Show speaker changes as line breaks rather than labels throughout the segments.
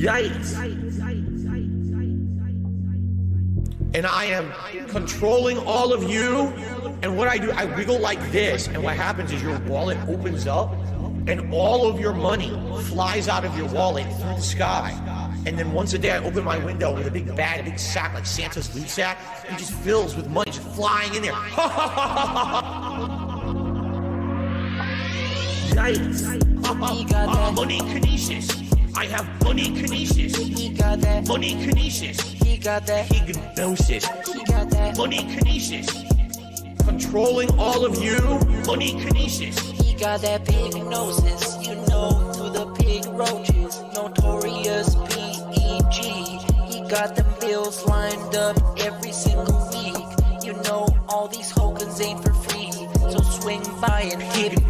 Yikes. And I am controlling all of you. And what I do, I wiggle like this. And what happens is your wallet opens up and all of your money flies out of your wallet through the sky. And then once a day I open my window with a big bag, a big sack like Santa's loot sack, and it just fills with money just flying in there. Yikes. Money kinesis. I have money kinesis.
He got that.
Money kinesis.
He got that.
Hypnosis.
He got that.
Money kinesis. Controlling all of you. Money kinesis.
He got that pig gnosis, you know, through the pig roaches. Notorious PEG. He got them bills lined up every single week. You know, all these Hogans ain't for free. So swing by and hit me.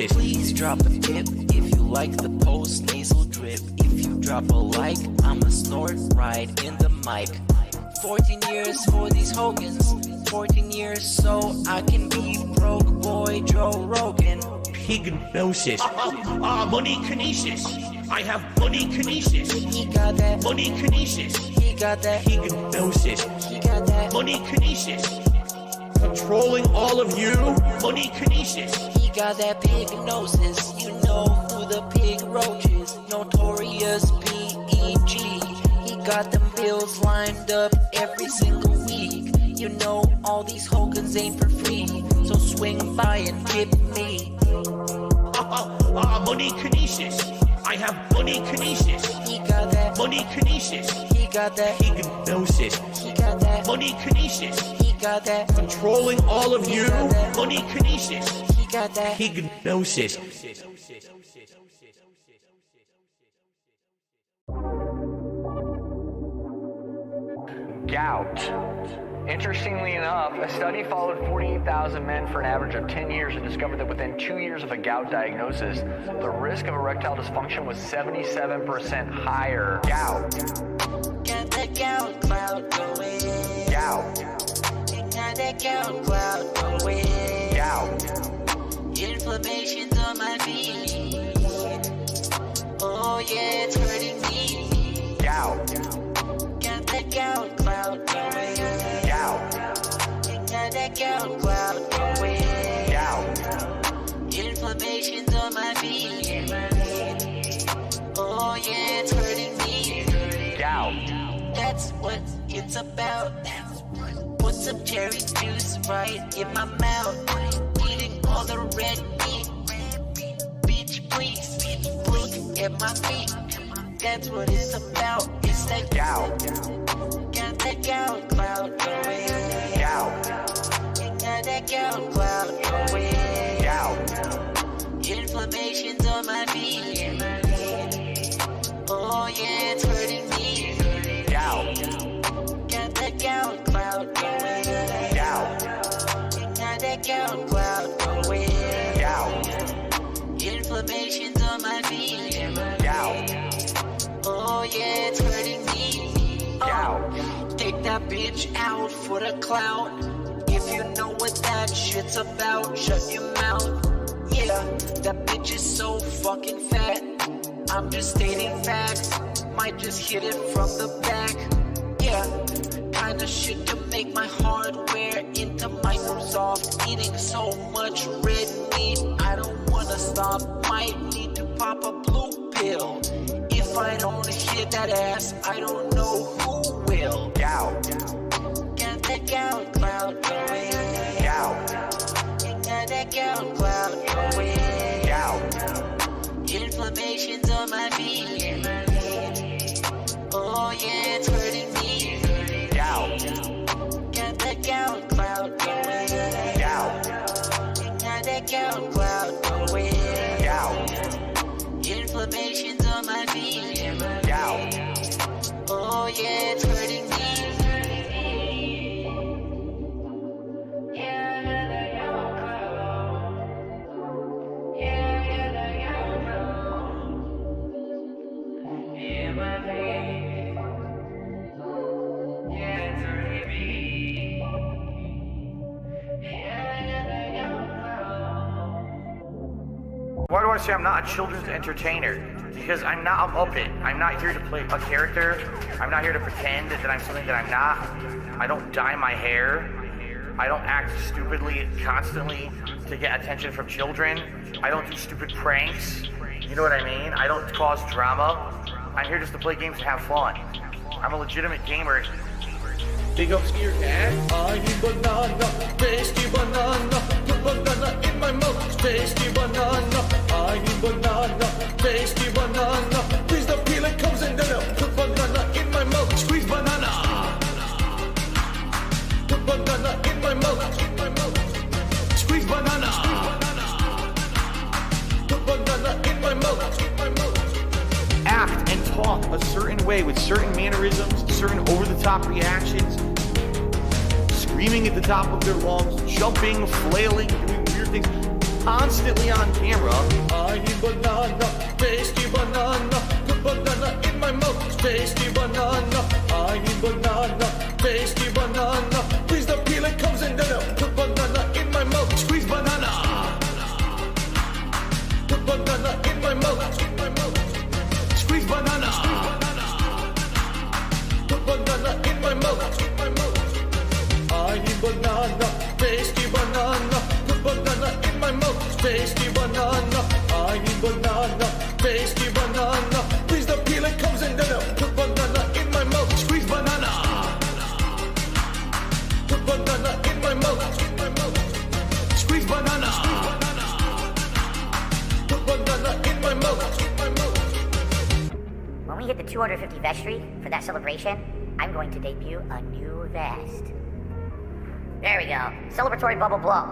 Please drop a tip if you like the post-nasal drip. If you drop a like, I'ma snort right in the mic. 14 years for these Hogans. 14 years so I can be broke boy Joe Rogan.
Hypnosis. Money kinesis. I have money kinesis.
He got that.
Money kinesis.
He got that.
Hypnosis.
He got that.
Money kinesis. Controlling all of you. Money kinesis.
He got that pig gnosis, you know, through the pig roaches. Notorious PEG. He got them bills lined up every single week. You know, all these Hogans ain't for free. So swing by and tip me.
Money kinesis. I have money kinesis.
He got that.
Money kinesis.
He got that.
Hypnosis.
He got that.
Money kinesis.
He got that.
Controlling all of you. Money kinesis.
He got that.
Hypnosis.
Gout. Interestingly enough, a study followed 48,000 men for an average of 10 years and discovered that within 2 years of a gout diagnosis, the risk of erectile dysfunction was 77% higher. Gout.
Got that gout cloud going.
Gout.
Got that gout cloud going.
Gout.
Inflammations on my feet. Oh yeah, it's hurting me.
Gout.
Got that gout cloud going.
Gout.
Got that gout cloud going.
Gout.
Inflammations on my feet. Oh yeah, it's hurting me.
Gout.
That's what it's about. Put some cherry juice right in my mouth. Eating all the red meat. Bitch, please look at my feet. That's what it's about. It's that
Gout.
Got that gout cloud going.
Gout.
Got that gout cloud going.
Gout.
Inflammations on my feet. Oh yeah, it's hurting me.
Gout.
Got that gout cloud going.
Gout.
Got that gout cloud going.
Gout.
Inflammations on my feet.
Gout.
Oh yeah, it's hurting me.
Gout.
Take that bitch out for the clout. If you know what that shit's about, shut your mouth. Yeah, that bitch is so fucking fat. I'm just stating facts. Might just hit it from the back. Yeah, kinda shit to make my hardware into Microsoft. Eating so much red meat, I don't wanna stop. Might need to pop a blue pill. If I don't hit that ass, I don't know who will.
Gout.
Got that gout cloud going.
Gout.
Got that gout cloud going.
Gout.
Inflammations on my feet. Oh yeah, it's hurting me.
Gout.
Got that gout cloud going.
Gout.
Got that gout cloud going.
Gout.
Inflammations on my feet.
Gout.
Oh yeah, it's hurting me.
Why do I say I'm not a children's entertainer? Because I'm not a Muppet. I'm not here to play a character. I'm not here to pretend that I'm something that I'm not. I don't dye my hair. I don't act stupidly constantly to get attention from children. I don't do stupid pranks. You know what I mean? I don't cause drama. I'm here just to play games and have fun. I'm a legitimate gamer.
Big ups to your dad. I need banana, tasty banana. Put banana in my mouth, tasty banana. I need banana, tasty banana. Please the peel it comes in the milk. Put banana in my mouth, squeeze banana. Put banana in my mouth, squeeze banana. Put banana in my mouth.
Act and talk a certain way with certain mannerisms, certain over-the-top reactions, screaming at the top of their lungs, jumping, flailing, doing weird things, constantly on camera. I need banana, tasty banana. Put banana in my mouth, tasty banana. I need banana, tasty banana. Please the peel it comes in the milk. Put banana in my mouth, squeeze banana. Put banana in my mouth. Squeeze banana. Put banana in my mouth. I need banana, tasty banana. Put banana in my mouth, tasty banana. I need banana, tasty banana. Please the peel it comes in the milk. Put banana in my mouth, squeeze banana. Put banana in my mouth, squeeze banana. Put banana in my mouth.
When we hit the 250 vestry for that celebration, I'm going to debut a new vest. There we go. Celebratory bubble blow.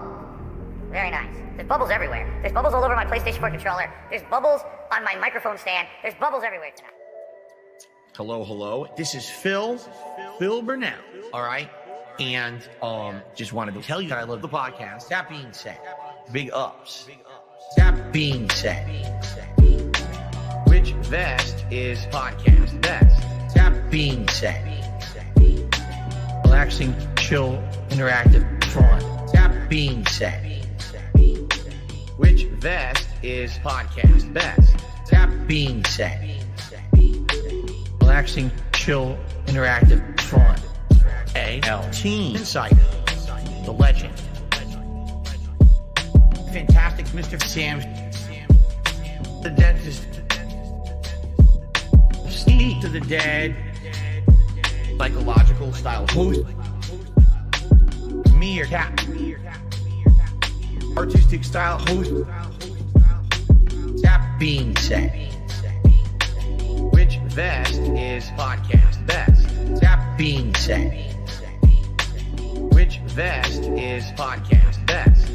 Very nice. There's bubbles everywhere. There's bubbles all over my PlayStation 4 controller. There's bubbles on my microphone stand. There's bubbles everywhere tonight.
Hello. This is Phil Burnell. All right. And just wanted to tell you that I love the podcast. That being said, big ups. That being said, which vest is podcast best? That being said, relaxing, chill, interactive, fun. That being said, which vest is podcast best? That being said, relaxing, chill, interactive, fun. AL Team Insider, the legend, fantastic Mr. Sam, the dentist, Steve to the Dead, psychological style host, Meerkat, artistic style host. That being said, which vest is podcast best? That being said, which vest is podcast best?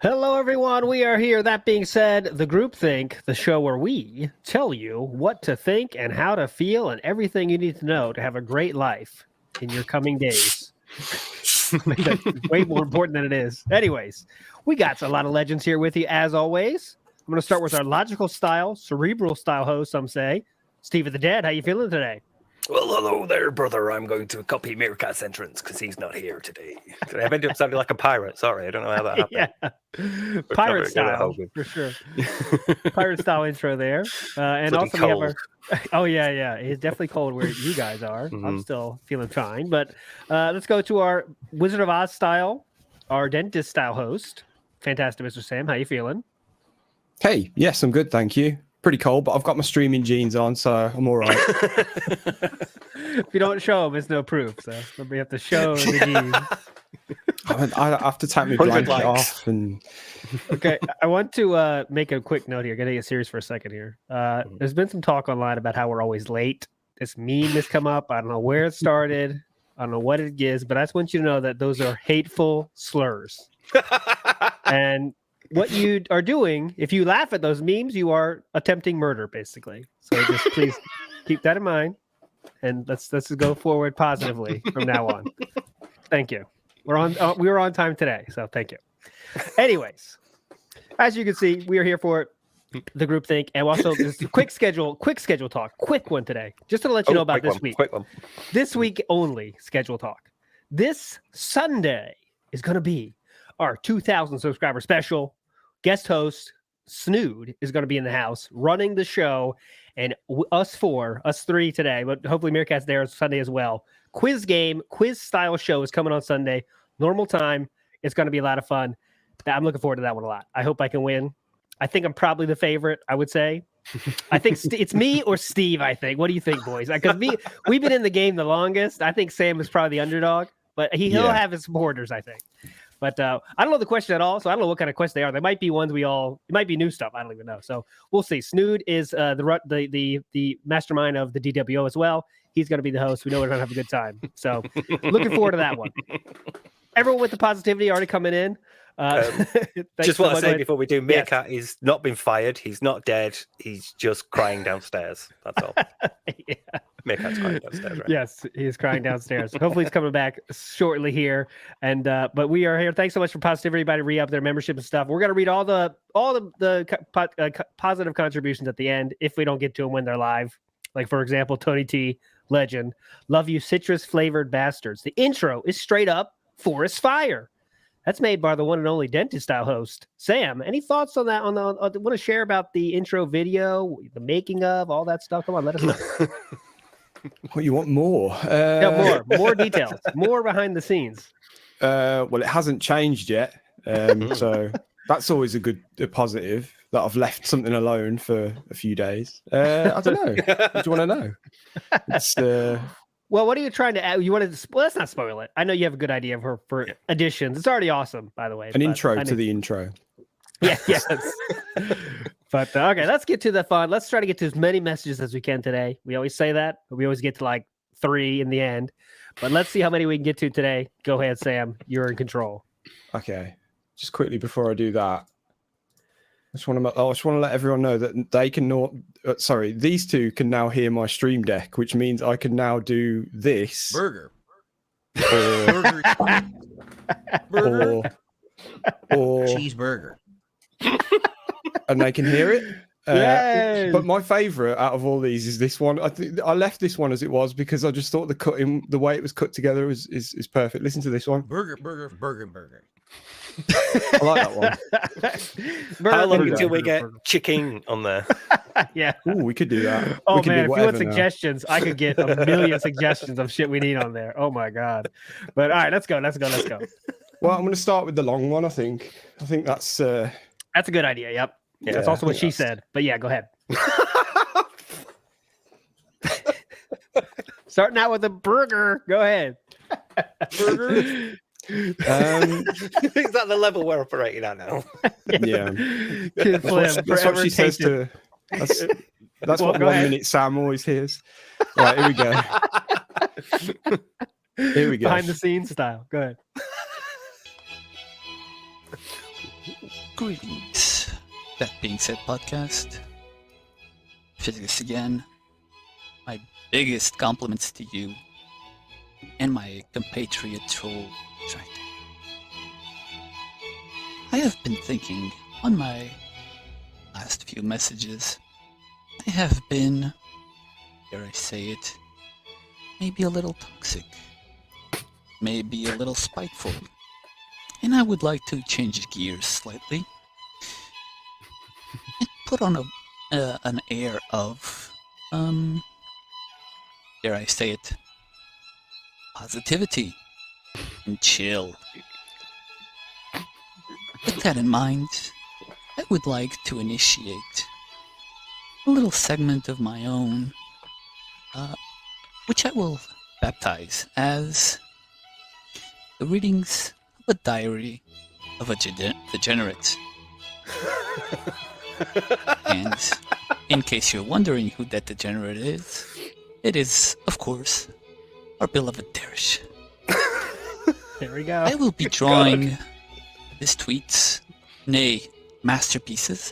Hello, everyone. We are here. That being said, the Groupthink, the show where we tell you what to think and how to feel and everything you need to know to have a great life in your coming days. That's way more important than it is. Anyways, we got a lot of legends here with you, as always. I'm going to start with our logical style, cerebral style host, some say. Steve of the Dead, how you feeling today?
Well, hello there, brother. I'm going to copy Meerkat's entrance because he's not here today. I ended up sounding like a pirate. Sorry, I don't know how that happened.
Yeah, pirate style, for sure. Pirate style intro there. And also we have our... Oh, yeah. It's definitely cold where you guys are. Mm-hmm. I'm still feeling fine. But let's go to our Wizard of Oz style, our dentist style host, Fantastic Mr. Sam. How you feeling?
Hey, yes, I'm good, thank you. Pretty cold, but I've got my streaming jeans on, so I'm all right.
If you don't show them, it's no proof. So we have to show the jeans.
I have to take my blanket off. And
okay, I want to make a quick note here. Getting it serious for a second here. There's been some talk online about how we're always late. This meme has come up. I don't know where it started. I don't know what it is, but I just want you to know that those are hateful slurs. And what you are doing, if you laugh at those memes, you are attempting murder, basically. So just please keep that in mind, and let's go forward positively from now on. Thank you. We were on time today, so thank you. Anyways, as you can see, we are here for the group think, and also this quick schedule talk, quick one today, just to let you know about this week.
Quick one.
This week only schedule talk. This Sunday is going to be our 2,000 subscriber special. Guest host Snood is going to be in the house running the show, and us three today, but hopefully Meerkat's there Sunday as well. Quiz style show is coming on Sunday, normal time. It's going to be a lot of fun. I'm looking forward to that one a lot. I hope I can win. I think I'm probably the favorite, I would say. I think it's me or Steve, I think. What do you think, boys? Because we've been in the game the longest. I think Sam is probably the underdog, but he'll have his supporters, I think. But I don't know the question at all, so I don't know what kind of questions they are. There might be ones it might be new stuff. I don't even know. So we'll see. Snood is the mastermind of the DWO as well. He's going to be the host. We know we're going to have a good time. So looking forward to that one. Everyone with the positivity already coming in.
Just want to say before we do, Meerkat is not been fired. He's not dead. He's just crying downstairs. That's all.
Yeah.
Meerkat's crying downstairs, right?
Yes, he's crying downstairs. Hopefully, he's coming back shortly here. And but we are here. Thanks so much for positivity. Everybody, re up their membership and stuff. We're gonna read all the positive contributions at the end if we don't get to them when they're live. Like for example, Tony T, legend, love you, citrus flavored bastards. The intro is straight up forest fire. That's made by the one and only dentist style host, Sam. Any thoughts on that? Want to share about the intro video, the making of, all that stuff? Come on, let us know.
What, you want more?
More details, more behind the scenes.
Well, it hasn't changed yet, so that's always a positive that I've left something alone for a few days. I don't know. What do you want to know? It's
Well, what are you trying to add? You want to? Well, let's not spoil it. I know you have a good idea for additions. It's already awesome, by the way.
An intro to the intro.
Yeah, yes. But okay, let's get to the fun. Let's try to get to as many messages as we can today. We always say that, but we always get to like 3 in the end. But let's see how many we can get to today. Go ahead, Sam. You're in control.
Okay. Just quickly before I do that, I just want to let everyone know that they can these two can now hear my stream deck, which means I can now do this
Burger.
Or
Cheeseburger.
And they can hear it.
Yay!
But my favorite out of all these is this one. I think I left this one as it was because I just thought the way it was cut together is perfect. Listen to this one.
Burger.
I like that one.
How long until we get chicken on there?
Yeah.
Ooh, we could do that.
Oh
we
man, if you want suggestions, I could get a million suggestions of shit we need on there. Oh my god. But all right, let's go.
Well, I'm going to start with the long one. I think that's
a good idea. Yep. Yeah, that's also what she said. But yeah, go ahead. Starting out with a burger. Go ahead.
Burger. Is that the level we're operating at now?
Yeah. That's what she says to. That's what 1 minute Sam always hears. Right, here we go. Here we go.
Behind the scenes style. Go ahead.
Greetings. That being said, podcast. Physics again. My biggest compliments to you and my compatriot troll Detractor. I have been thinking on my last few messages. I have been, dare I say it, maybe a little toxic, maybe a little spiteful, and I would like to change gears slightly and put on an air of, dare I say it, positivity and chill. With that in mind, I would like to initiate a little segment of my own, which I will baptize as the readings of a diary of a degenerate. And in case you're wondering who that degenerate is, it is, of course, our beloved Darish.
There we go.
I will be drawing his tweets, nay, masterpieces,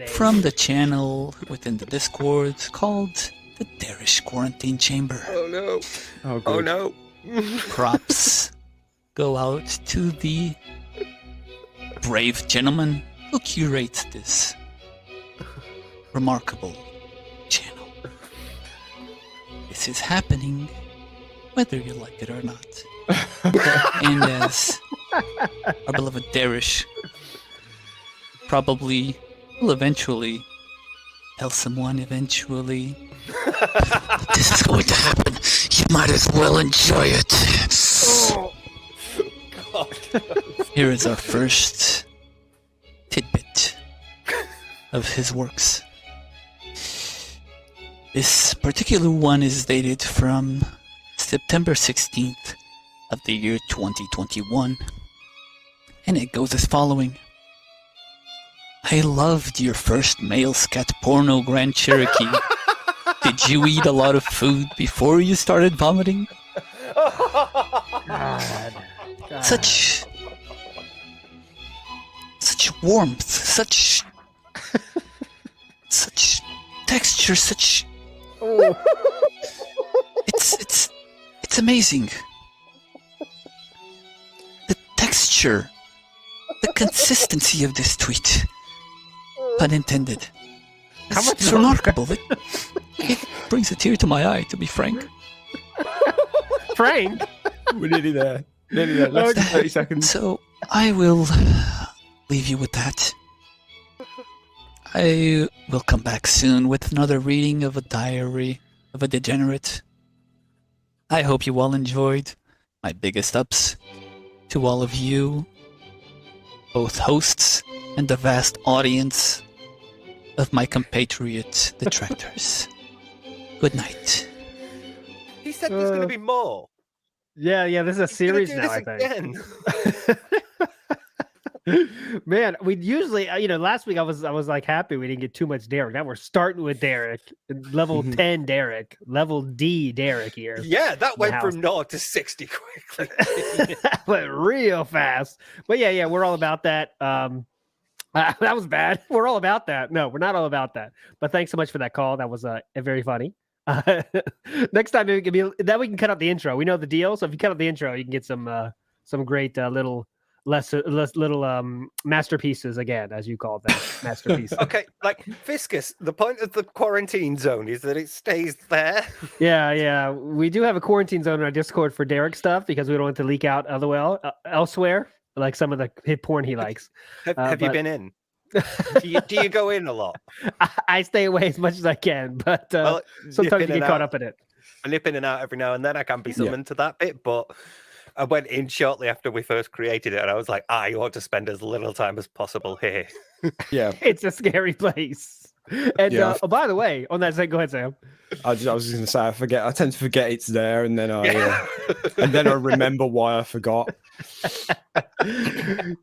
from the channel within the Discord called the Darish Quarantine Chamber.
Oh no.
Oh
no.
Props go out to the brave gentleman who curates this remarkable channel. This is happening whether you like it or not. And as our beloved Darish probably will eventually tell someone eventually, this is going to happen. You might as well enjoy it. Here is our first tidbit of his works. This particular one is dated from September 16th of the year 2021, and it goes as following. I loved your first male scat porno, Grand Cherokee. Did you eat a lot of food before you started vomiting?
God.
Such warmth, such texture, such. It's amazing. The texture, the consistency of this tweet. Pun intended. It's remarkable. It brings a tear to my eye, to be frank.
Frank?
We're nearly there. Less than 30 seconds.
So I will leave you with that. I will come back soon with another reading of a diary of a degenerate. I hope you all enjoyed. My biggest ups to all of you, both hosts and the vast audience of my compatriot detractors. Good night.
He said there's going to be more.
Yeah, this is a series
He's
now, I
gonna do
think.
this
Man, we usually, last week I was like happy we didn't get too much Derek. Now we're starting with Derek, level 10 Derek, level D Derek here.
Yeah, that went from 0 to 60 quickly.
That went real fast. But yeah, we're all about that. That was bad. We're all about that. No, we're not all about that. But thanks so much for that call. That was very funny. Next time we can cut out the intro. We know the deal. So if you cut out the intro, you can get some great little masterpieces again, as you call them, masterpieces.
Okay, like Fiscus, the point of the quarantine zone is that it stays there.
Yeah. We do have a quarantine zone in our Discord for Derek stuff because we don't want to leak out elsewhere, like some of the hit porn he likes.
Have you been in? Do you go in a lot?
I stay away as much as I can, but sometimes you get caught up in it.
I nip in and out every now and then. I can be summoned to that bit, but I went in shortly after we first created it, and I was like, you ought to spend as little time as possible here.
Yeah.
It's a scary place. And by the way, on that, go ahead, Sam.
I was just going to say, I tend to forget it's there, and then I remember why I forgot.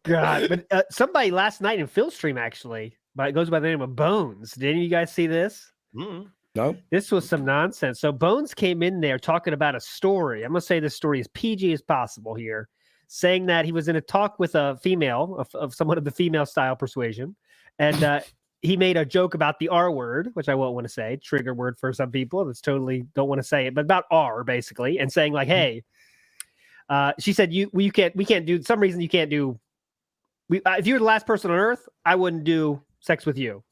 God, but somebody last night in Phil's stream actually, it goes by the name of Bones. Did any of you guys see this?
No.
This was some nonsense. So Bones came in there talking about a story. I'm going to say this story as PG as possible here, saying that he was in a talk with a female of somewhat of the female style persuasion, and he made a joke about the R word, which I won't want to say, trigger word for some people. That's totally don't want to say it, but about R basically, and saying like, hey, she said, we can't do some reason you can't do. If you were the last person on Earth, I wouldn't do sex with you.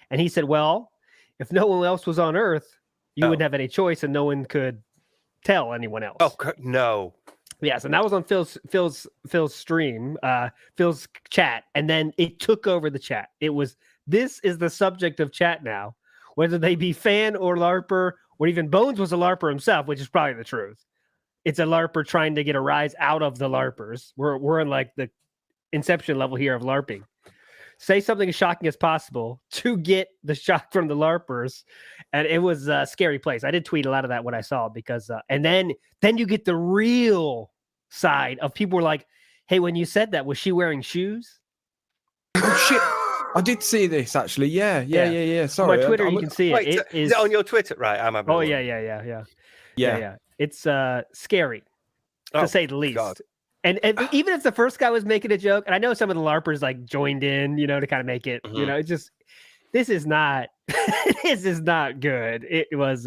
And he said, well, if no one else was on Earth, you wouldn't have any choice, and no one could tell anyone else.
Oh no.
Yes, and that was on Phil's stream, Phil's chat, and then it took over the chat. This is the subject of chat now, whether they be fan or LARPer, or even Bones was a LARPer himself, which is probably the truth. It's a LARPer trying to get a rise out of the LARPers. We're in like the inception level here of LARPing. Say something as shocking as possible to get the shock from the LARPers, and it was a scary place. I did tweet a lot of that when I saw it because, and then you get the real side of people were like, "Hey, when you said that, was she wearing shoes?"
Oh shit! I did see this actually. Yeah. Sorry,
on my Twitter you can see it. It is
on your Twitter, right?
Oh yeah. It's scary to say the least. God. And even if the first guy was making a joke, and I know some of the LARPers like joined in, to kind of make it, it's just, this is not good. It was,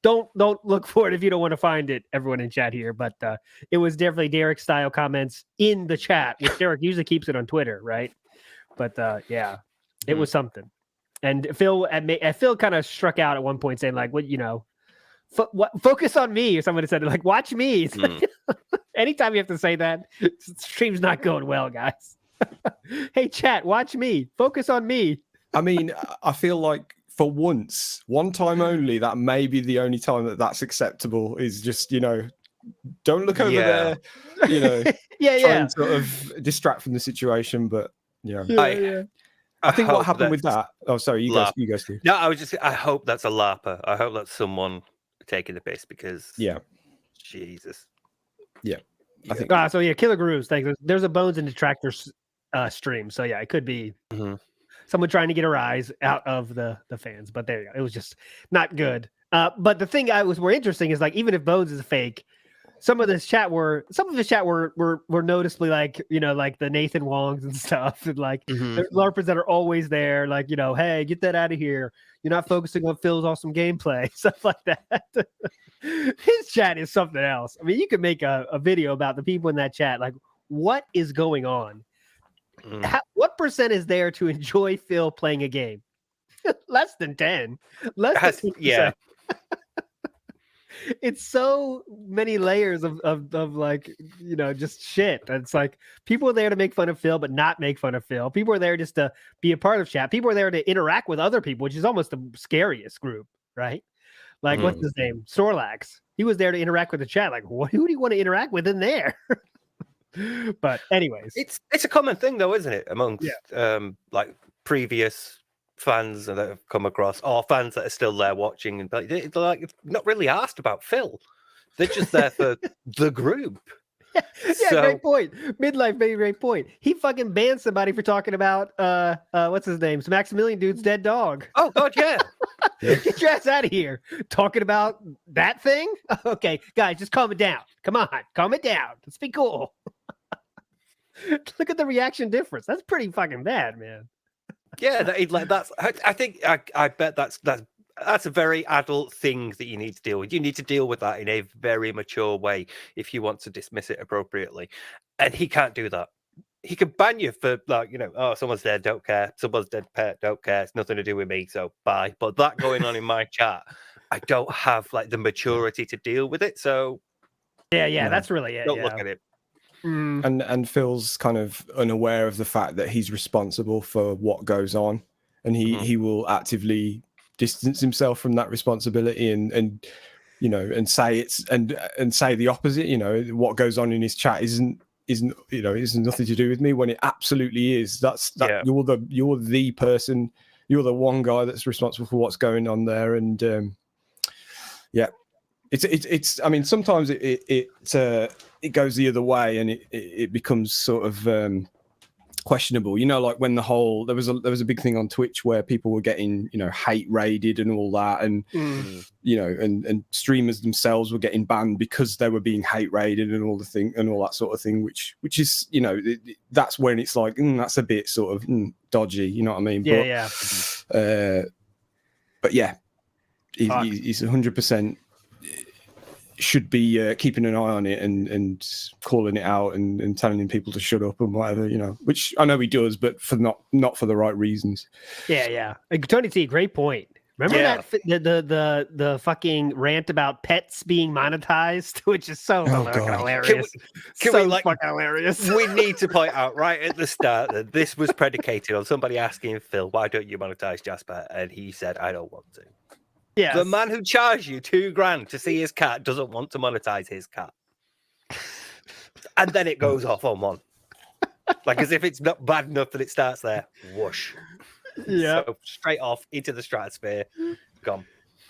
don't look for it if you don't want to find it, everyone in chat here. But it was definitely Derek style comments in the chat, which Derek usually keeps it on Twitter, right? But yeah, it was something. And Phil kind of struck out at one point saying like, "What focus on me?" Or somebody said like, "Watch me." It's like, anytime you have to say that, stream's not going well, guys. Hey, chat, watch me. Focus on me.
I mean, I feel like for once, one time only, that may be the only time that that's acceptable. Is just don't look over there. Try and sort of distract from the situation. But I think what happened with that. Oh, sorry, you guys do.
No, I hope that's a LARPer. I hope that's someone taking the piss because Jesus.
Yeah. I think
so yeah, Killer Grooves. There's a Bones and Detractors stream. So yeah, it could be someone trying to get a rise out of the fans. But there you go. It was just not good. But the thing I was more interesting is like, even if Bones is a fake, some of his chat were noticeably like, like the Nathan Wongs and stuff, and like the LARPers that are always there, like, hey, get that out of here. You're not focusing on Phil's awesome gameplay, stuff like that. His chat is something else. I mean, you could make a video about the people in that chat. Like, what is going on? What percent is there to enjoy Phil playing a game? Less than 10. Less than 10%. It's so many layers of like, just shit. It's like people are there to make fun of Phil, but not make fun of Phil. People are there just to be a part of chat. People are there to interact with other people, which is almost the scariest group, right? Like, what's his name? Snorlax. He was there to interact with the chat. Like, who do you want to interact with in there? But anyways,
it's a common thing though, isn't it? Amongst like previous fans that have come across, or fans that are still there watching, and they're like not really asked about Phil. They're just there for the group.
Great point. Midlife, baby, great point. He fucking banned somebody for talking about what's his name? Maximilian dude's dead dog.
Oh god, yeah.
Get your ass out of here. Talking about that thing? Okay, guys, just calm it down. Come on, calm it down. Let's be cool. Look at the reaction difference. That's pretty fucking bad, man.
Yeah, I bet that's a very adult thing that you need to deal with. You need to deal with that in a very mature way if you want to dismiss it appropriately. And he can't do that. He can ban you for like, oh, someone's dead, don't care. Someone's dead pet, don't care. It's nothing to do with me, so bye. But that going on in my chat, I don't have like the maturity to deal with it. So
that's really it.
Don't look at it.
And Phil's kind of unaware of the fact that he's responsible for what goes on, and he will actively distance himself from that responsibility and say and say the opposite. What goes on in his chat isn't nothing to do with me, when it absolutely is. You're the person, you're the one guy that's responsible for what's going on there. And it's I mean, sometimes it goes the other way, and it becomes sort of questionable. Like when there was a big thing on Twitch where people were getting hate raided and all that, and and streamers themselves were getting banned because they were being hate raided and all that sort of thing, which is that's when it's like that's a bit sort of dodgy, you know what I mean? But yeah, he's 100% should be keeping an eye on it and calling it out and telling people to shut up and whatever, which I know he does, but not for the right reasons.
Tony T, great point. Remember that the fucking rant about pets being monetized, which is so fucking hilarious.
Can we
fucking hilarious.
We need to point out right at the start that this was predicated on somebody asking Phil, why don't you monetize Jasper? And he said, I don't want to.
Yeah,
the man who charged you $2,000 to see his cat doesn't want to monetize his cat, and then it goes off on one, like as if it's not bad enough that it starts there. Whoosh!
Yeah,
so straight off into the stratosphere. Gone.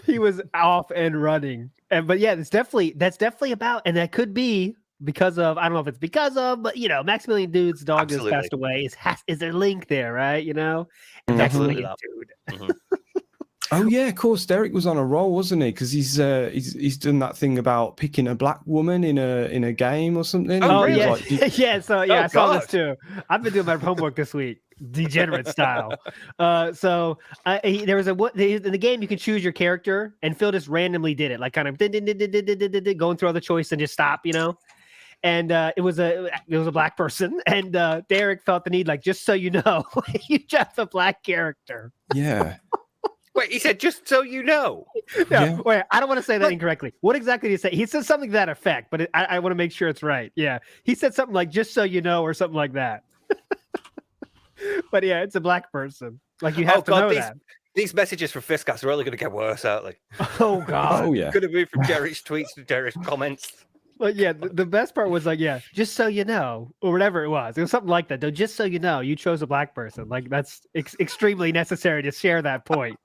He was off and running, but yeah, that's definitely about, and that could be because of, I don't know if it's because of, but Maximilian dude's dog has passed away. Is there a link there, right?
Absolutely,
dude.
Oh yeah, of course. Derek was on a roll, wasn't he? Because he's done that thing about picking a black woman in a game or something.
Oh yeah, I saw this too. I've been doing my homework this week, degenerate style. There was in the game you can choose your character, and Phil just randomly did it, like kind of going through all the choices and just stop, and it was a black person, and Derek felt the need, like, just so you know, you just a black character.
Yeah.
Wait, he said, just so you know.
No,
Yeah.
wait, I don't want to say that incorrectly. What exactly did he say? He said something to that effect, but I want to make sure it's right. Yeah, he said something like, just so you know, or something like that. But yeah, it's a black person. Like, you have to know that.
These messages from Fiskars are only going to get worse, aren't they?
Oh, God.
Oh, yeah.
Going to move from Derek's tweets to Derek's comments.
But yeah, the best part was like, yeah, just so you know, or whatever it was. It was something like that, though. Just so you know, you chose a black person. Like, that's extremely necessary to share that point.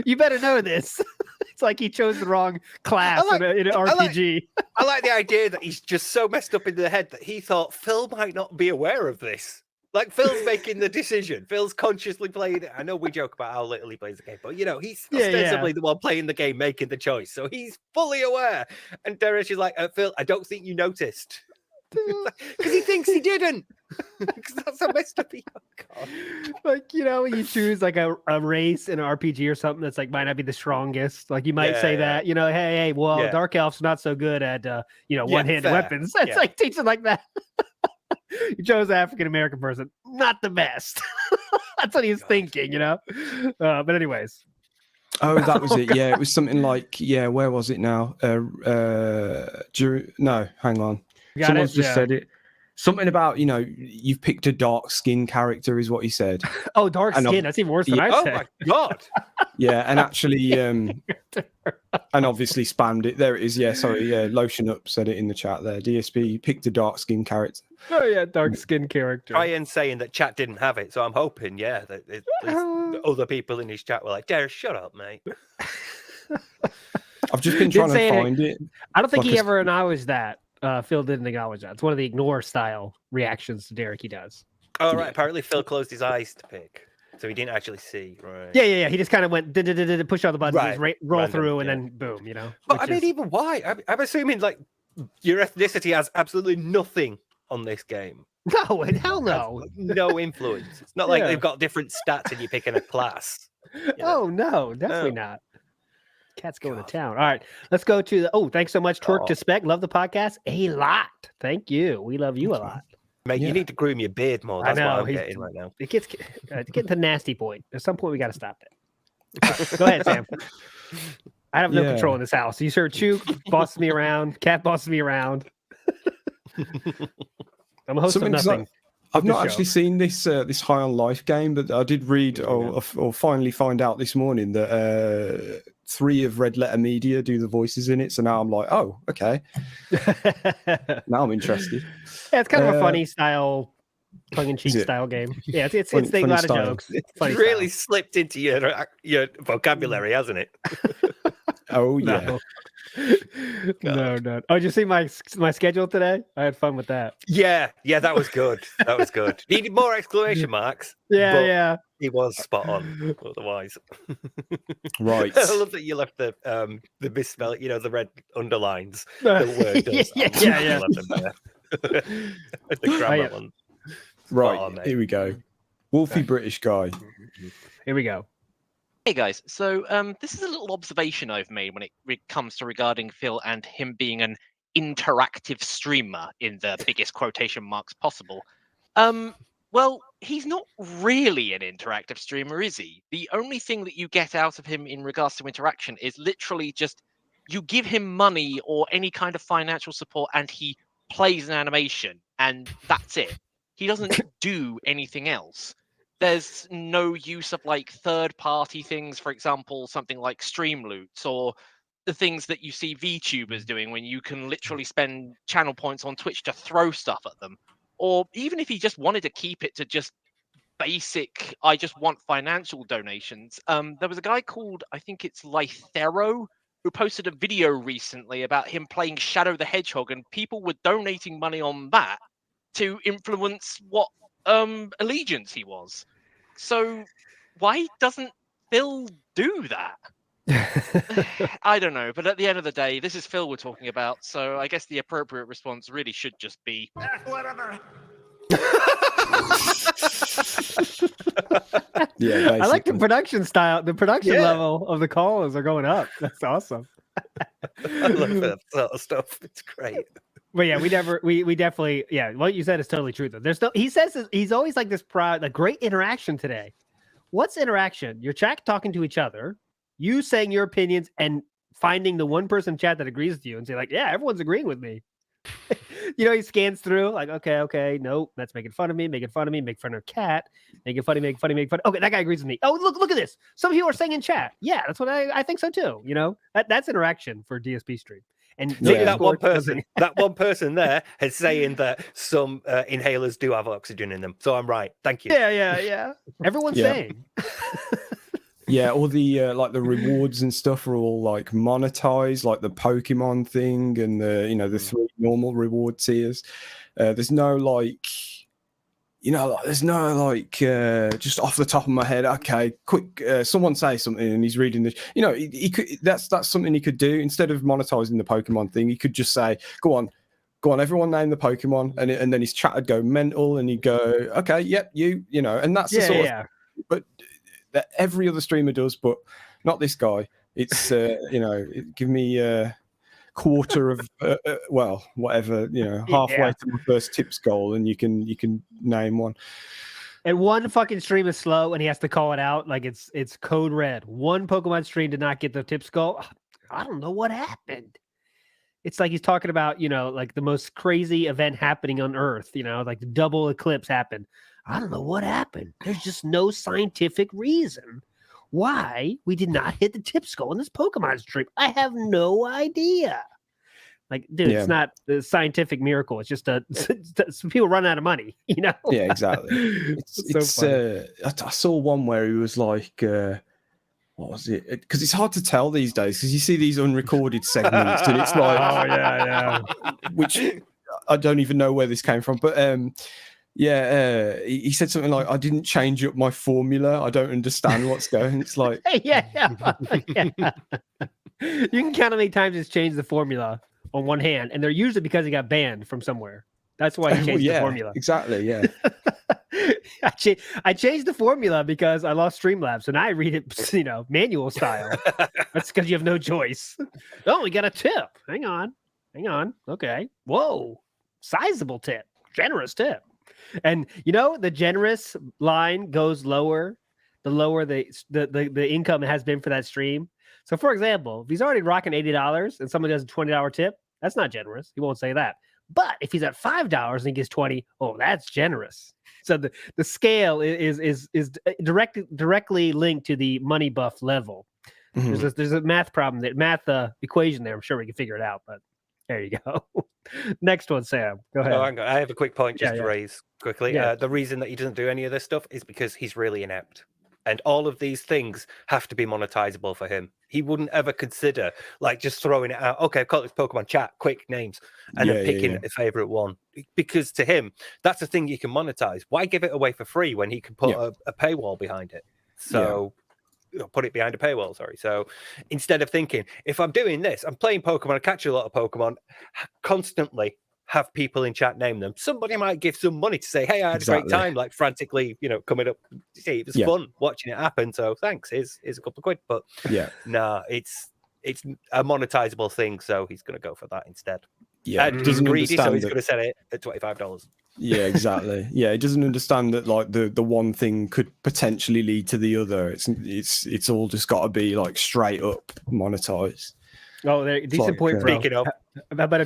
You better know this. It's like he chose the wrong class in an RPG.
I like the idea that he's just so messed up in the head that he thought Phil might not be aware of this. Like, Phil's making the decision. Phil's consciously playing it. I know we joke about how little he plays the game, but, you know, he's ostensibly the one playing the game, making the choice. So he's fully aware. And Derek is like, Phil, I don't think you noticed. Because he thinks he didn't. Because that's how messed up he God.
Like, you know, you choose like a race in an RPG or something that's like might not be the strongest. Like, you might say that, you know, hey, well, Dark Elf's not so good at, you know, one-handed weapons. It's like teaching like that. You chose an African American person, not the best. That's what he's thinking, you know. But anyways.
Oh, that was it. Yeah, it was something like, where was it now? No, hang on. Someone's just said it. Something about, you know, you've picked a dark skin character is what he said.
Oh, dark skin. That's even worse than I said.
Oh my God.
Yeah, and actually, and obviously spammed it. There it is. Yeah, sorry. Yeah, Lotion Up said it in the chat there. DSP picked a dark skin character.
Oh yeah, dark skin character.
Ryan saying that chat didn't have it, so I'm hoping, that other people in his chat were like, Derek, shut up, mate.
I've just been trying to find it.
I don't think he ever acknowledged that. Phil didn't acknowledge that. It's one of the ignore style reactions to Derek he does.
Oh, right. Apparently Phil closed his eyes to pick, so he didn't actually see. Right.
Yeah. He just kind of went, push all the buttons, roll
Random,
through, and then boom, you know.
But I mean, even why? I'm assuming, like, your ethnicity has absolutely nothing on this game.
No, hell no.
No influence. It's not like they've got different stats and you're picking a class.
Oh, no, definitely not. Cat's going to town. All right, let's go to the. Thanks so much, Twerk to Spec. Love the podcast a lot. Thank you. We love you a lot.
Mate, you need to groom your beard more. That's what I'm getting right now.
It gets getting to nasty point. At some point, we got to stop that. Go ahead, Sam. I have no control in this house. You sure Chew bosses me around. Cat bosses me around. I'm a host of nothing.
I've not actually seen this this High on Life game, but I did read or finally find out this morning that 3 of Red Letter Media do the voices in it. So now I'm like, oh, okay. Now I'm interested.
Yeah, it's kind of a funny style, tongue-in-cheek style game. Yeah, it's a lot of jokes. It's funny.
Really slipped into your vocabulary, hasn't it?
Oh yeah.
No. Oh, did you see my schedule today? I had fun with that.
Yeah, that was good. That was good. Needed more exclamation marks.
Yeah.
He was spot on. Otherwise,
right.
I love that you left the misspell. You know, the red underlines. The word does.
Yeah.
The grammar one.
Right.
On,
here we go. Wolfy British guy.
Here we go.
Hey guys, so this is a little observation I've made when it comes to regarding Phil and him being an interactive streamer in the biggest quotation marks possible. Well, he's not really an interactive streamer, is he? The only thing that you get out of him in regards to interaction is literally just you give him money or any kind of financial support and he plays an animation and that's it. He doesn't do anything else. There's no use of like third-party things, for example, something like stream loots or the things that you see VTubers doing when you can literally spend channel points on Twitch to throw stuff at them. Or even if he just wanted to keep it to just basic, I just want financial donations. There was a guy called, I think it's Lythero, who posted a video recently about him playing Shadow the Hedgehog, and people were donating money on that to influence what allegiance he was. So why doesn't Phil do that? I don't know, but at the end of the day, this is Phil we're talking about, so I guess the appropriate response really should just be whatever.
Yeah,
I like the production style. The production level of the calls are going up. That's awesome.
I love that sort of stuff. It's great.
But yeah, we definitely, yeah. What you said is totally true though. There's no, he says he's always like this proud, like great interaction today. What's interaction? Your chat talking to each other, you saying your opinions, and finding the one person in chat that agrees with you, and say like, yeah, everyone's agreeing with me. You know, he scans through like, okay, nope, that's making fun of me, make fun of Cat, make fun. Okay, that guy agrees with me. Oh, look at this. Some people are saying in chat. Yeah, that's what I think so too. You know, that's interaction for DSP stream. And
that one person there is saying that some inhalers do have oxygen in them. So I'm right. Thank you.
Yeah. Everyone's saying.
Yeah, all the like the rewards and stuff are all like monetized, like the Pokemon thing and the 3 normal reward tiers. There's no like, there's no like just off the top of my head. Okay, quick, someone say something, and he's reading this. He could. That's something he could do instead of monetizing the Pokemon thing. He could just say, go on, everyone name the Pokemon, and then his chat would go mental, and he'd go, okay, yep, and that's the sort of. But that every other streamer does, but not this guy. It's give me a quarter of whatever, halfway to my first tips goal, and you can name one.
And one fucking stream is slow, and he has to call it out like it's code red. One Pokemon stream did not get the tips goal. I don't know what happened. It's like he's talking about, like the most crazy event happening on Earth, like the double eclipse happened. I don't know what happened. There's just no scientific reason why we did not hit the tips goal in this Pokemon stream. I have no idea. Like, dude, it's not a scientific miracle. It's just some people run out of money, Yeah,
exactly. I saw one where he was like, what was it? Because it's hard to tell these days because you see these unrecorded segments and it's like,
oh yeah,
which I don't even know where this came from, but he said something like, I didn't change up my formula. I don't understand what's going. It's like,
yeah. You can count how many times he's changed the formula on one hand, and they're usually because he got banned from somewhere. That's why he changed the formula.
Exactly, yeah.
I changed the formula because I lost Streamlabs, and I read it, manual style. That's because you have no choice. Oh, we got a tip. Hang on. Okay. Whoa. Sizable tip. Generous tip. And the generous line goes lower, the lower the income has been for that stream. So for example, if he's already rocking $80 and someone does a $20 tip, that's not generous. He won't say that. But if he's at $5 and he gets 20, oh, that's generous. So the scale is directly linked to the money buff level. Mm-hmm. There's a math problem, equation there. I'm sure we can figure it out, but there you go. Next one, Sam. Go ahead.
I have a quick point to raise quickly. Yeah. The reason that he doesn't do any of this stuff is because he's really inept. And all of these things have to be monetizable for him. He wouldn't ever consider like just throwing it out. Okay, I've got this Pokemon chat, quick names, and then picking a favorite one. Because to him, that's a thing you can monetize. Why give it away for free when he can put a paywall behind it? So put it behind a paywall, sorry. So instead of thinking, if I'm doing this, I'm playing Pokemon, I catch a lot of Pokemon, constantly have people in chat name them. Somebody might give some money to say, hey, I had a great time, like frantically, coming up. See, it was fun watching it happen. So thanks. Here's a couple of quid. But it's a monetizable thing. So he's going to go for that instead.
Yeah.
And he's greedy, so he's going to set it at $25.
Yeah, exactly. Yeah, he doesn't understand that like the one thing could potentially lead to the other. It's all just got to be like straight up monetized.
Oh, decent point, bro.
Speaking of,
how about a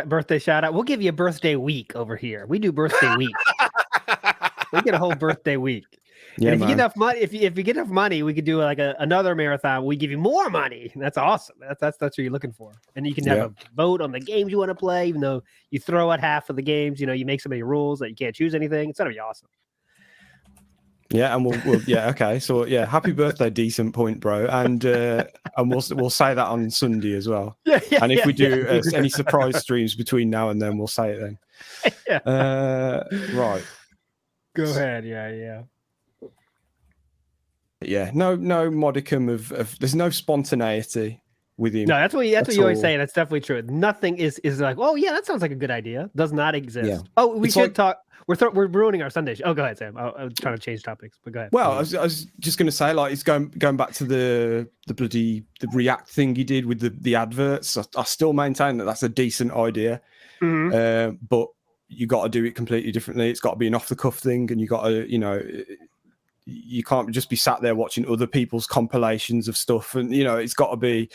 birthday shout out? We'll give you a birthday week over here. We do birthday week. We get a whole birthday week. Yeah, and if you get enough money, if you get enough money, we could do like another marathon. We give you more money. That's awesome. That's what you're looking for. And you can have a vote on the games you want to play, even though you throw out half of the games. You make so many rules that you can't choose anything. It's gonna be awesome.
Yeah, and we'll okay. So happy birthday, decent point, bro. And we'll say that on Sunday as well. And if we do any surprise streams between now and then, we'll say it then. Right.
Go ahead. Yeah.
Yeah, no modicum of there's no spontaneity with him.
No, that's what you always
all.
say. That's definitely true. Nothing is like, oh yeah, that sounds like a good idea. Does not exist.
Yeah.
Oh, we
It's
should
like-
talk. We're ruining our Sunday show. Oh, go ahead, Sam. I was trying to change topics, but go ahead.
Well, I was just going to say, like, it's going back to the React thing he did with the adverts. I still maintain that that's a decent idea, but you got to do it completely differently. It's got to be an off the cuff thing, and you got to, you can't just be sat there watching other people's compilations of stuff, and it's got to be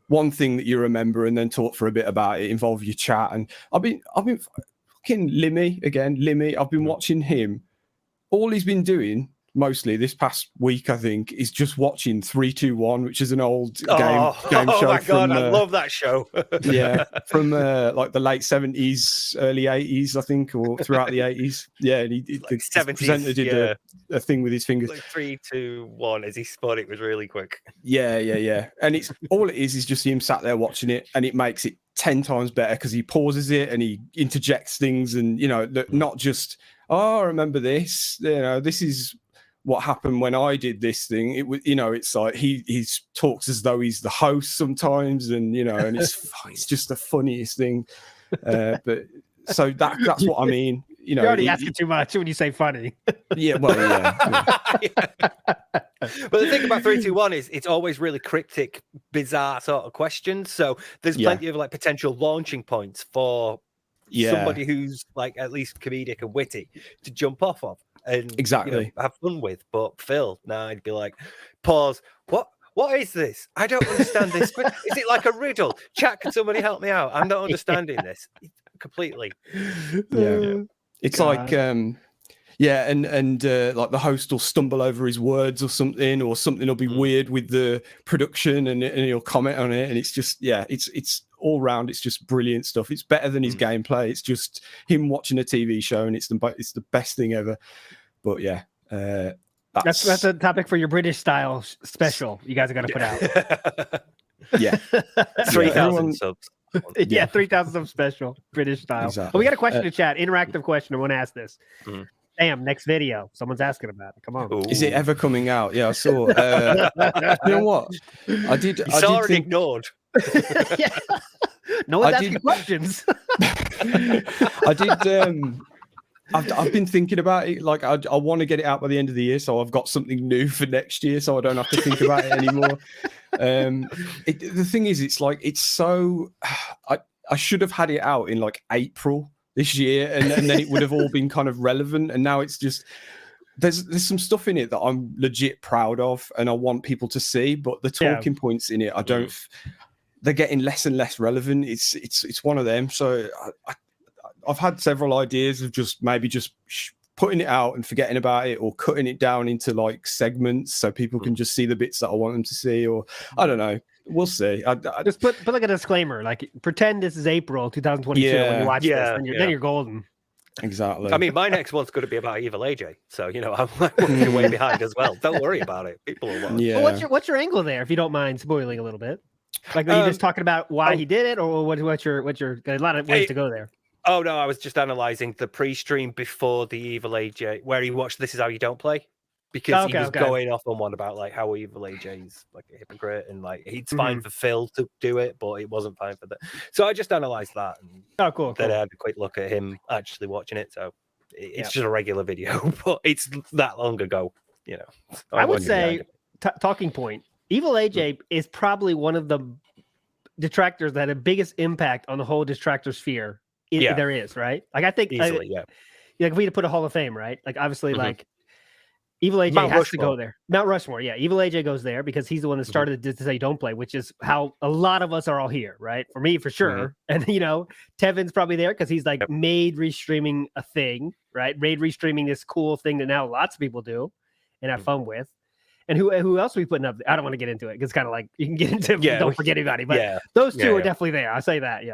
one thing that you remember, and then talk for a bit about it, involve your chat. And I've been fucking Limmy. I've been watching him. All he's been doing mostly this past week, I think, is just watching 3-2-1, which is an old game show.
Oh my god,
from,
I love that show.
yeah, from like the late 70s, early 80s, I think, or throughout the 80s. Yeah, and the
70s,
presenter did a thing with his fingers.
Like 3, 2, 1 as he spun it was really quick.
Yeah. And it's all it is just him sat there watching it, and it makes it 10 times better because he pauses it and he interjects things, and not just, oh, I remember this. This is what happened when I did this thing. It was, it's like he talks as though he's the host sometimes, and and it's just the funniest thing. But so that's what I mean.
You're already asking too much when you say funny.
Yeah, well, yeah.
But the thing about 3-2-1 is it's always really cryptic, bizarre sort of questions. So there's plenty of like potential launching points for somebody who's like at least comedic and witty to jump off of and have fun with. But Phil, I'd be like, pause. What is this? I don't understand this. Is it like a riddle? Chat, can somebody help me out? I'm not understanding this completely.
Yeah. It's like and like the host will stumble over his words or something will be weird with the production, and he'll comment on it, and it's just it's all round, it's just brilliant stuff. It's better than his gameplay. It's just him watching a TV show, and it's the best thing ever. But that's
a topic for your British style special you guys are going to put out.
Yeah.
3,000 subs.
Yeah, 3,000 subs special, British style.
Exactly.
Oh, we got a question in chat, interactive question. I want to ask this. Damn, next video. Someone's asking about it. Come on.
Ooh.
Is it ever coming out? Yeah, I saw. You know what? I did
ignored.
Yeah. No one's asking questions.
I did. I've been thinking about it. Like, I want to get it out by the end of the year, so I've got something new for next year, so I don't have to think about it anymore. The thing is, it's like it's so. I should have had it out in like April this year, and then it would have all been kind of relevant. And now it's just there's some stuff in it that I'm legit proud of, and I want people to see. But the talking points in it, I don't. They're getting less and less relevant. It's one of them. So I've had several ideas of just putting it out and forgetting about it, or cutting it down into like segments so people can just see the bits that I want them to see, or I don't know. We'll see. I
just put like a disclaimer, like pretend this is April 2022 when you watch this, then you're golden.
Exactly.
I mean, my next one's going to be about Evil AJ, so I'm working way behind as well. Don't worry about it. People will watch.
Yeah.
Well, what's your angle there, if you don't mind spoiling a little bit? Like, are you just talking about why he did it, or what's your a lot of ways to go there?
Oh no, I was just analysing the pre-stream before the Evil AJ, where he watched "This Is How You Don't Play," because he was going off on one about like how Evil AJ is like a hypocrite, and like it's fine for Phil to do it, but it wasn't fine for that. So I just analysed that. And
cool.
Then I had a quick look at him actually watching it. So it's just a regular video, but it's that long ago.
I would say talking point. Evil AJ is probably one of the detractors that had the biggest impact on the whole detractor sphere. There is, right? Like, I think
easily,
like if we had to put a Hall of Fame, right? Like, obviously, like Evil AJ
Mount
has
Rushmore.
to go there. Mount Rushmore, yeah. Evil AJ goes there because he's the one that started This Is How You Don't Play, which is how a lot of us are all here, right? For me, for sure. And Tevin's probably there because he's like made restreaming a thing, right? Made restreaming this cool thing that now lots of people do and have fun with. And who else are we putting up? I don't want to get into it because it's kind of like you can get into don't forget anybody. But those two are definitely there. I'll say that,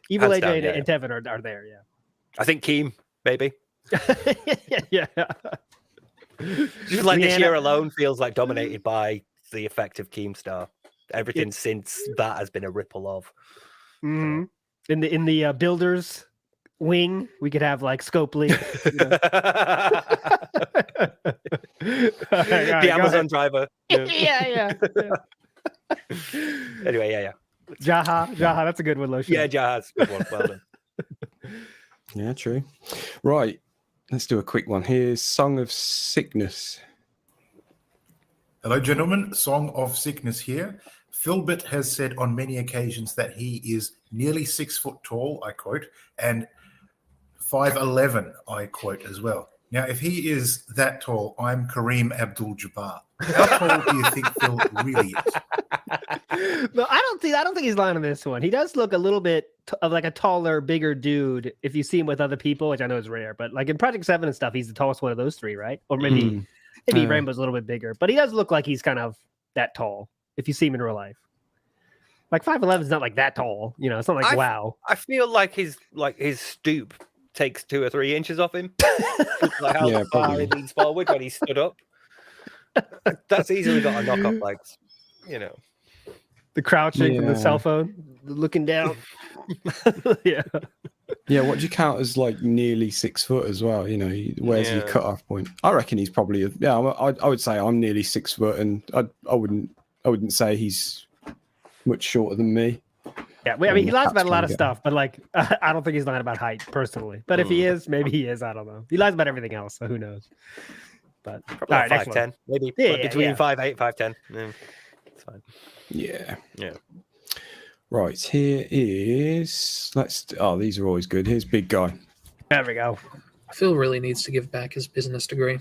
Evil
Hands
AJ
down,
and Tevin are there,
I think Keem, maybe.
yeah.
Just like this year alone feels like dominated by the effect of Keemstar. Everything since that has been a ripple of.
In the builders wing, we could have like Scopely.
The Amazon driver.
Yeah.
Anyway, yeah.
Jaha, that's a good one, Lotion.
Yeah, Jaha's a good one. Well done.
Yeah, true. Right, let's do a quick one. Here's Song of Sickness.
Hello, gentlemen. Song of Sickness here. Philbit has said on many occasions that he is nearly 6 foot tall, I quote, and 5'11", I quote as well. Now, if he is that tall, I'm Kareem Abdul-Jabbar. How tall do you think Phil really is?
No, I don't think he's lying on this one. He does look a little bit of like a taller, bigger dude if you see him with other people, which I know is rare. But like in Project 7 and stuff, he's the tallest one of those three, right? Or maybe Rainbow's a little bit bigger, but he does look like he's kind of that tall if you see him in real life. Like 5'11" is not like that tall, you know. It's not like wow.
I feel like his stoop takes 2 or 3 inches off him. Like how far he leans forward when he stood up. That's easily got a knock off legs, you know.
The crouching from the cell phone, looking down. Yeah.
Yeah, what do you count as like nearly 6 foot as well? You know, where's your cutoff point? I reckon he's probably I would say I'm nearly 6 foot, and I wouldn't say he's much shorter than me.
Yeah, I mean, he lies about a lot of stuff, but like I don't think he's lying about height personally. But if he is, maybe he is. I don't know. He lies about everything else, so who knows? But
probably 5'10", maybe between 5'8", 5'10". Yeah, it's fine.
Yeah.
Yeah.
Right, here is these are always good. Here's Big Guy.
There we go.
Phil really needs to give back his business degree.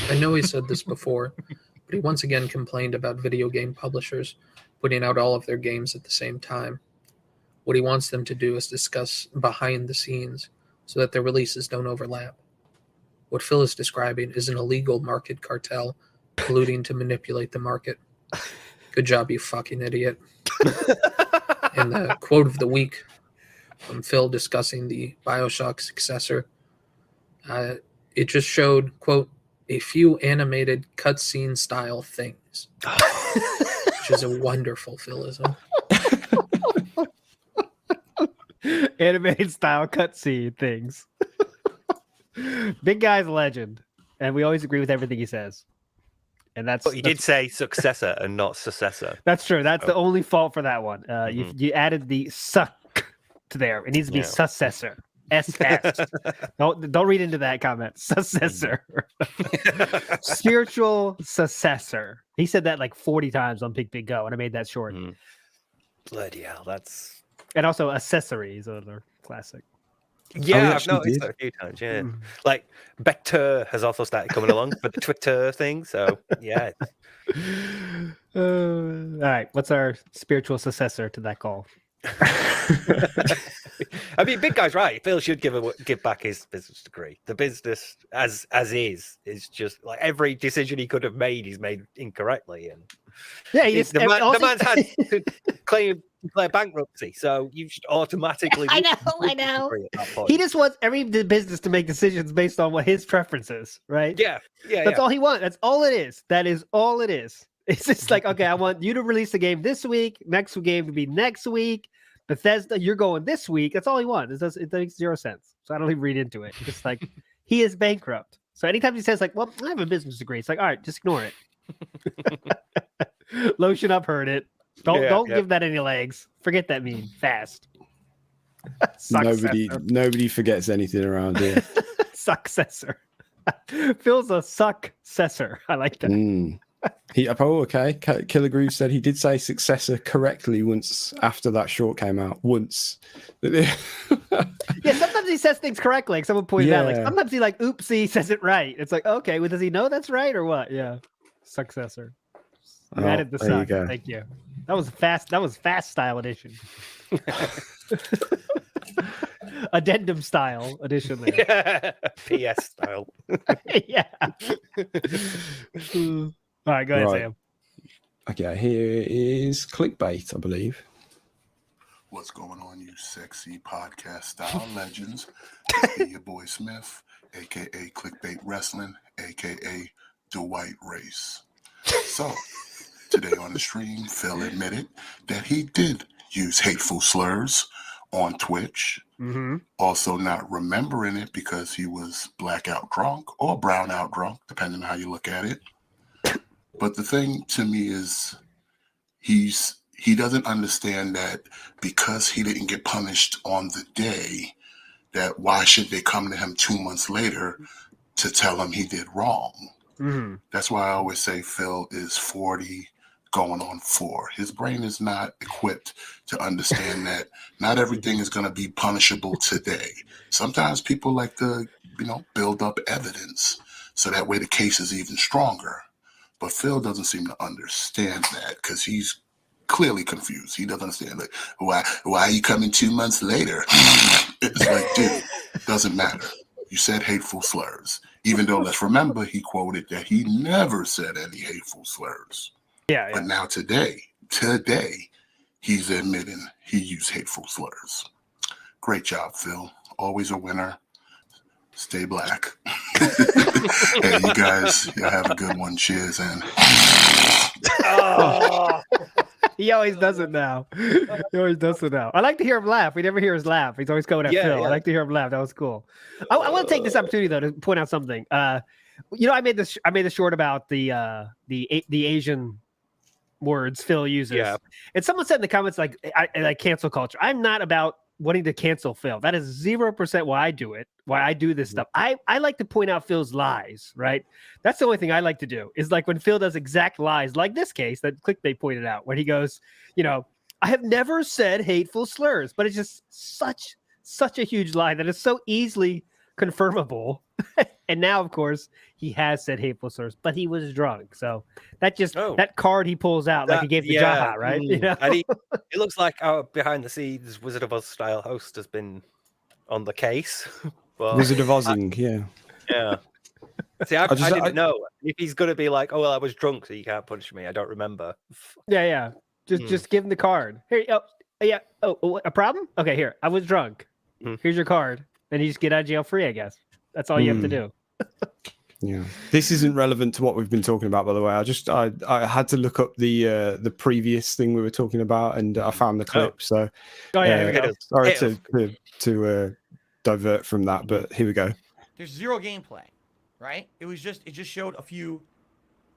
I know he said this before, but he once again complained about video game publishers putting out all of their games at the same time. What he wants them to do is discuss behind the scenes so that their releases don't overlap. What Phil is describing is an illegal market cartel colluding to manipulate the market. Good job, you fucking idiot. And the quote of the week from Phil discussing the BioShock successor, it just showed, quote, a few animated cutscene style things, which is a wonderful Philism.
Animated style cutscene things. Big Guy's a legend, and we always agree with everything he says. And but
he did say successor and not successor.
That's true. That's the only fault for that one. You added the suck to there. It needs to be successor. SS. Don't read into that comment. Successor. Spiritual successor. He said that like 40 times on Big Go, and I made that short.
Bloody hell, that's...
And also accessories are the classic.
Yeah, I've noticed that a few times. Yeah, like Better has also started coming along for the Twitter thing. So yeah.
All right, what's our spiritual successor to that call?
I mean, Big Guy's right. Phil should give back his business degree. The business as is just like every decision he could have made, he's made incorrectly, and the man's had to declare bankruptcy, so you should automatically.
I know. He just wants every business to make decisions based on what his preference is, right?
Yeah.
That's all he wants. That's all it is. That is all it is. It's just like, okay, I want you to release the game this week, next game to be next week. Bethesda, you're going this week. That's all he wants. It makes zero sense. So I don't even read into it. It's like he is bankrupt. So anytime he says like, well, I have a business degree, it's like, all right, just ignore it. Lotion up, heard it. Don't give that any legs. Forget that meme fast.
Nobody forgets anything around here.
Successor. Phil's a successor. I like that.
Killer Groove said he did say successor correctly once after that short came out. Once.
Yeah, sometimes he says things correctly. Like someone pointed out. Like sometimes he oopsie says it right. It's like, okay, well, does he know that's right or what? Yeah. Successor. We added the suck. Thank you. That was fast style edition. Addendum style edition there.
Yeah. PS style.
Yeah. All right, go ahead, Sam.
Okay, here is Clickbait, I believe.
What's going on, you sexy podcast style legends? It's your boy Smith, aka Clickbait Wrestling, aka the White Race. So, today on the stream, Phil admitted that he did use hateful slurs on Twitch. Also not remembering it because he was blackout drunk or brownout drunk, depending on how you look at it. But the thing to me is, he doesn't understand that because he didn't get punished on the day, that why should they come to him 2 months later to tell him he did wrong?
Mm-hmm.
That's why I always say Phil is 40 going on 4. His brain is not equipped to understand that not everything is going to be punishable today. Sometimes people like to, build up evidence so that way the case is even stronger. But Phil doesn't seem to understand that because he's clearly confused. He doesn't understand, like, why are you coming 2 months later? It's like, dude, doesn't matter. You said hateful slurs. Even though, let's remember, he quoted that he never said any hateful slurs.
Yeah.
But now today, he's admitting he used hateful slurs. Great job, Phil. Always a winner. Stay black. Hey, you guys, y'all have a good one. Cheers. And
he always does it now. I like to hear him laugh. We never hear his laugh. He's always going at Phil. Yeah. I like to hear him laugh. That was cool. I want to take this opportunity though to point out something. I made this short about the Asian words Phil uses. Yeah. And someone said in the comments like cancel culture. I'm not about wanting to cancel Phil. That is 0% why I do it. Why I do this stuff. I like to point out Phil's lies, right? That's the only thing I like to do is like when Phil does exact lies, like this case that Clickbait pointed out, when he goes, I have never said hateful slurs, but it's just such a huge lie that is so easily confirmable. And now, of course, he has said hateful slurs, but he was drunk. So that card he pulls out like he gave to Jaha, right?
And it looks like our behind the scenes Wizard of Oz style host has been on the case. But
Wizard of Ozzing, yeah.
Yeah. See, I didn't know if he's going to be like, oh, well, I was drunk, so you can't punch me. I don't remember.
Yeah. Just give him the card. Here, Oh, a problem? Okay, here. I was drunk. Here's your card. And you just get out of jail free, I guess. That's all you have to do.
Yeah. This isn't relevant to what we've been talking about, by the way. I had to look up the previous thing we were talking about, and I found the clip. So, sorry to divert from that, but here we go.
There's zero gameplay, right? It just showed a few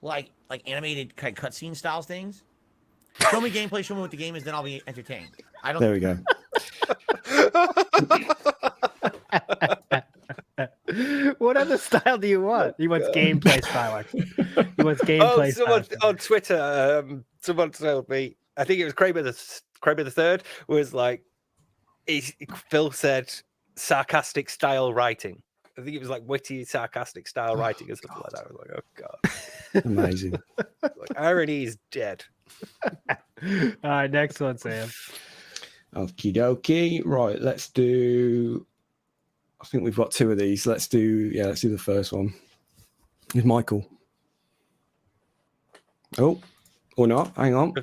like animated kind of cutscene styles things. Show me gameplay, show me what the game is, then I'll be entertained.
There we go.
What other style do you want? He wants gameplay style. Actually. He wants gameplay
someone
style.
on Twitter, someone told me, I think it was Kramer the Third, was like, Phil said sarcastic style writing. I think it was like witty, sarcastic style writing or something like that. I was like, oh god,
amazing.
Like, irony is dead.
All right, next one, Sam.
Okie dokie. Right, let's do. I think we've got 2 of these. Let's do the first one. Is Michael? Oh, or not? Hang on.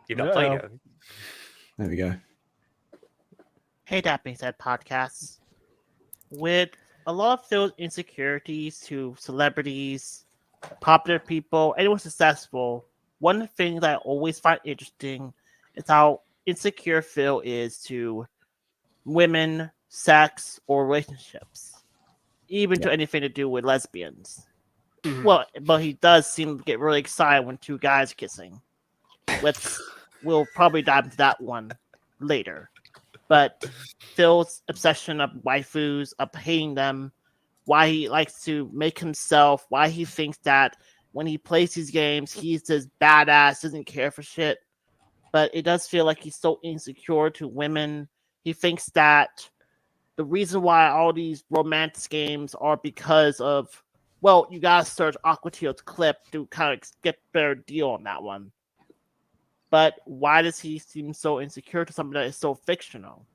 You're not playing it.
There we go.
Hey, That Being Said podcasts. With a lot of Phil's insecurities to celebrities, popular people, anyone successful, one thing that I always find interesting is how insecure Phil is to women, sex, or relationships, even to anything to do with lesbians. Well, but he does seem to get really excited when 2 guys are kissing. We'll probably dive into that one later. But Phil's obsession of waifus, of hating them, why he likes to make himself, why he thinks that when he plays these games, he's this badass, doesn't care for shit. But it does feel like he's so insecure to women. He thinks that the reason why all these romance games are because of, well, you gotta search Aqua Teal's clip to kind of get a better deal on that one. But why does he seem so insecure to something that is so fictional?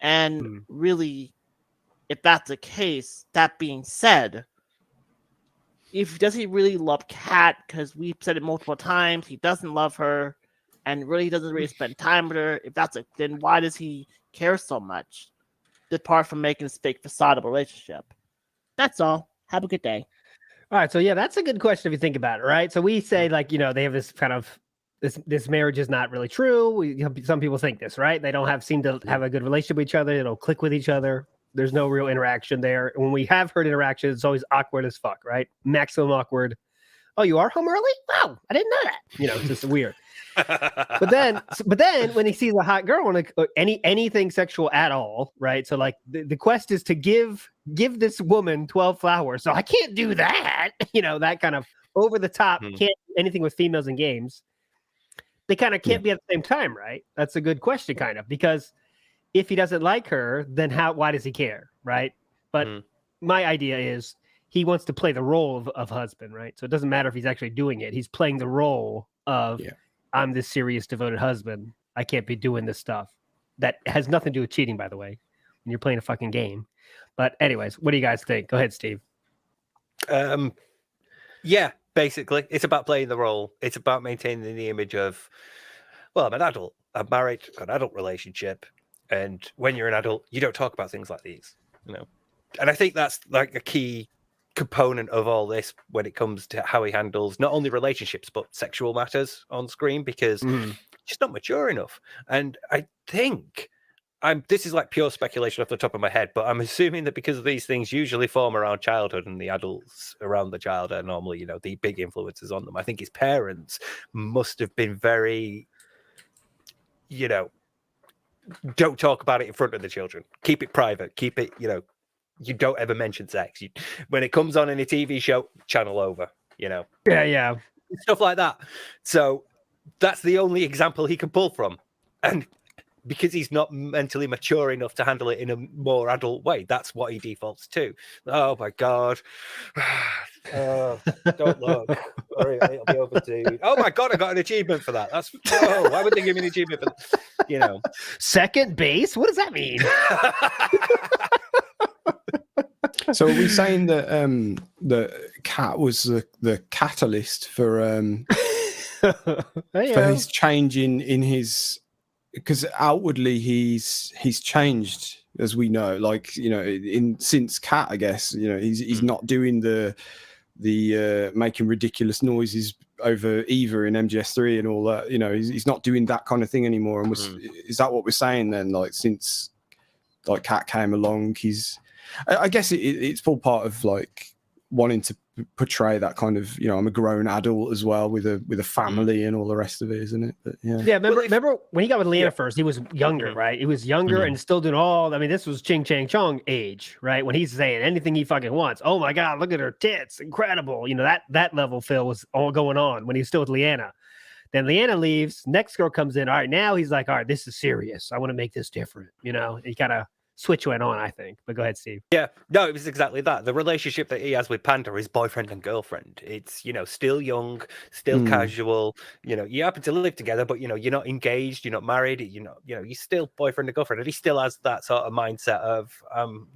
And really, if that's the case, that being said, does he really love Kat? Because we've said it multiple times, he doesn't love her, and really doesn't really spend time with her. If that's then why does he care so much? Apart from making this fake facade of a relationship. That's all. Have a good day.
All right, so yeah, that's a good question if you think about it, right? So we say like, they have this kind of this marriage is not really true. Some people think this, right? They don't seem to have a good relationship with each other. They don't click with each other. There's no real interaction there. When we have heard interaction, it's always awkward as fuck, right? Maximum awkward. Oh, you are home early? Oh, I didn't know that. It's just weird. But then when he sees a hot girl, like anything sexual at all, right? So like the quest is to give this woman 12 flowers. So I can't do that, that kind of over the top. Can't do anything with females in games. They kind of can't be at the same time, right? That's a good question, kind of, because if he doesn't like her, then why does he care, right? But my idea is he wants to play the role of husband, right? So it doesn't matter if he's actually doing it. He's playing the role of I'm this serious, devoted husband. I can't be doing this stuff. That has nothing to do with cheating, by the way, when you're playing a fucking game. But anyways, what do you guys think? Go ahead, Steve.
Yeah, basically, it's about playing the role. It's about maintaining the image of, well, I'm an adult. I'm married, an adult relationship. And when you're an adult, you don't talk about things like these, And I think that's like a key component of all this when it comes to how he handles not only relationships but sexual matters on screen, because just not mature enough. And I think this is like pure speculation off the top of my head, but I'm assuming that because these things usually form around childhood and the adults around the child are normally, the big influences on them. I think his parents must have been very, don't talk about it in front of the children. Keep it private. Keep it, you don't ever mention sex. When it comes on in a TV show, channel over,
Yeah.
Stuff like that. So that's the only example he can pull from. And because he's not mentally mature enough to handle it in a more adult way, that's what he defaults to. Oh my God. Don't look. Sorry, it'll be over soon. Oh my God, I got an achievement for that. Why would they give me an achievement for that?
Second base? What does that mean?
So are we saying that the cat was the catalyst for his change in his, because outwardly he's changed, as we know, like since Cat, I guess, he's not doing the making ridiculous noises over Eva in MGS3 and all that, he's not doing that kind of thing anymore. And is that what we're saying then? Like since like Cat came along, I guess it's all part of like wanting to portray that kind of, I'm a grown adult as well with a family and all the rest of it, isn't it? But yeah.
Remember when he got with Leanna first, he was younger, right? He was younger and still doing this was Ching Chang Chong age, right? When he's saying anything he fucking wants. Oh my God, look at her tits, incredible. That level Phil was all going on when he was still with Leanna. Then Leanna leaves, next girl comes in. All right, now he's like, all right, this is serious. I want to make this different, He kind of switch went on, I think. But go ahead, Steve.
Yeah, no, it was exactly that. The relationship that he has with Panda is boyfriend and girlfriend. It's, still young, still casual. You happen to live together, but, you're not engaged, you're not married, you're still boyfriend and girlfriend. And he still has that sort of mindset of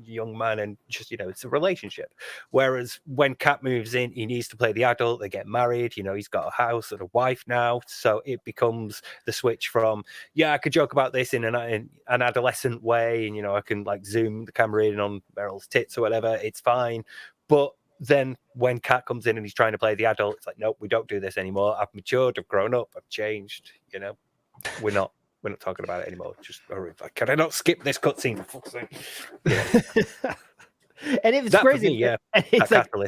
young man and just, it's a relationship. Whereas when Cat moves in, he needs to play the adult. They get married, he's got a house and a wife now. So it becomes the switch from, I could joke about this in an adolescent way, and, I can like zoom the camera in on Meryl's tits or whatever, it's fine. But then when Cat comes in and he's trying to play the adult, it's like, nope, we don't do this anymore. I've matured, I've grown up, I've changed. We're not talking about it anymore. Just can I not skip this cutscene? For fuck's sake?
And it was crazy.
Me,
it's like, but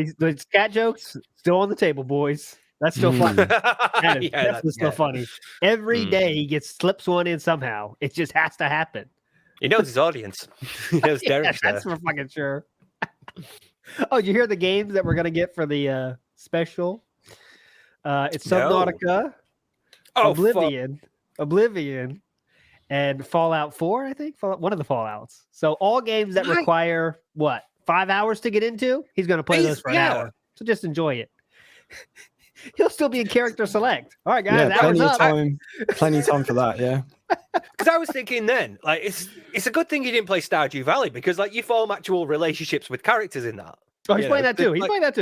it's cat jokes still on the table, boys. That's still funny. That's still funny. Every day he slips one in somehow. It just has to happen.
He knows his audience. He knows Derek's
that's for fucking sure. Oh, did you hear the games that we're gonna get for the special? It's Subnautica, Oblivion, and Fallout 4, I think. One of the Fallouts. So all games that require 5 hours to get into, he's gonna play those for an hour. So just enjoy it. He'll still be in character select. All right, guys,
plenty of time for that. Yeah.
Because I was thinking then, like, it's a good thing you didn't play Stardew Valley, because like you form actual relationships with characters in that.
Oh, he's playing that too. He's playing that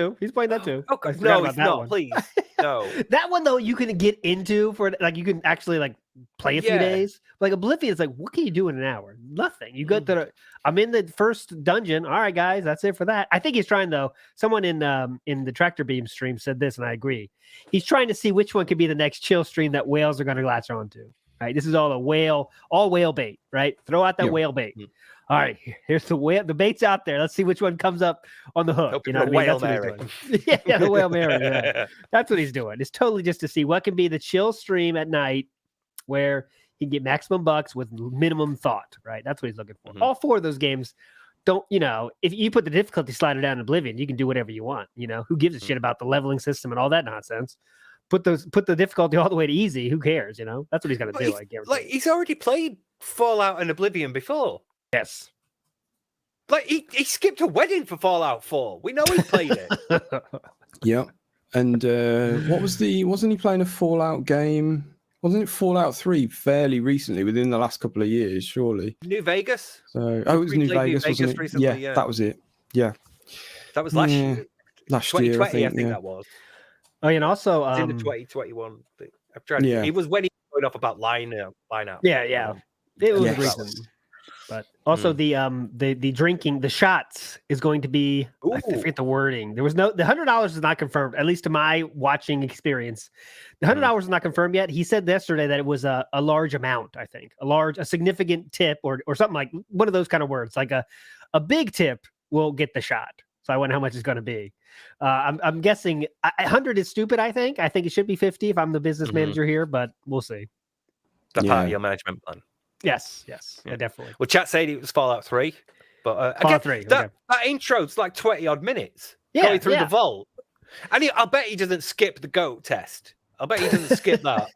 too.
Okay, no, he's not. Please, no.
That one though, you can get into for like you can actually like play a few days. Like Oblivion is like, what can you do in an hour? Nothing. You go to I'm in the first dungeon. All right, guys, that's it for that. I think he's trying though. Someone in the Tractor Beam stream said this, and I agree. He's trying to see which one could be the next chill stream that whales are going to latch onto. Right, this is all whale bait. Right, throw out that whale bait. All right, here's the whale. The bait's out there. Let's see which one comes up on the hook. You know what I mean? That's what he's doing. Yeah, the whale Mary. Yeah. That's what he's doing. It's totally just to see what can be the chill stream at night where he can get maximum bucks with minimum thought. Right, that's what he's looking for. All 4 of those games don't. If you put the difficulty slider down in Oblivion, you can do whatever you want. Who gives a shit about the leveling system and all that nonsense? Put the difficulty all the way to easy. Who cares? That's what he's gonna do. I guarantee.
He's already played Fallout and Oblivion before.
Yes.
He skipped a wedding for Fallout 4. We know he played it.
Yeah. And wasn't he playing a Fallout game? Wasn't it Fallout 3 fairly recently, within the last couple of years, surely?
New Vegas?
So it was New Vegas, wasn't it?
Recently,
yeah, that was it. Yeah.
That was last year.
Last
2020,
year,
I think that was.
Oh, and also
it's in the 2021 thing. I'm trying to It was when he going off about line out.
Yeah. It was recent. But also the drinking, the shots is going to be, I forget the wording. The $100 is not confirmed, at least to my watching experience. The $100 is not confirmed yet. He said yesterday that it was a large amount, I think. A significant tip or something like one of those kind of words. Like a big tip will get the shot. So I wonder how much it's going to be. I'm guessing 100 is stupid, I think. I think it should be 50 if I'm the business manager here, but we'll see.
That's part of your management plan.
Yes, yeah, definitely.
Well, chat said it was Fallout 3, but
Fallout 3.
That intro's like 20 odd minutes going through the vault, and I'll bet he doesn't skip the goat test. I'll bet he doesn't skip that.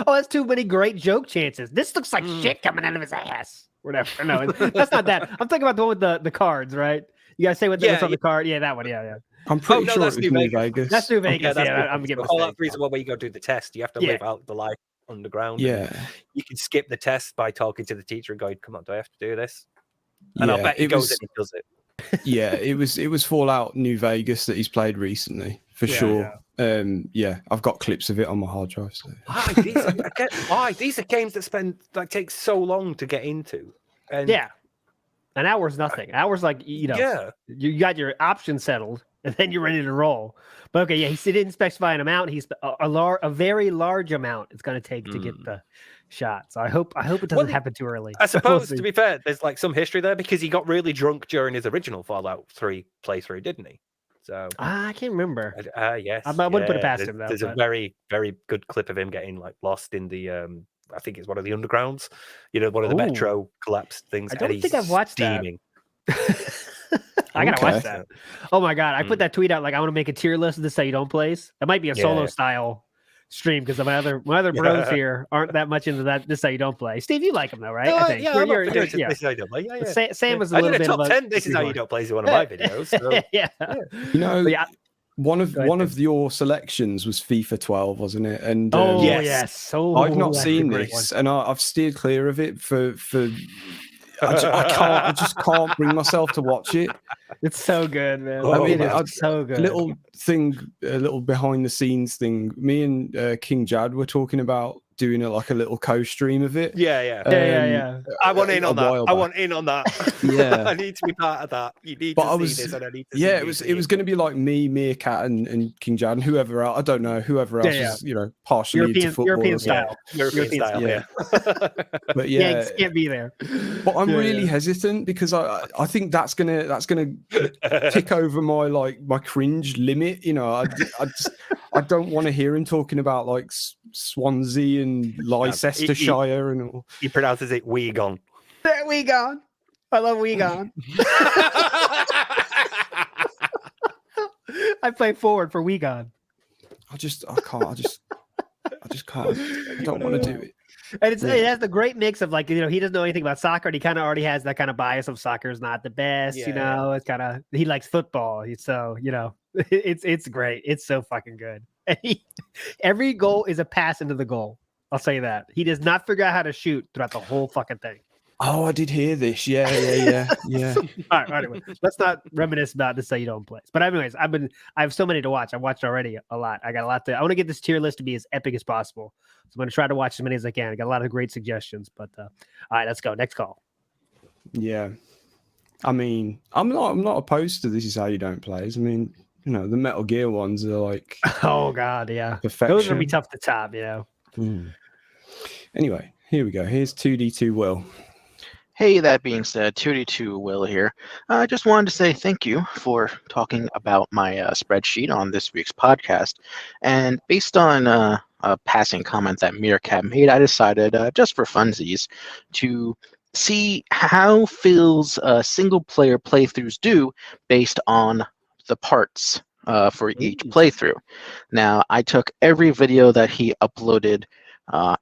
Oh, that's too many great joke chances. This looks like shit coming out of his ass. Whatever. No, that's not that. I'm thinking about the one with the cards, right? You guys say what's on the card? Yeah, that one. Yeah.
I'm pretty sure that's New Vegas.
That's New Vegas. I'm getting
Fallout 3 is the one where you go do the test. You have to live out the life underground.
Yeah,
you can skip the test by talking to the teacher and going, "Come on, do I have to do this?" And I'll bet he goes and he does it.
Yeah, it was Fallout New Vegas that he's played recently for sure. Yeah, I've got clips of it on my hard drive. So.
These are games that take so long to get into. And
an hour's nothing. An hour's like you got your options settled and then you're ready to roll. But okay, he didn't specify an amount. He's a very large amount it's going to take to get the shot. So I hope it doesn't happen too early.
I suppose to be fair, there's like some history there because he got really drunk during his original Fallout 3 playthrough, didn't he? So
I can't remember.
Yes,
I wouldn't put it past him.
There's a very, very good clip of him getting like lost in the I think it's one of the undergrounds. One of the metro collapsed things.
I don't think I've watched
steaming.
that. I gotta watch that. Oh my god! I put that tweet out like I want to make a tier list of this so you don't plays. It might be a solo style stream because my other bros here aren't that much into that. This is how you don't play. Steve, you like him though, right? I think.
This is how you don't play. Yeah.
Sam was a little bit
top 10. This is how you don't play is one of my videos. So.
yeah.
One of your selections was FIFA 12, wasn't it? And
yes.
I've not seen this, and I've steered clear of it for. I just can't bring myself to watch it.
It's so good, man. It's so good.
A little behind the scenes thing. Me and King Jad were talking about doing a little co-stream of it.
Yeah.
I want in on that.
Yeah,
I need to be part of that. You need to see this, and I need to.
Yeah, it was going to be like me, Meerkat, and King Jad, and whoever else. I don't know whoever else is partially into football.
European style.
Yeah. But
Yanks can't be there.
But I'm really hesitant because I think that's gonna tick over my cringe limit. I don't want to hear him talking about like Swansea and Leicestershire and all.
He pronounces it Wigan.
Wigan. I love Wigan. I play forward for Wigan.
I can't. I just can't. I don't want to do it.
And it has the great mix of like, he doesn't know anything about soccer and he kind of already has that kind of bias of soccer is not the best, it's kind of, he likes football. So, it's great. It's so fucking good. Every goal is a pass into the goal. I'll say that. He does not figure out how to shoot throughout the whole fucking thing.
Oh, I did hear this. Yeah.
All right. Anyway, let's not reminisce about this so you don't play. But anyways, I have so many to watch. I've watched already a lot. I got a lot I want to get this tier list to be as epic as possible. So I'm going to try to watch as many as I can. I got a lot of great suggestions. But all right, let's go. Next call.
Yeah. I mean, I'm not opposed to this is how you don't play. I mean, the Metal Gear ones are like
oh god, yeah.
Perfection.
Those are gonna be tough to top,
Anyway, here we go. Here's 2D2 Will.
Hey, that being said, 2D2 Will here. I just wanted to say thank you for talking about my spreadsheet on this week's podcast. And based on a passing comment that Meerkat made, I decided, just for funsies, to see how Phil's single-player playthroughs do based on the parts for each playthrough. Now, I took every video that he uploaded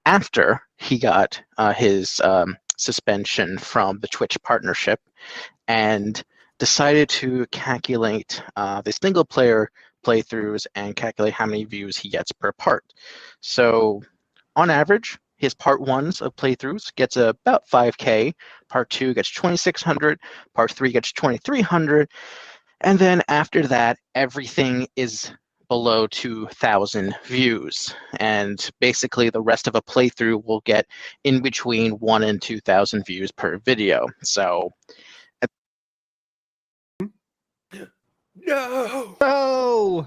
after he got his suspension from the Twitch partnership and decided to calculate the single player playthroughs and calculate how many views he gets per part. So on average, his part ones of playthroughs gets about 5K, part 2 gets 2,600, part 3 gets 2,300, and then after that, everything is below 2,000 views, and basically the rest of a playthrough will get in between 1 and 2,000 views per video. So
No.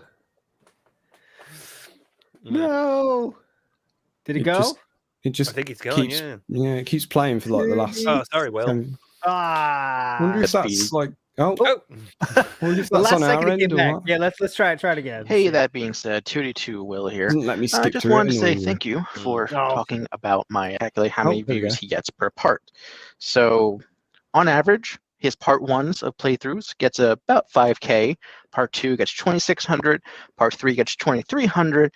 No. Did it go?
It just
I think it's going,
keeps,
yeah.
it keeps playing for like the last.
Oh, sorry, Will.
Ah.
I wonder if that's like. Oh. I wonder if
The
that's
last
on our
second
end
came
or
back.
what?
Yeah, let's try it again.
Hey, that being said, 2D2 Will here.
Doesn't let me
I
skip
just
through it
wanted to say
anyway.
thank you for talking about my calculate how
Oh,
many
there we
views
go.
he gets per part. So on average, his part ones of playthroughs gets about 5K, part 2 gets 2,600, part 3 gets 2,300,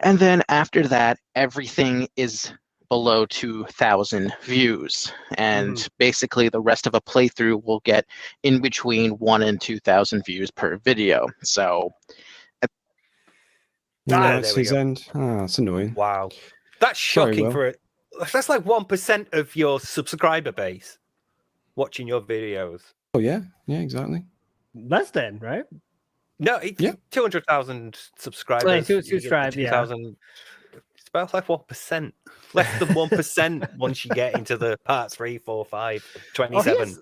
and then after that, everything is below 2,000 views, and basically the rest of a playthrough will get in between 1 and 2,000 views per video. So
Yeah,
there
it's
we
his
go.
end. Ah, that's annoying.
Wow. That's
Sorry,
shocking
Will.
for it. That's like 1% of your subscriber base watching your videos.
Oh yeah, yeah, exactly.
Less than, right?
No, it's 200,000 subscribers.
Like,
you get
subscribe, yeah.
2,000. It's about like 1%. Less than 1% once you get into the parts 3, 4, 5, 27.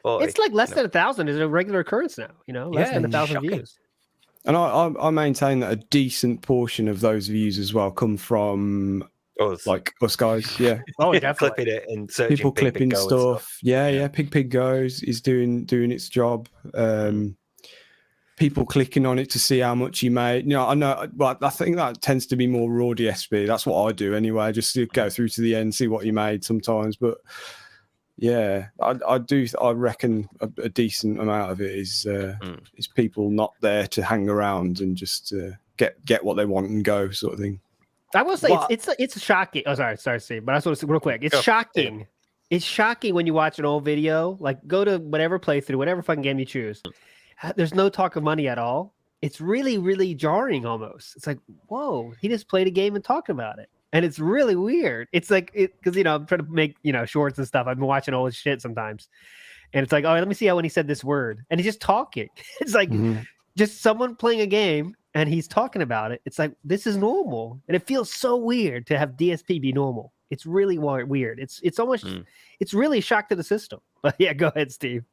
40,
It's like less than 1,000 is a regular occurrence now. You know, less
Yeah,
than 1,000
shocking.
views.
And I maintain that a decent portion of those views as well come from
us,
like us guys. Yeah.
Oh,
Yeah,
definitely.
clipping it and searching
People
Pig
clipping
Go and
stuff. Yeah. Pig Goes is doing its job. People clicking on it to see how much you made. You know, I know, but I think that tends to be more raw DSP. That's what I do anyway. Just to go through to the end, see what you made sometimes. But yeah, I reckon a decent amount of it is people not there to hang around and just get what they want and go, sort of thing.
I will say it's shocking. Oh, sorry, Steve. But I just want to say real quick. It's shocking. It's shocking when you watch an old video. Like, go to whatever playthrough, whatever fucking game you choose. There's no talk of money at all. It's really, really jarring almost. It's like, whoa, he just played a game and talked about it. And it's really weird. It's like, because, I'm trying to make, shorts and stuff. I've been watching old shit sometimes. And it's like, oh, let me see how when he said this word. And he's just talking. It's like just someone playing a game and he's talking about it. It's like, this is normal. And it feels so weird to have DSP be normal. It's really weird. It's almost, it's really a shock to the system. But yeah, go ahead, Steve.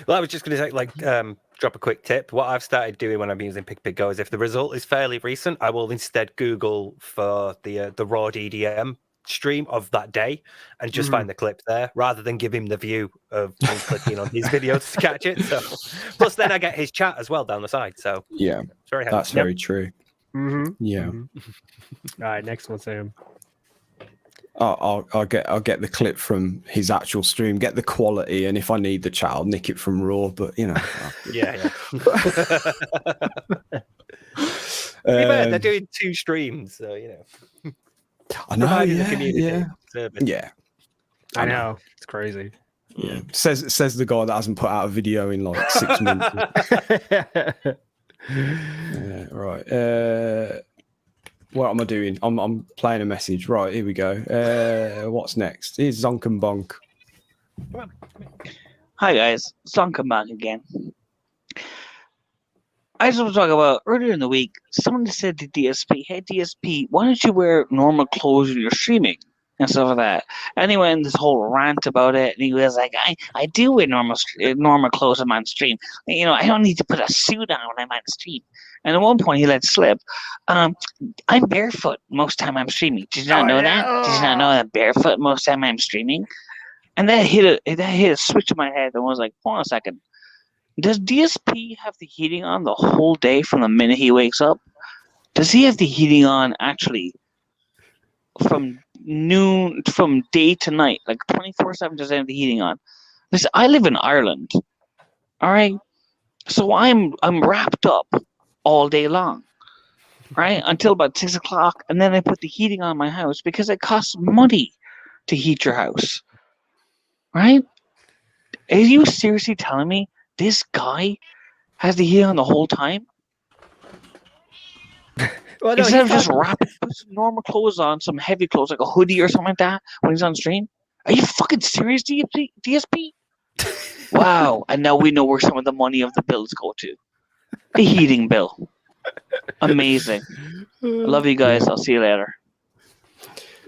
Well, I was just going to say, drop a quick tip. What I've started doing when I'm using Pig Go is if the result is fairly recent, I will instead Google for the raw DDM stream of that day and just find the clip there, rather than give him the view of me clicking on his videos to catch it. So, plus, then I get his chat as well down the side. So
yeah,
it's very handy.
that's very true. Yeah.
All right, next one, Sam.
I'll get the clip from his actual stream, get the quality, and if I need the chat, I'll nick it from Raw. But
yeah. They're doing 2 streams, so
I know.
Providing the community service.
Yeah.
I know. It's crazy.
Yeah. Says the guy that hasn't put out a video in like 6 months. Right. What am I doing? I'm playing a message. Right, here we go. What's next? Here's Zonk and Bonk.
Hi guys, Zonk back again. I just want to talk about earlier in the week, someone said to DSP, hey DSP, why don't you wear normal clothes when you're streaming? And stuff like that. And he went in this whole rant about it, and he was like, I do wear normal clothes when I'm on stream. I don't need to put a suit on when I'm on stream. And at one point, he let slip. I'm barefoot most time I'm streaming. Did you not know that? Did you not know that barefoot most time I'm streaming? And that hit a switch in my head. And I was like, hold on a second. Does DSP have the heating on the whole day from the minute he wakes up? Does he have the heating on actually from day to night, like 24/7? Does he have the heating on? Listen, I live in Ireland. All right, so I'm wrapped up all day long, right, until about 6 o'clock, and then I put the heating on my house because it costs money to heat your house, right? Are you seriously telling me this guy has the heat on the whole time?
Well, no,
instead of just wrapping, put some normal clothes on, some heavy clothes like a hoodie or something like that when he's on stream. Are you fucking serious, DSP? Wow. And now we know where some of the money of the bills go to. The heating bill. Amazing. I love you guys. I'll see you later.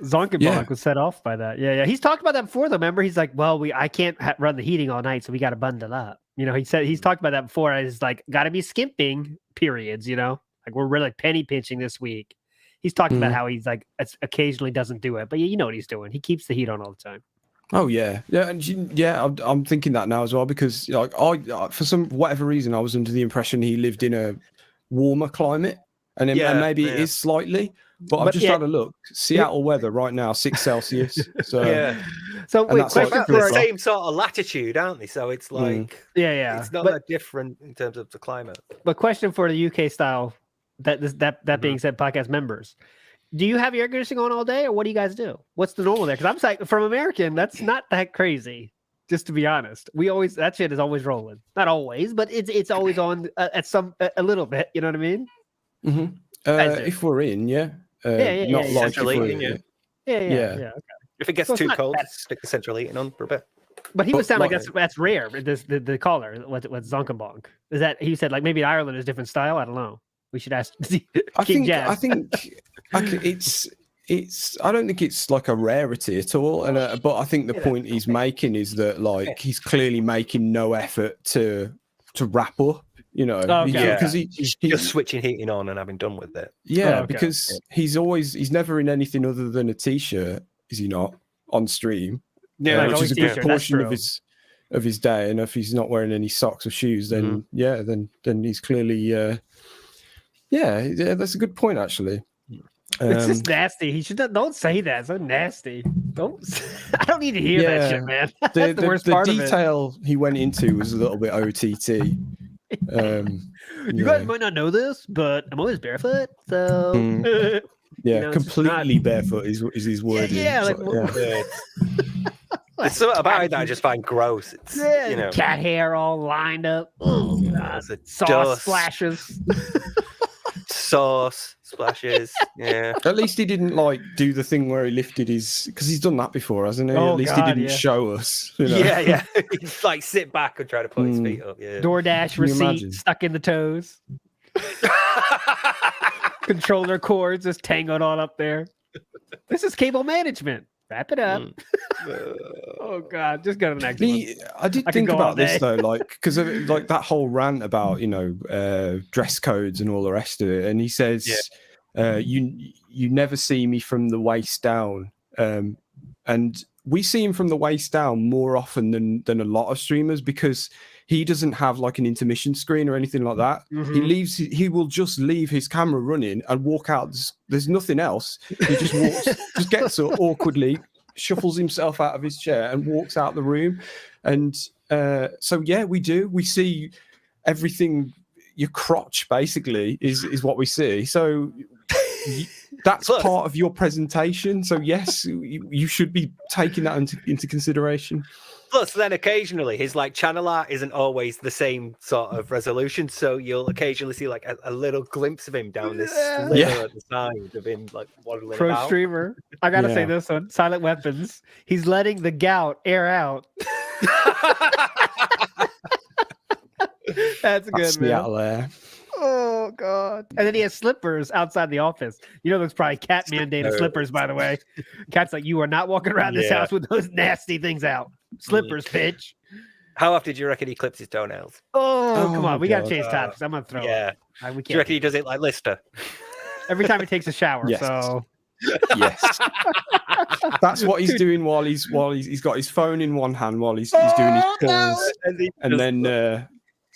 Zonkenbach was set off by that. Yeah. He's talked about that before, though. Remember, he's like, "Well, I can't run the heating all night, so we got to bundle up." You know, he's talked about that before. It's like got to be skimping periods. You know, like we're really penny pinching this week. He's talked about how he's like occasionally doesn't do it, but you know what he's doing. He keeps the heat on all the time.
Oh yeah, and I'm thinking that now as well because like I for some whatever reason I was under the impression he lived in a warmer climate, and maybe it is slightly, but I've just had a look. Seattle weather right now 6 Celsius. So
So wait,
they're the same sort of latitude, aren't they? So it's like it's not that different in terms of the climate.
But question for the UK style that being said, podcast members. Do you have your air conditioning on all day, or what do you guys do? What's the normal there? Because I'm like, from American, that's not that crazy. Just to be honest, that shit is always rolling. Not always, but it's always on at a little bit. You know what I mean?
Mm-hmm. If we're in, not like
central
if we're
heating,
in.
Okay.
If it gets too cold, stick the central heating on for a bit.
But he would sound like that's rare. The caller, what Zonkenbach is that? He said like maybe Ireland is a different style. I don't know. We should ask King Jazz.
I think it's. I don't think it's like a rarity at all. And but I think the point he's making is that like he's clearly making no effort to wrap up. You know, because he's
just switching heating on and having done with it.
Yeah, because he's never in anything other than a t-shirt. Is he not on stream?
Yeah,
which is a good portion of his day. And if he's not wearing any socks or shoes, then then he's clearly. Yeah, that's a good point, actually.
It's just nasty. He should don't say that. It's so nasty. I don't need to hear that shit, man. That's the worst part of it.
The detail he went into was a little bit OTT.
You guys might not know this, but I'm always barefoot. So
completely barefoot is his word.
It's something about it that I just find gross. It's
cat hair all lined up. Oh, sauce splashes.
Sauce splashes. Yeah.
At least he didn't like do the thing where he lifted his, because he's done that before, hasn't he?
Oh,
At least he didn't show us. You know?
Yeah. He's like sit back and try to put his feet up. Yeah.
DoorDash receipt stuck in the toes. Controller cords just tangled all up there. This is cable management. Wrap it up. Oh God, just go to the next one.
I did think about this though, like because of like that whole rant about dress codes and all the rest of it, and he says, "You never see me from the waist down," and we see him from the waist down more often than a lot of streamers because he doesn't have like an intermission screen or anything like that.
Mm-hmm.
He will just leave his camera running and walk out. There's nothing else. He just walks, just gets up awkwardly, shuffles himself out of his chair and walks out the room. And we see everything. Your crotch basically is what we see. So that's part of your presentation. So yes, you should be taking that into consideration.
Plus, then occasionally his like channel art isn't always the same sort of resolution, so you'll occasionally see like a little glimpse of him down this sliver at the side of him like waddling
Pro
about.
streamer. I gotta say this one: Silent Weapons. He's letting the gout air out. That's good, man.
Seattle air.
Oh God! And then he has slippers outside the office. You know, those probably cat mandated slippers, by the way. Cat's like, you are not walking around this house with those nasty things out. Slippers, bitch.
How often do you reckon he clips his toenails?
Oh, come on. We got to
God.
change topics. I'm going to throw
Yeah.
up. We
Do you
can't
reckon he does it like Lister?
every time he takes a shower.
Yes.
So
Yes. That's what he's doing while he's got his phone in one hand while he's doing his calls. And then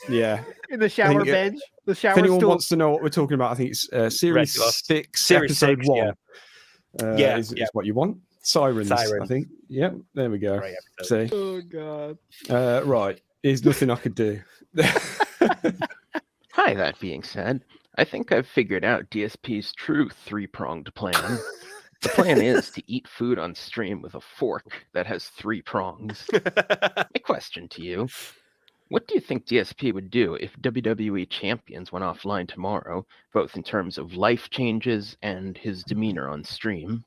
yeah.
in the shower
think,
bench, the shower
If anyone
stool.
wants to know what we're talking about, I think it's series
Regular.
6,
Series
episode
6,
1.
Yeah.
Is what you want. Sirens, I
Sirens.
think. Yep, there we go.
Great episode.
See,
Oh god.
right. There's nothing I could do.
Hi, that being said, I think I've figured out DSP's true three-pronged plan. The plan is to eat food on stream with a fork that has 3 prongs. My question to you, what do you think DSP would do if WWE Champions went offline tomorrow, both in terms of life changes and his demeanor on stream?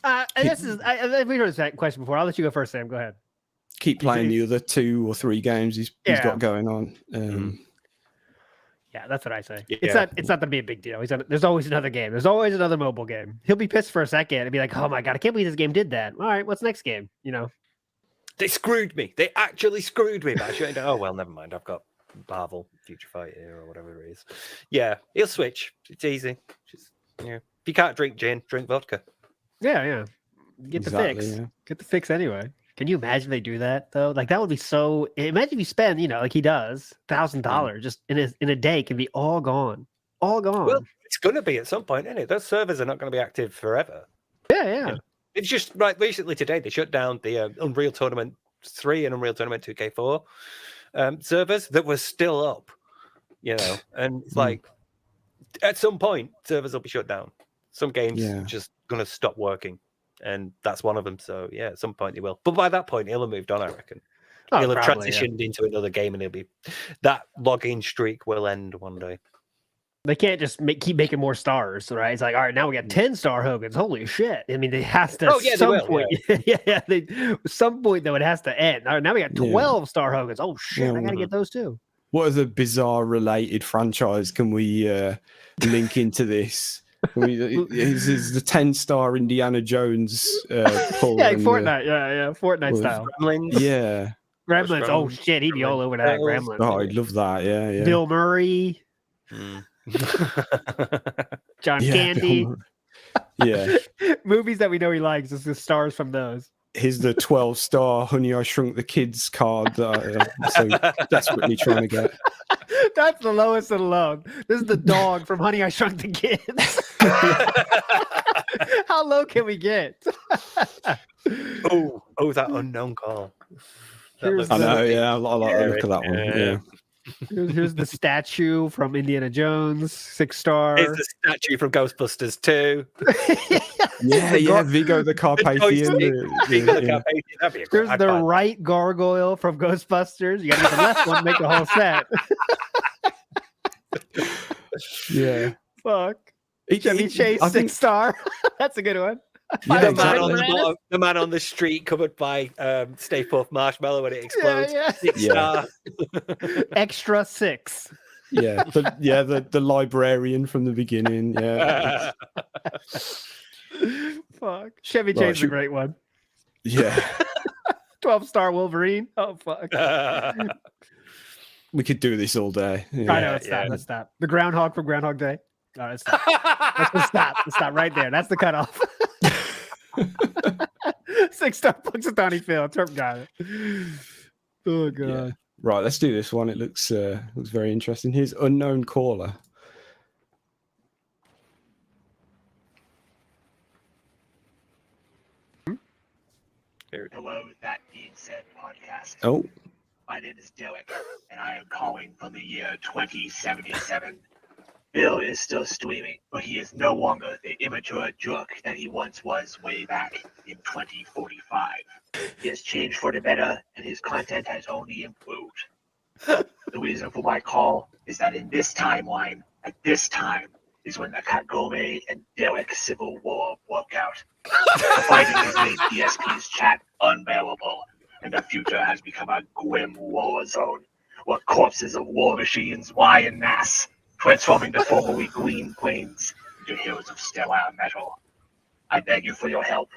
And this is we heard that question before. I'll let you go first, Sam. Go ahead.
Keep playing the other 2 or 3 games he's got going on.
Yeah, that's what I say.
Yeah.
It's not gonna be a big deal. There's always another game. There's always another mobile game. He'll be pissed for a second and be like, "Oh my god, I can't believe this game did that." All right, what's next game? You know,
They screwed me. They actually screwed me. But I shouldn't. Oh well, never mind. I've got Marvel Future Fight here or whatever it is. Yeah, he'll switch. It's easy. Just if you can't drink gin, drink vodka.
yeah. Get the
Exactly,
fix.
yeah.
Get the fix anyway. Can you imagine they do that though? Like that would be so. Imagine if you spend, like he does, $1,000 just in a day can be all gone, all gone.
Well, it's going to be at some point, isn't it? Those servers are not going to be active forever.
Yeah.
It's just recently today they shut down the Unreal Tournament 3 and Unreal Tournament 2K4 servers that were still up, and it's like at some point servers will be shut down. Some games just going to stop working, and that's one of them. So yeah, at some point he will. But by that point he'll have moved on, I reckon. He'll have transitioned into another game, and that login streak will end one day.
They can't just keep making more stars, right? It's like, all right, now we got 10-star Hogans. Holy shit! I mean, they has to.
Oh, yeah,
some
they will,
point. Some point though, it has to end. All right, now we got 12-star Hogans. Oh shit! I gotta get those too.
What other bizarre related franchise can we link into this? Is the 10-star Indiana Jones pull?
Yeah, like Fortnite. Fortnite style.
Gremlins.
Yeah.
Gremlins. Oh shit, he'd be all over that. Gremlins.
Oh, I'd love that. Yeah.
Bill Murray. John Candy.
Yeah.
Movies that we know he likes. It's the stars from those.
Here's the 12-star Honey, I Shrunk the Kids card that I'm so desperately trying to get.
That's the lowest of the low. This is the dog from Honey, I Shrunk the Kids. How low can we get?
Oh, that unknown call.
I know, yeah. I like the look of that one. Yeah.
Here's the statue from Indiana Jones, 6-star.
Here's the statue from Ghostbusters 2.
Yeah, Vigo the Carpathian.
That'd be a
There's the right gargoyle from Ghostbusters. You gotta get the left one to make the whole set.
Yeah.
Fuck. Chevy Chase, 6-star. That's a good one.
Yeah,
the man on the street covered by Stay Puft Marshmallow when it explodes. 6-star.
Extra 6.
Yeah, the librarian from the beginning. Yeah.
Fuck. Chevy Chase is a great one.
Yeah.
12-star Wolverine. Oh fuck.
We could do this all day. Yeah.
I know. Let's stop. The groundhog from Groundhog Day. All right, stop. Let's stop right there. That's the cutoff. 6-star Punxsutawney Phil. Terp got it. Oh god.
Yeah. Right, let's do this one. It looks very interesting. Here's unknown caller.
Hello, that being said, podcast.
Oh.
My name is Derek, and I am calling from the year 2077. Bill is still streaming, but he is no longer the immature jerk that he once was way back in 2045. He has changed for the better, and his content has only improved. The reason for my call is that in this timeline, at this time, is when the Kagome and Derek civil war broke out. The fighting has made DSP's chat unbearable, and the future has become a grim war zone, where corpses of war machines lie en masse, transforming the formerly green plains into hills of sterile metal. I beg you for your help.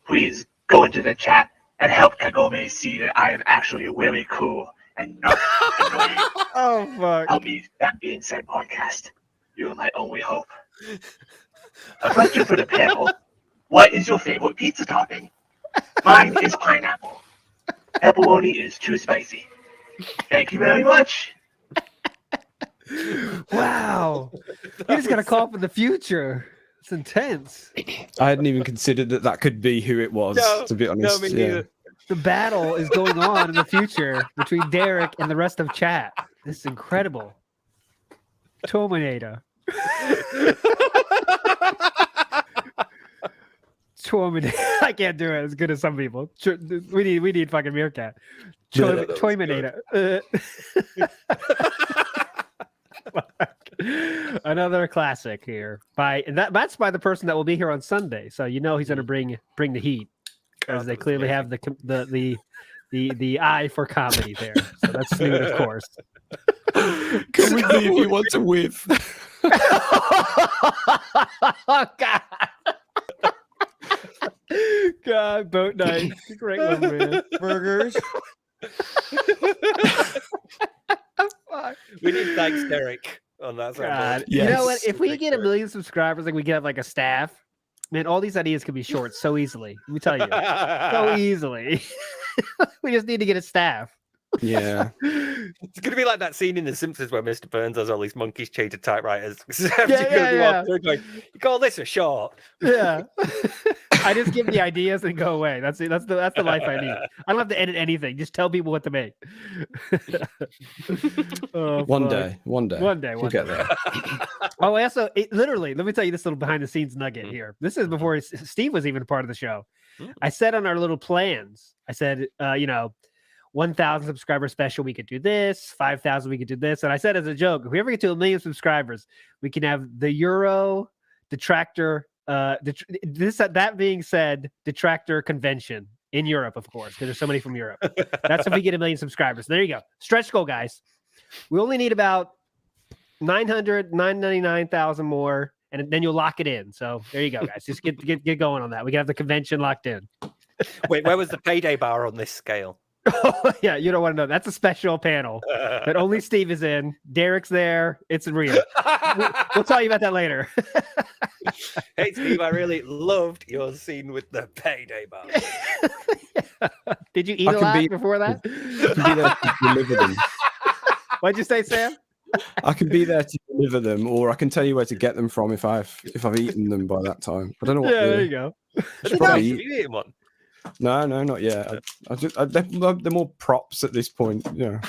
Please go into the chat and help Kagome see that I am actually really cool and not annoying.
Oh, fuck.
Help me, that being said, podcast. You are my only hope. A question for the panel. What is your favorite pizza topping? Mine is pineapple. Pepperoni is too spicy. Thank you very much.
Wow. You just got to call for the future. It's intense.
I hadn't even considered that could be who it was, to be honest.
me
Yeah.
neither. The battle is going on in the future between Derek and the rest of chat. This is incredible. Terminator. Terminator. I can't do it as good as some people. We need fucking Meerkat. Terminator. Another classic here that's by the person that will be here on Sunday. So you know he's going to bring the heat, because they clearly have the eye for comedy there. So that's Snoot, of course.
Come with me if you want to whiff.
Oh, God. God, boat night. Great one, man. Burgers.
We need thanks, Derek, on that.
God. You know what? If we get 1 million subscribers, like we get like a staff, man, all these ideas could be short so easily. Let me tell you, so easily. We just need to get a staff.
Yeah.
It's going to be like that scene in The Simpsons where Mr. Burns has all these monkeys chained to typewriters.
Yeah.
Going, you call this a short?
Yeah. I just give the ideas and go away. That's the life I need. I don't have to edit anything. Just tell people what to make.
One day.
We'll
get there.
Oh, also, literally, let me tell you this little behind the scenes nugget here. This is before Steve was even part of the show. I said on our little plans, I said, 1,000 subscriber special, we could do this. 5,000, we could do this. And I said as a joke, if we ever get to 1 million subscribers, we can have the Euro Detractor. That being said, Detractor convention in Europe, of course, because there's so many from Europe. That's if we get 1 million subscribers. There you go. Stretch goal, guys. We only need about 999,000 more, and then you'll lock it in. So there you go, guys. Just get going on that. We can have the convention locked in.
Wait, where was the payday bar on this scale?
Yeah, you don't want to know. That's a special panel that only Steve is in. Derek's there. It's real. We'll tell you about that later.
Hey, Steve, I really loved your scene with the payday bar.
Did you eat a lot before that?
Be there to deliver them.
What'd you say, Sam?
I can be there to deliver them, or I can tell you where to get them from if I've eaten them by that time. I don't know what.
Yeah, there you go.
Have you eaten one?
No, not yet. They're more props at this point. Yeah.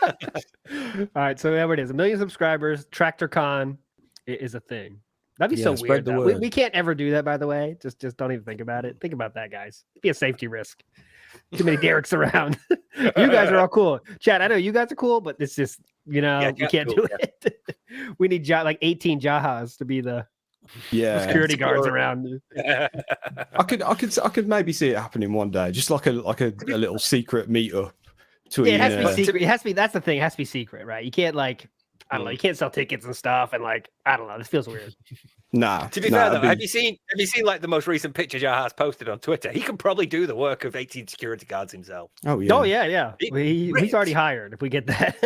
All right, so there it is. 1 million subscribers. TractorCon is a thing. That'd be so weird. We can't ever do that, by the way. Just don't even think about it. Think about that, guys. It'd be a safety risk. Too many Dereks around. You guys are all cool. Chad, I know you guys are cool, but it's just, we can't do it. We need 18 Jahas to be the security guards around.
I could maybe see it happening one day, just like a little secret meetup.
It has to be secret. It has to be. That's the thing. It has to be secret, right? You can't I don't know. You can't sell tickets and stuff, and I don't know. This feels weird.
Nah.
To be fair, though, have you seen like the most recent picture Jaha's posted on Twitter? He can probably do the work of 18 security guards himself.
Oh yeah.
He's already hired. If we get that.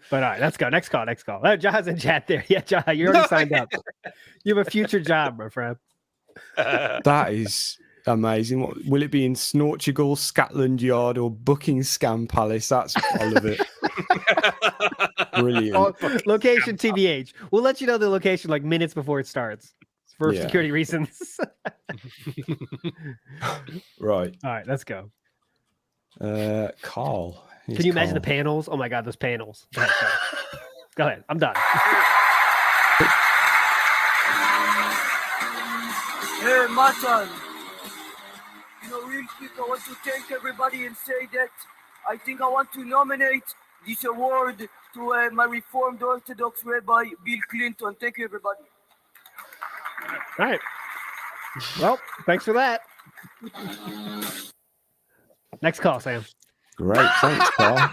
But all right, let's go. Next call. Jaha's in chat there. Yeah, Jaha, you already signed up. You have a future job, my friend.
That is amazing. What will it be in Snortwave, Scotland Yard, or Buckingham Scam Palace? I love it. Brilliant.
Location TBH. We'll let you know the location minutes before it starts for security reasons.
Right.
All right, let's go.
Carl.
Can you imagine the panels? Oh my God, those panels. Go ahead. I'm done.
Hey, Matan. Real quick, I want to thank everybody and say that I think I want to nominate this award to my Reformed Orthodox Rabbi, Bill Clinton. Thank you, everybody.
All right. Well, thanks for that. Next call, Sam.
Great. Thanks, Carl.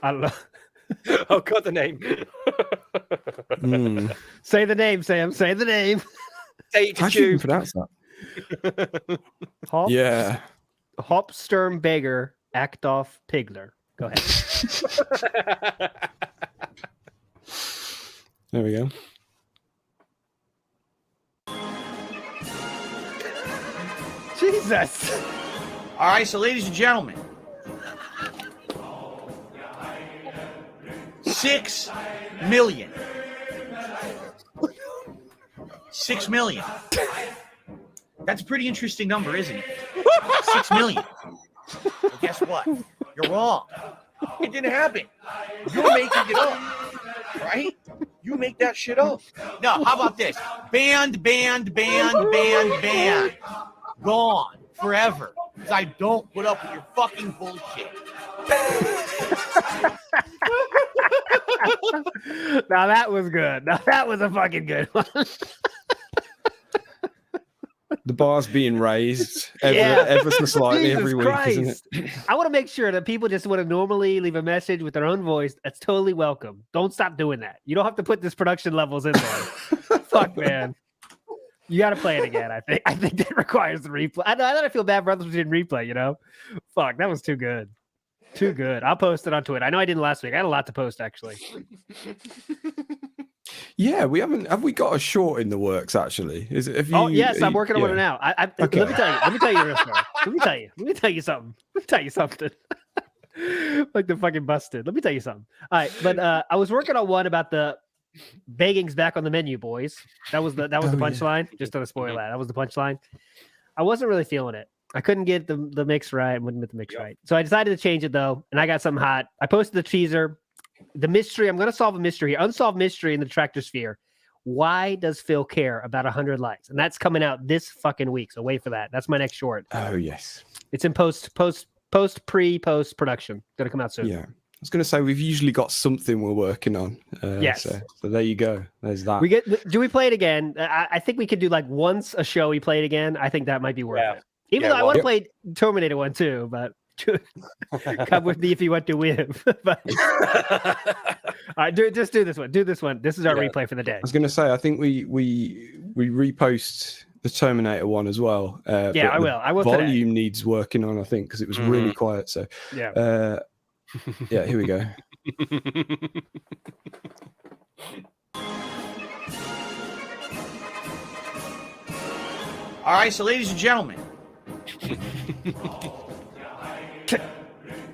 I don't know.
Oh, got the name.
Say the name, Sam. Say the name.
Say it
How do you pronounce that?
Hop,
Yeah.
Hop Sturm Beggar, Act off Pigler. Go ahead.
There we go.
Jesus.
All right, so ladies and gentlemen, 6 million. 6 million. That's a pretty interesting number, isn't it? 6 million. Well, guess what? You're wrong. It didn't happen. You're making it up, right? You make that shit up. No, how about this? Banned. Gone forever. Because I don't put up with your fucking bullshit.
Now that was good. Now that was a fucking good one.
The bar's being raised ever so slightly
Jesus
every week,
Christ.
isn't it?
I want to make sure that people just want to normally leave a message with their own voice. That's totally welcome. Don't stop doing that. You don't have to put this production levels in there. Fuck, man. You got to play it again, I think. I think that requires the replay. I know I feel bad for others who didn't replay, you know? Fuck, that was too good. Too good. I'll post it on Twitter. I know I didn't last week. I had a lot to post, actually.
Yeah, we haven't. Have we got a short in the works? Actually, is it? Have you,
Oh yes, I'm working on one now.
Okay.
Let me tell you real story. Let me tell you something. Like the fucking busted. Let me tell you something. All right, but I was working on one about the begging's back on the menu, boys. That was the punchline. Just on a spoiler, that was the punchline. I wasn't really feeling it. I couldn't get the mix right. I wouldn't get the mix right. So I decided to change it though, and I got something hot. I posted the teaser. The mystery, I'm going to solve a mystery here. Unsolved mystery in the Detractor sphere. Why does Phil care about 100 likes? And that's coming out this fucking week. So wait for that. That's my next short.
Oh, yes.
It's in post production. Going to come out soon.
Yeah. I was going to say, we've usually got something we're working on.
Yes.
So there you go. There's that.
Do we play it again? I think we could do like once a show we play it again. I think that might be worth it. Even though I want to play Terminator 1 too, but come with me if you want to win. But, all right, just do this one. Do this one. This is our replay for the day.
I was going to say, I think we repost the Terminator one as well.
Yeah, I will. I will.
Volume
today.
needs working on, I think, because it was really quiet. So
yeah,
yeah. Here we go.
All right, so ladies and gentlemen,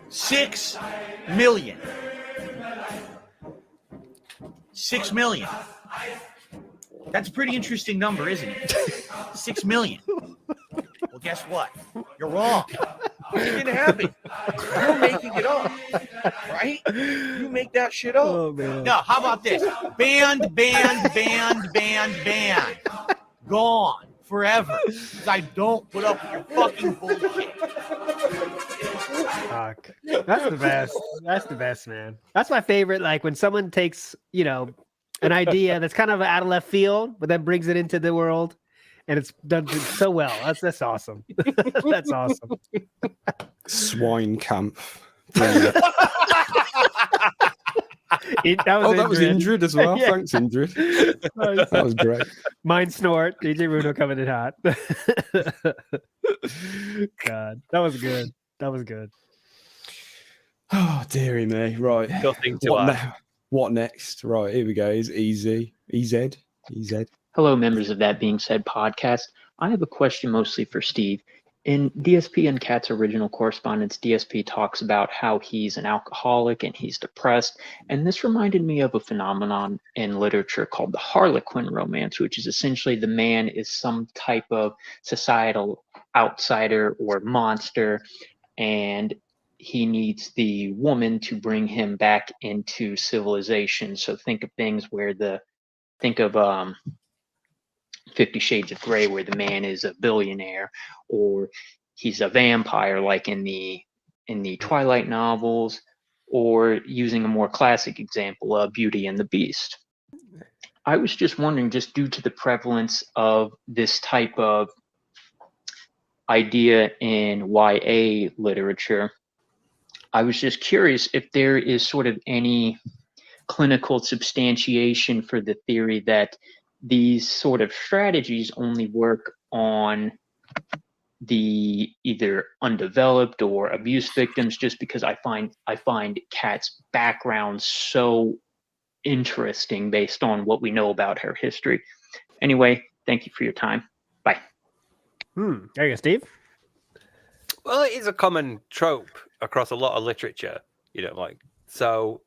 6 million. 6 million. That's a pretty interesting number, isn't it? 6 million. Well, guess what? You're wrong. It didn't happen. You're making it up, right? You make that shit up.
Oh, man.
No, how about this? Banned. Gone forever. Because I don't put up with your fucking bullshit.
Fuck. That's the best. That's the best, man. That's my favorite. Like when someone takes, an idea that's kind of out of left field, but then brings it into the world, and it's done so well. That's awesome. That's awesome.
Swine camp.
That
was Indrid as well.
Yeah.
Thanks, Indrid. That was great.
Mine Snort. DJ Runo coming in hot. God, that was good. That was good.
Oh, dearie me. Right.
Nothing to add.
What next? Right, here we go. Is easy. EZ.
Hello, members of That Being Said podcast. I have a question mostly for Steve. In DSP and Cat's original correspondence, DSP talks about how he's an alcoholic and he's depressed. And this reminded me of a phenomenon in literature called the Harlequin romance, which is essentially the man is some type of societal outsider or monster, and he needs the woman to bring him back into civilization. So think of things where think of 50 Shades of Grey, where the man is a billionaire, or he's a vampire, like in the Twilight novels, or using a more classic example of Beauty and the Beast. I was just wondering, just due to the prevalence of this type of idea in YA literature, I was just curious if there is sort of any clinical substantiation for the theory that these sort of strategies only work on the either undeveloped or abuse victims, just because I find Kat's background so interesting based on what we know about her history. Anyway, thank you for your time. Bye.
There you go, Steve.
Well, it is a common trope across a lot of literature, so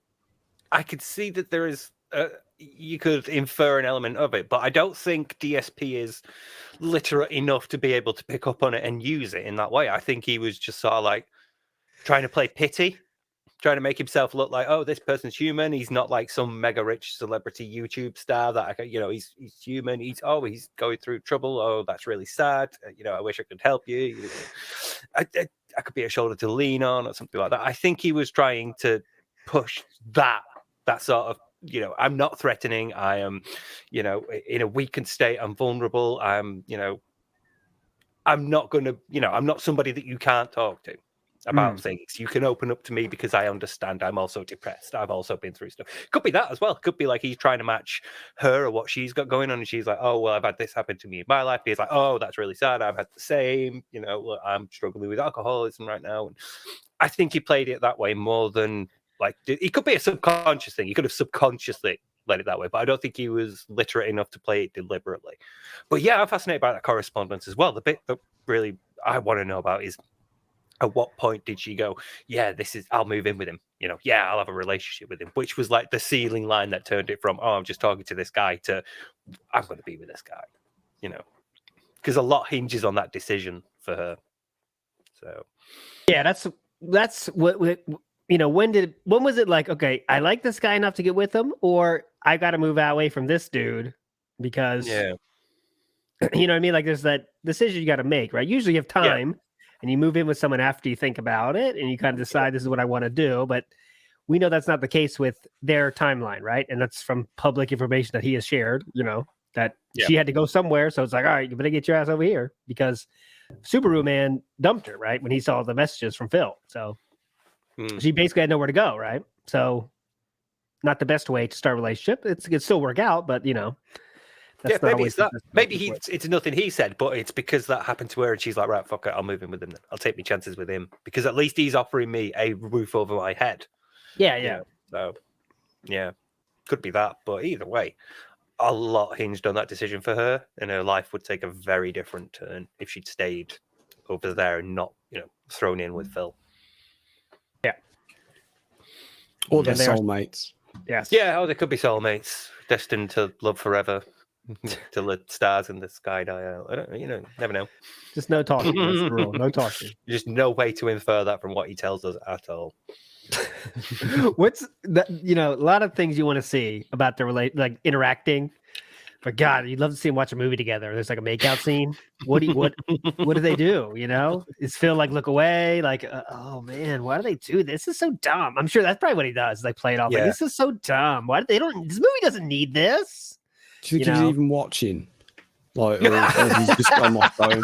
I could see that there is, you could infer an element of it, but I don't think DSP is literate enough to be able to pick up on it and use it in that way. I think he was just sort of like trying to play pity, trying to make himself look like, oh, this person's human. He's not like some mega rich celebrity YouTube star that, he's human. He's going through trouble. Oh, that's really sad. I wish I could help you. I could be a shoulder to lean on or something like that. I think he was trying to push that sort of, I'm not threatening. I am, in a weakened state. I'm vulnerable. I'm not going to, I'm not somebody that you can't talk to about things. You can open up to me because I understand I'm also depressed. I've also been through stuff. Could be that as well. Could be like he's trying to match her or what she's got going on, and she's like, oh, well, I've had this happen to me in my life. He's like, oh, that's really sad. I've had the same. I'm struggling with alcoholism right now. And I think he played it that way more than it could be a subconscious thing. He could have subconsciously let it that way, but I don't think he was literate enough to play it deliberately. But yeah, I'm fascinated by that correspondence as well. The bit that really I want to know about is, at what point did she go, yeah, I'll move in with him. Yeah, I'll have a relationship with him, which was like the ceiling line that turned it from, oh, I'm just talking to this guy to, I'm going to be with this guy, because a lot hinges on that decision for her. So,
yeah, that's what, when was it like, okay, I like this guy enough to get with him, or I got to move away from this dude because, you know what I mean? Like there's that decision you got to make, right? Usually you have time. Yeah. And you move in with someone after you think about it and you kind of decide this is what I want to do. But we know that's not the case with their timeline, right? And that's from public information that he has shared, that she had to go somewhere. So it's like, all right, you better get your ass over here because Subaru Man dumped her, right? When he saw the messages from Phil. So she basically had nowhere to go, right? So not the best way to start a relationship. It could still work out, but that's
maybe it's that. Maybe it's nothing he said, but it's because that happened to her, and she's like, right, fuck it, I'll move in with him then. I'll take my chances with him because at least he's offering me a roof over my head.
Yeah.
So, yeah, could be that, but either way, a lot hinged on that decision for her, and her life would take a very different turn if she'd stayed over there and not, thrown in with Phil.
Yeah.
Or they're soulmates.
Yes.
Yeah. They could be soulmates, destined to love forever. Till the stars in the sky die out. I don't, never know.
Just no talking. That's the rule. No talking.
Just no way to infer that from what he tells us at all.
What's that? A lot of things you want to see about their interacting. But God, you'd love to see them watch a movie together. There's like a makeout scene. What do they do? Is Phil like look away? Like, oh man, why do they do this? This is so dumb. I'm sure that's probably what he does. Like play it off. Yeah. Like, this is so dumb. Why do they don't? This movie doesn't need this.
Do you think he's even watching? Like, or he's just on my phone?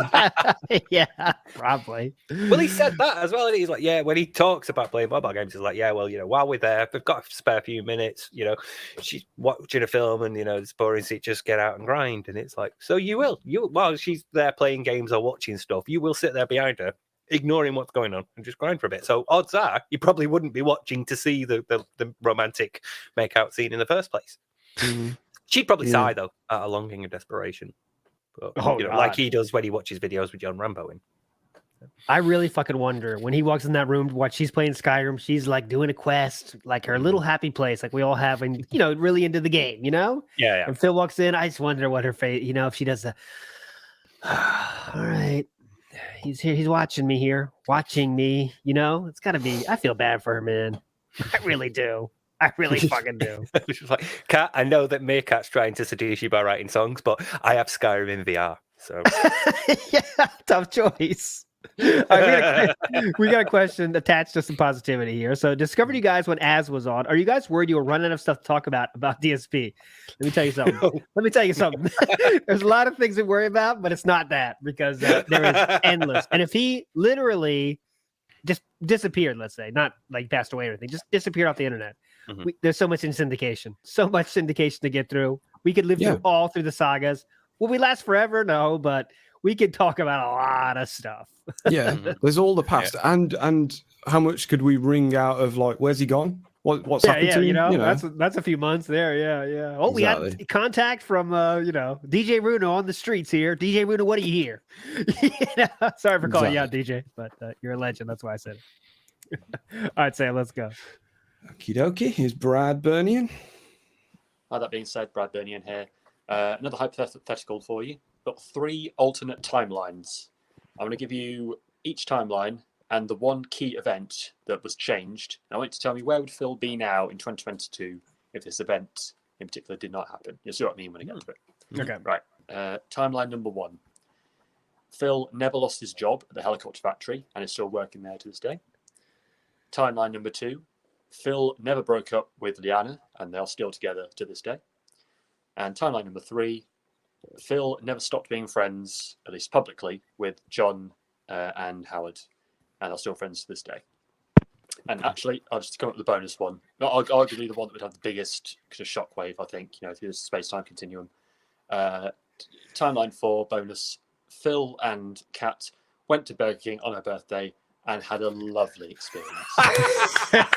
Yeah, probably.
Well, he said that as well. And he's like, yeah, when he talks about playing mobile games, he's like, yeah, well, while we're there, we've got a spare few minutes. She's watching a film and, it's boring, so just get out and grind. And it's like, so while she's there playing games or watching stuff, you will sit there behind her, ignoring what's going on and just grind for a bit. So odds are you probably wouldn't be watching to see the romantic makeout scene in the first place. Mm-hmm. She'd probably sigh, though, at a longing of desperation. But, like he does when he watches videos with John Rambo in.
I really fucking wonder when he walks in that room to watch. She's playing Skyrim. She's like doing a quest, like her little happy place, like we all have, and really into the game,
Yeah.
And Phil walks in. I just wonder what her face, if she does the. All right, he's here. He's watching me here, watching me. It's got to be. I feel bad for her, man. I really do. I really fucking do.
She's like, Kat, I know that Meerkat's trying to seduce you by writing songs, but I have Skyrim in VR. So
yeah, tough choice. All right, we got a question attached to some positivity here. So discovered you guys when Az was on. Are you guys worried you were running out of stuff to talk about DSP? Let me tell you something. There's a lot of things to worry about, but it's not that because there is endless. And if he literally just disappeared, let's say, not like passed away or anything, just disappeared off the internet. Mm-hmm. There's so much in syndication, to get through. We could live through all through the sagas. Will we last forever? No, but we could talk about a lot of stuff.
Yeah, there's all the past, and how much could we wring out of like, where's he gone? What's happened to him?
you know, that's a few months there. Yeah. Oh, we
Exactly.
got contact from DJ Runo on the streets here. DJ Runo, what are you here? Sorry for calling you out, DJ, but you're a legend. That's why I said it. All right, Sam, let's go.
Okie dokie. Here's Brad Burnian.
That being said, Brad Burnian here. Another hypothetical for you. Got 3 alternate timelines. I'm going to give you each timeline and the one key event that was changed. And I want you to tell me where would Phil be now in 2022 if this event in particular did not happen. You'll see what I mean when I get to it.
Okay.
Right. Timeline number 1. Phil never lost his job at the helicopter factory and is still working there to this day. Timeline number 2. Phil never broke up with Liana and they are still together to this day. And timeline number 3. Phil never stopped being friends, at least publicly, with John and Howard, and are still friends to this day. And actually, I'll just come up with the bonus one. Arguably the one that would have the biggest kind of shockwave, I think, if there's a space-time continuum. Timeline 4, bonus. Phil and Kat went to Burger King on her birthday and had a lovely experience.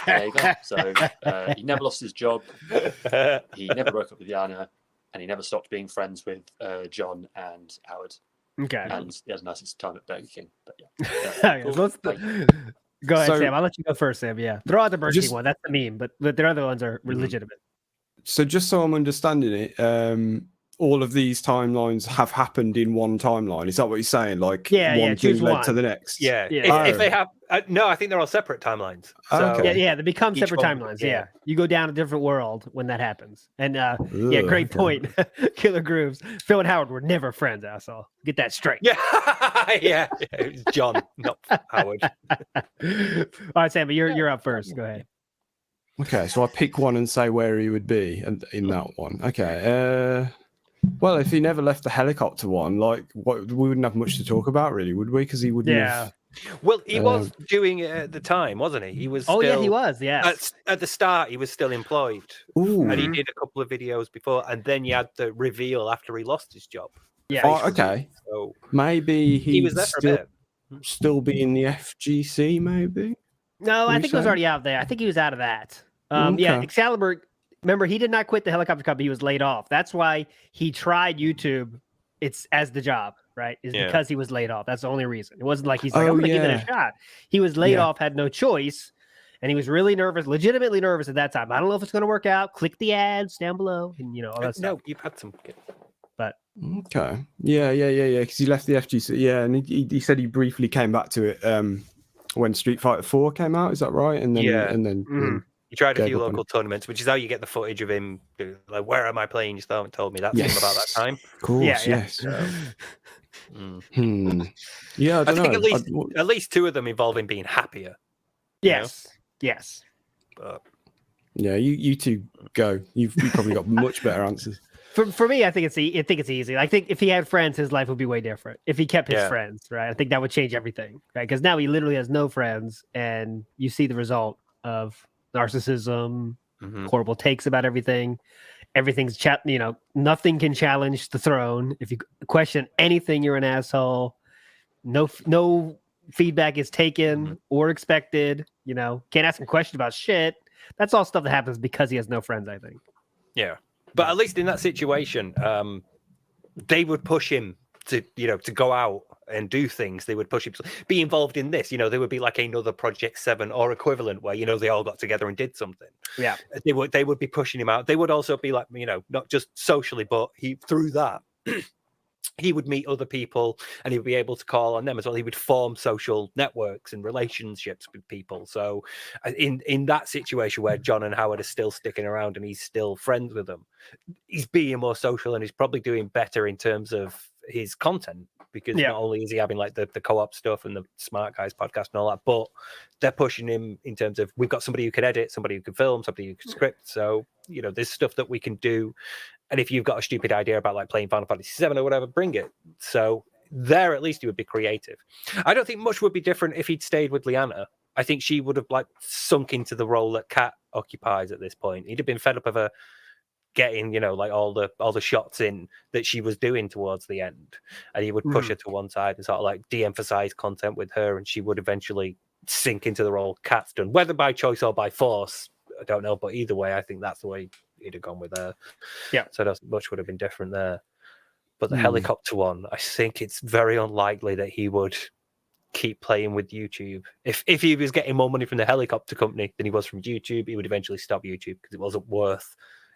There you go. So he never lost his job. He never broke up with Yana. And he never stopped being friends with John and Howard.
Okay.
And he had a nice time at Burger King. But
Go ahead, Sam. I'll let you go first, Sam. Yeah. Throw out the Burger King one. That's the meme, but the other ones are legitimate.
So just so I'm understanding it, all of these timelines have happened in one timeline. Is that what you're saying? Like one thing led to the next?
Yeah. If they have, no, I think they're all separate timelines. So
They become separate timelines. Yeah. You go down a different world when that happens. And great point. Killer Grooves. Phil and Howard were never friends, asshole. Get that straight.
Yeah. yeah. John, not Howard.
All right, Sam, but you're up first. Go ahead.
Okay, so I pick one and say where he would be in that one. Okay. Well, if he never left the helicopter one, we wouldn't have much to talk about, really, would we? Because he wouldn't have...
Well, he was doing it at the time, wasn't he? He was.
He was. Yeah.
At the start, he was still employed,
and
he did a couple of videos before, and then you had the reveal after he lost his job.
Yeah.
Oh, okay.
So
maybe
he was there for a bit.
Still be in the FGC, maybe.
No, I think he was already out there. I think he was out of that. Yeah, Excalibur. Remember, he did not quit the helicopter company. He was laid off. That's why he tried YouTube. It's as the job, right? Because he was laid off. That's the only reason. It wasn't like he's like, I'm going to give it a shot. He was laid off, had no choice, and he was really nervous, legitimately nervous at that time. I don't know if it's going to work out. Click the ads down below, and all that stuff.
No, you've had some.
But
okay, yeah. Because he left the FGC. Yeah, and he said he briefly came back to it when Street Fighter 4 came out. Is that right? And then
He tried a few local tournaments, which is how you get the footage of him. Like, where am I playing? You still haven't told me. That's him about that time.
Of course, yes. Yeah, I
think at least 2 of them involve him being happier.
Yes.
But
yeah, you two go. You've probably got much better answers.
For me, I think it's easy. I think if he had friends, his life would be way different. If he kept his friends, right? I think that would change everything, right? Because now he literally has no friends, and you see the result of narcissism, horrible takes about everything. Everything's nothing can challenge the throne. If you question anything, you're an asshole. No feedback is taken or expected. Can't ask him questions about shit. That's all stuff that happens because he has no friends, I think.
Yeah. But at least in that situation, they would push him to go out and do things. They would push him to be involved in this. There would be like another Project 7 or equivalent where, they all got together and did something.
Yeah.
They would be pushing him out. They would also be like, not just socially, but through that, he would meet other people and he would be able to call on them as well. He would form social networks and relationships with people. So in that situation where John and Howard are still sticking around and he's still friends with them, he's being more social and he's probably doing better in terms of his content, because not only is he having like the co-op stuff and the Smart Guys podcast and all that, but they're pushing him in terms of, we've got somebody who can edit, somebody who can film, somebody who can script. So, there's stuff that we can do. And if you've got a stupid idea about like playing Final Fantasy 7 or whatever, bring it. So there, at least he would be creative. I don't think much would be different if he'd stayed with Liana. I think she would have like sunk into the role that Kat occupies at this point. He'd have been fed up of her getting, you know, like all the shots in that she was doing towards the end, and he would push her to one side and sort of like de-emphasize content with her, and she would eventually sink into the role Kat's done, whether by choice or by force, I don't know, but either way, I think that's the way he'd have gone with her.
Yeah,
so not much would have been different there. But the helicopter one, I think it's very unlikely that he would keep playing with YouTube. If he was getting more money from the helicopter company than he was from YouTube, he would eventually stop YouTube because it wasn't worth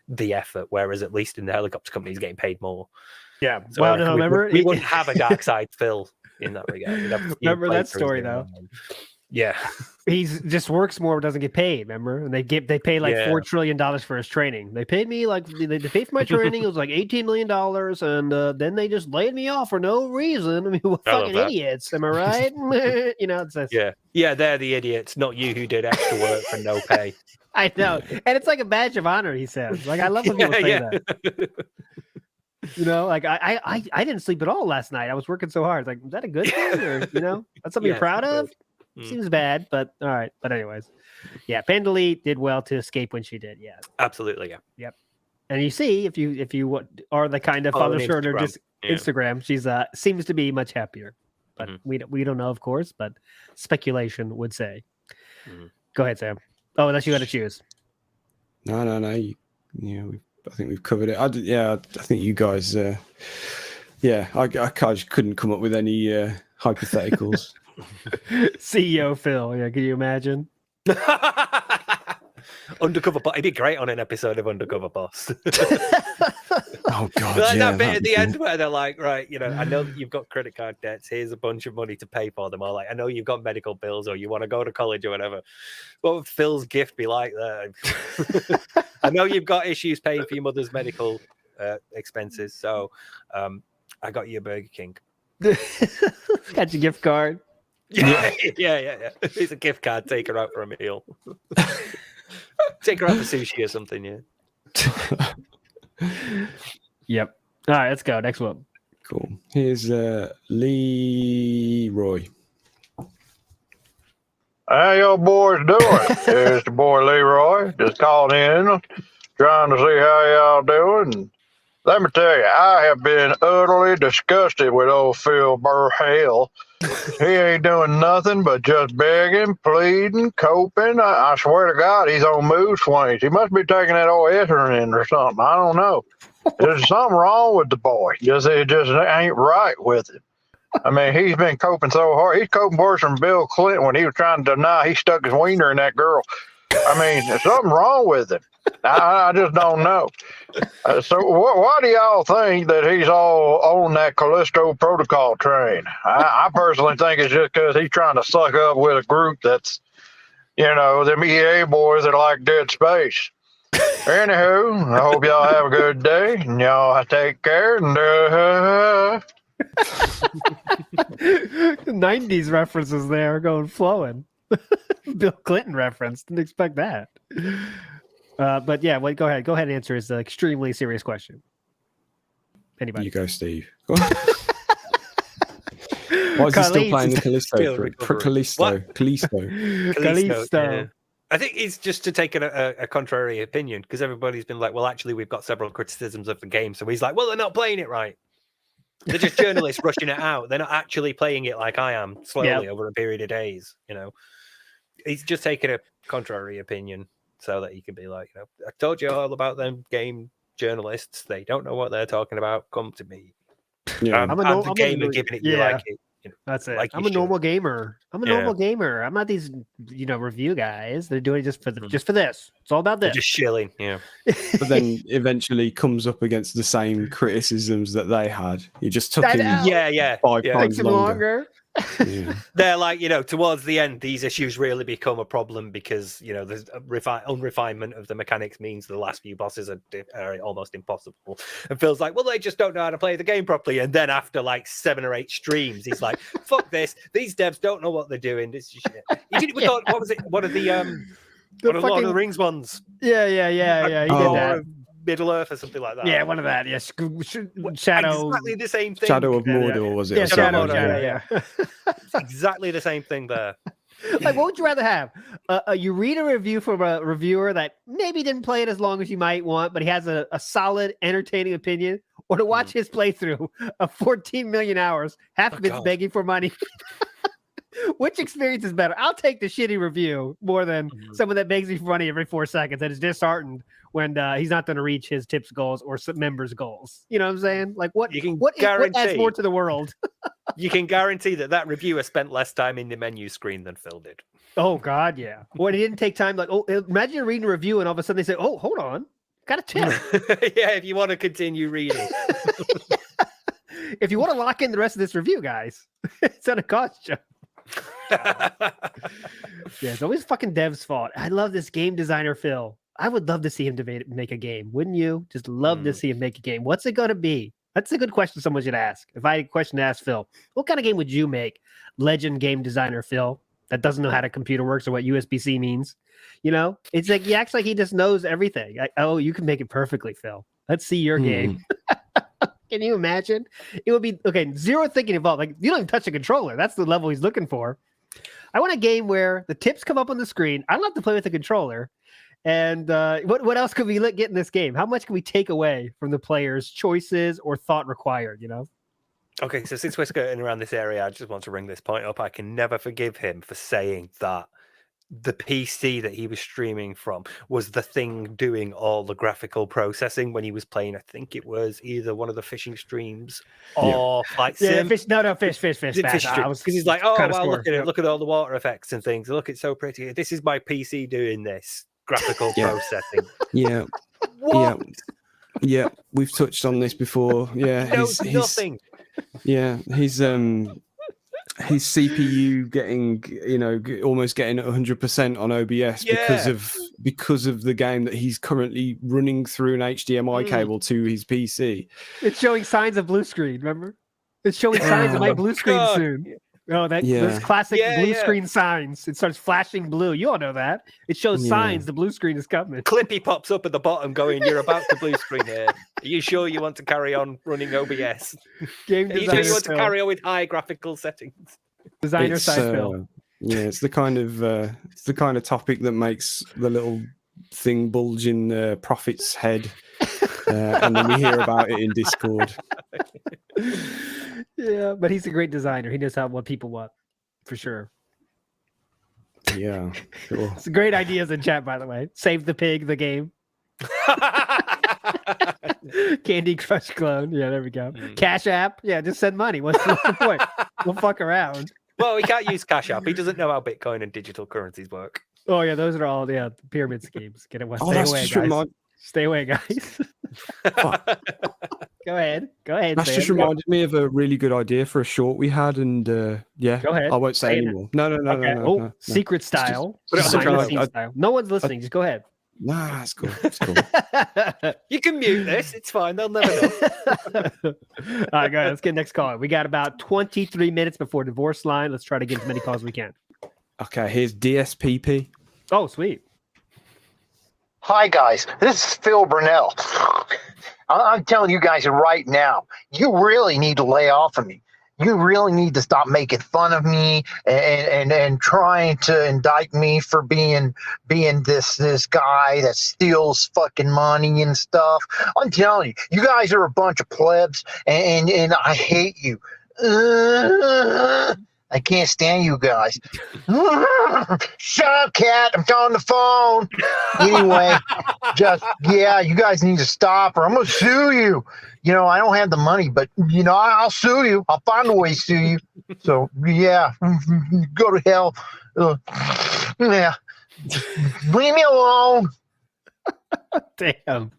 the effort. Whereas at least in the helicopter company, he's getting paid more.
Yeah.
So
Well, no, remember
we wouldn't have a dark side Phil in that regard.
Remember that story though?
Yeah.
He's just works more, but doesn't get paid. Remember, and they pay like $4 trillion for his training. They paid me like they paid for my training. It was like $18 million, and then they just laid me off for no reason. I mean, what fucking idiots? Am I right? You know, it's
yeah, they're the idiots, not you who did extra work for no pay.
I know, and it's like a badge of honor. He says, like, I love when people say that. You know, like I didn't sleep at all last night. I was working so hard. It's like, is that a good thing, or you know, that's something you're proud of? Seems bad, but all right. But anyways, yeah, Pandalite did well to escape when she did. Yeah,
absolutely. Yeah.
Yep. And you see, if you are the kind of follow her or just Instagram, she's seems to be much happier. But we don't know, of course. But speculation would say. Go ahead, Sam. Oh, unless you got to choose.
No. I think we've covered it. I think you guys. I just couldn't come up with any hypotheticals.
CEO Phil, yeah, can you imagine?
Undercover Boss. He did great on an episode of Undercover Boss.
Oh God!
Like that bit at the end where they're like, right, you know, I know that you've got credit card debts. Here's a bunch of money to pay for them. Or like, I know you've got medical bills, or you want to go to college or whatever. What would Phil's gift be like there? I know you've got issues paying for your mother's medical expenses, so I got you a Burger King.
Got your gift card.
Yeah. It's a gift card. Take her out for a meal. Take her out for sushi or something. Yeah.
Yep. All right, let's go. Next one.
Cool. Here's Leroy.
How y'all boys doing? It's the boy Leroy. Just calling in, trying to see how y'all doing. Let me tell you, I have been utterly disgusted with old Phil Burhale. He ain't doing nothing but just begging, pleading, coping. I swear to God, he's on mood swings. He must be taking that old Etherin or something. I don't know. There's something it with the boy. It just ain't right with him. I mean, he's been coping so hard. He's coping worse than Bill Clinton when he was trying to deny he stuck his wiener in that girl. I mean, there's something wrong with him. I just don't know. So why do y'all think that he's all on that Callisto Protocol train? I personally think it's just because he's trying to suck up with a group that's, you know, them EA boys that like Dead Space. Anywho, I hope y'all have a good day and y'all take care. And
90s references there going flowing. Bill Clinton reference. Didn't expect that. But yeah, go ahead. Go ahead and answer his extremely serious question. Anybody?
You go, Steve. Why is he still playing the Callisto?
Yeah. I think it's just to take a contrary opinion because everybody's been like, well, actually, we've got several criticisms of the game. So he's like, well, they're not playing it right. They're just journalists rushing it out. They're not actually playing it like I am slowly over a period of days. You know, he's just taking a contrary opinion so that he can be like, you know, I told you all about them game journalists. They don't know what they're talking about. Come to me.
Yeah.
I'm the gamer giving it you like it. You know,
that's it.
like
I'm a normal gamer. I'm a normal gamer. I'm not these, you know, review guys. They're doing it just for this. It's all about this.
They're just shilling, yeah.
But then eventually comes up against the same criticisms that they had. You just took him 5 times longer. Yeah.
They're like, you know, towards the end, these issues really become a problem because, you know, the unrefinement of the mechanics means the last few bosses are almost impossible. And Phil's like, well, they just don't know how to play the game properly. And then after like 7 or 8 streams, he's like, fuck this. These devs don't know what they're doing. This is shit. What was it? One of the Lord of the Rings ones.
Yeah. He did that.
Middle Earth or something like that.
Yeah, one of that. Yes, Shadow.
Exactly the same thing.
Shadow of Mordor, was it?
Yeah, Shadow. Yeah.
It's exactly the same thing there.
Like, what would you rather have? You read a review from a reviewer that maybe didn't play it as long as you might want, but he has a solid, entertaining opinion, or to watch his playthrough of 14 million hours, half of it's begging for money. Which experience is better? I'll take the shitty review more than someone that begs me for money every 4 seconds and is disheartened when he's not going to reach his tips goals or some members' goals. You know what I'm saying? Like, what adds more to the world?
You can guarantee that reviewer spent less time in the menu screen than Phil did.
Oh, God, yeah. Well, he didn't take time. Like, oh, imagine you're reading a review and all of a sudden they say, oh, hold on. Got a tip.
Yeah, if you want to continue reading.
If you want to lock in the rest of this review, guys, it's going to cost you. Yeah, it's always fucking dev's fault. I love this game designer, Phil. I would love to see him make a game. Wouldn't you? Just love to see him make a game. What's it going to be? That's a good question someone should ask. If I had a question to ask Phil, what kind of game would you make? Legend game designer Phil that doesn't know how the computer works or what USB-C means. You know, it's like he acts like he just knows everything. Like, oh, you can make it perfectly, Phil. Let's see your game. Can you imagine? It would be okay. Zero thinking involved. Like, you don't even touch the controller. That's the level he's looking for. I want a game where the tips come up on the screen. I don't have to play with the controller. And what else could we get in this game? How much can we take away from the player's choices or thought required? You know.
Okay, so since we're skirting around this area, I just want to bring this point up. I can never forgive him for saying that the PC that he was streaming from was the thing doing all the graphical processing when he was playing. I think it was either one of the fishing streams or Flight Sim.
Fish.
Because he's like, oh, wow, look at it. Look at all the water effects and things. Look, it's so pretty. This is my PC doing this graphical processing.
Yeah.
What?
Yeah. We've touched on this before. Yeah.
Knows nothing.
Yeah. His CPU getting, almost getting 100% on OBS because of the game that he's currently running through an HDMI cable to his PC.
It's showing signs of blue screen. Remember, it's showing signs of my blue screen soon. Oh, those classic blue screen signs. It starts flashing blue. You all know that. It shows signs the blue screen is coming.
Clippy pops up at the bottom going, you're about to blue screen here. Are you sure you want to carry on running OBS?
Game
Are you sure you want to carry on with high graphical settings?
Designer side film.
Yeah, it's the kind of topic that makes the little thing bulge in Prophet's head. And then we hear about it in Discord.
Yeah, but he's a great designer. He knows what people want, for sure.
Yeah, sure.
It's great ideas in chat, by the way. Save the pig, the game. Candy Crush clone. Yeah, there we go. Cash App. Yeah, just send money. What's the point? We'll fuck around.
Well, he can't use Cash App. He doesn't know how Bitcoin and digital currencies work.
Oh, yeah, those are all pyramid schemes. Get it. Stay away, guys. Stay away, guys. Go ahead.
That's just reminded me of a really good idea for a short we had, and
go ahead.
I won't say anymore. No.
Secret style. Style. No one's listening. Just go ahead.
Nah, that's cool. It's cool.
You can mute this. It's fine. They'll never know.
All right, guys. Let's get next call. We got about 23 minutes before divorce line. Let's try to get as many calls as we can.
Okay, here's DSPP.
Oh, sweet.
Hi, guys. This is Phil Burnell. I'm telling you guys right now, you really need to lay off of me. You really need to stop making fun of me and trying to indict me for being this guy that steals fucking money and stuff. I'm telling you, you guys are a bunch of plebs, and I hate you. I can't stand you guys. Shut up, cat. I'm on the phone. Anyway, you guys need to stop or I'm going to sue you. I don't have the money, but, I'll sue you. I'll find a way to sue you. So, yeah, go to hell. Yeah. Leave me alone.
Damn.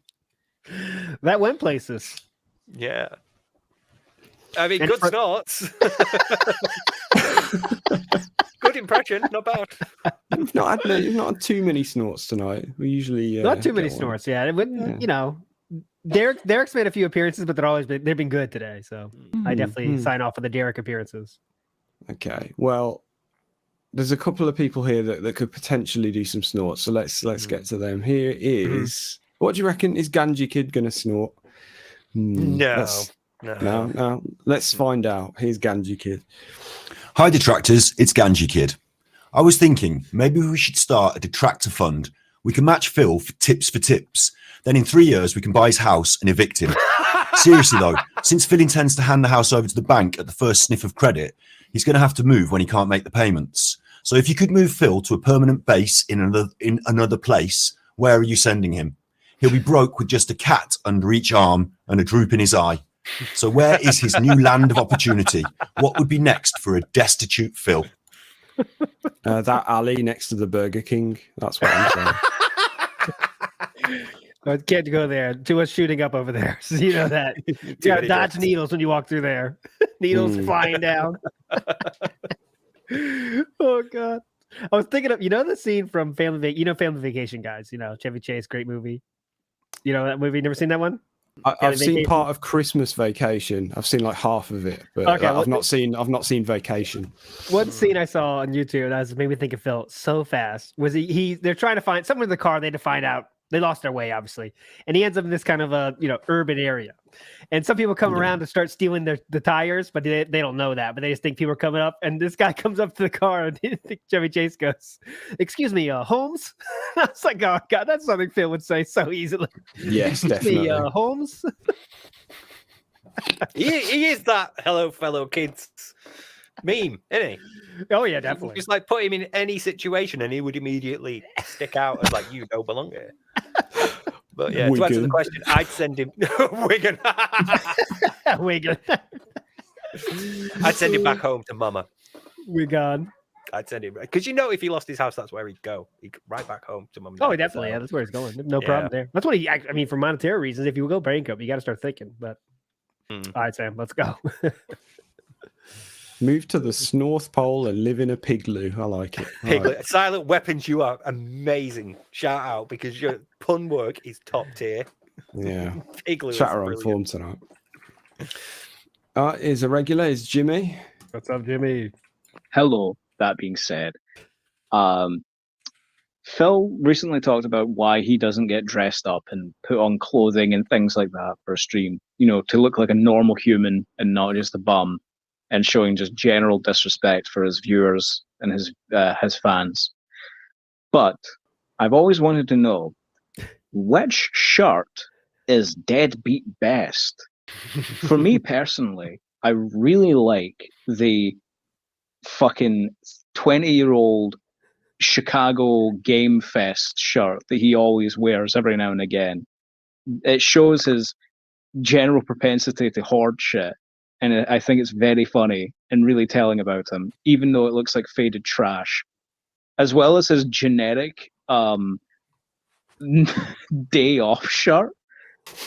That went places.
Yeah. I mean, good snorts. Good impression, not bad.
You've not had too many snorts tonight. We usually
not too many snorts. Yeah, Derek's made a few appearances, but they've been good today. So I definitely sign off for the Derek appearances.
Okay, well, there's a couple of people here that could potentially do some snorts. So let's get to them. Here is what do you reckon? Is Ganji Kid gonna snort?
No.
Let's find out. Here's Ganji Kid.
Hi, Detractors. It's Ganji Kid.
I was thinking maybe we should start a detractor fund. We can match Phil for tips. Then in 3 years, we can buy his house and evict him. Seriously though, since Phil intends to hand the house over to the bank at the first sniff of credit, he's going to have to move when he can't make the payments. So if you could move Phil to a permanent base in another place, where are you sending him? He'll be broke with just a cat under each arm and a droop in his eye. So where is his new land of opportunity? What would be next for a destitute Phil?
That alley next to the Burger King. That's what I'm saying.
I can't go there. Too much shooting up over there. So you know that. You got to dodge needles when you walk through there. Needles flying down. Oh God. I was thinking of, the scene from Family Vacation, guys. Chevy Chase, great movie. You know that movie? Never seen that one?
I've seen part of Christmas Vacation. I've seen like half of it, but
Okay,
I've not seen Vacation.
One scene I saw on YouTube that made me think of Phil so fast was they're trying to find someone in the car. They had to find out they lost their way, obviously, and he ends up in this kind of a urban area. And some people come around to start stealing the tires, but they don't know that. But they just think people are coming up. And this guy comes up to the car, and Chevy Chase goes, "Excuse me, Holmes." I was like, "Oh God, that's something Phil would say so easily."
Yes, definitely.
Holmes.
he is that "hello, fellow kids" meme, isn't he?
Oh yeah, definitely.
Just like put him in any situation, and he would immediately stick out as like, "You don't belong here." But yeah, to answer the question, I'd send him Wigan.
Wigan.
I'd send him back home to Mama.
Wigan.
I'd send him because if he lost his house, that's where he'd go. He'd right back home to Mum.
Oh, definitely. Yeah, that's where he's going. No problem there. That's what I mean, for monetary reasons, if you go bankrupt, you got to start thinking. But all right, Sam, let's go.
Move to the North Pole and live in a pigloo. I like it.
Piglet. Right. Silent Weapons, you are amazing. Shout out because your pun work is top tier.
Yeah.
Pigloo.
Chatter on form tonight. Is a regular. Is Jimmy.
What's up, Jimmy?
Hello. That being said, Phil recently talked about why he doesn't get dressed up and put on clothing and things like that for a stream. To look like a normal human and not just a bum. And showing just general disrespect for his viewers and his fans. But I've always wanted to know which shirt is deadbeat best. For me personally, I really like the fucking 20-year-old Chicago Game Fest shirt that he always wears every now and again. It shows his general propensity to hoard shit. And I think it's very funny and really telling about him, even though it looks like faded trash, as well as his generic day off shirt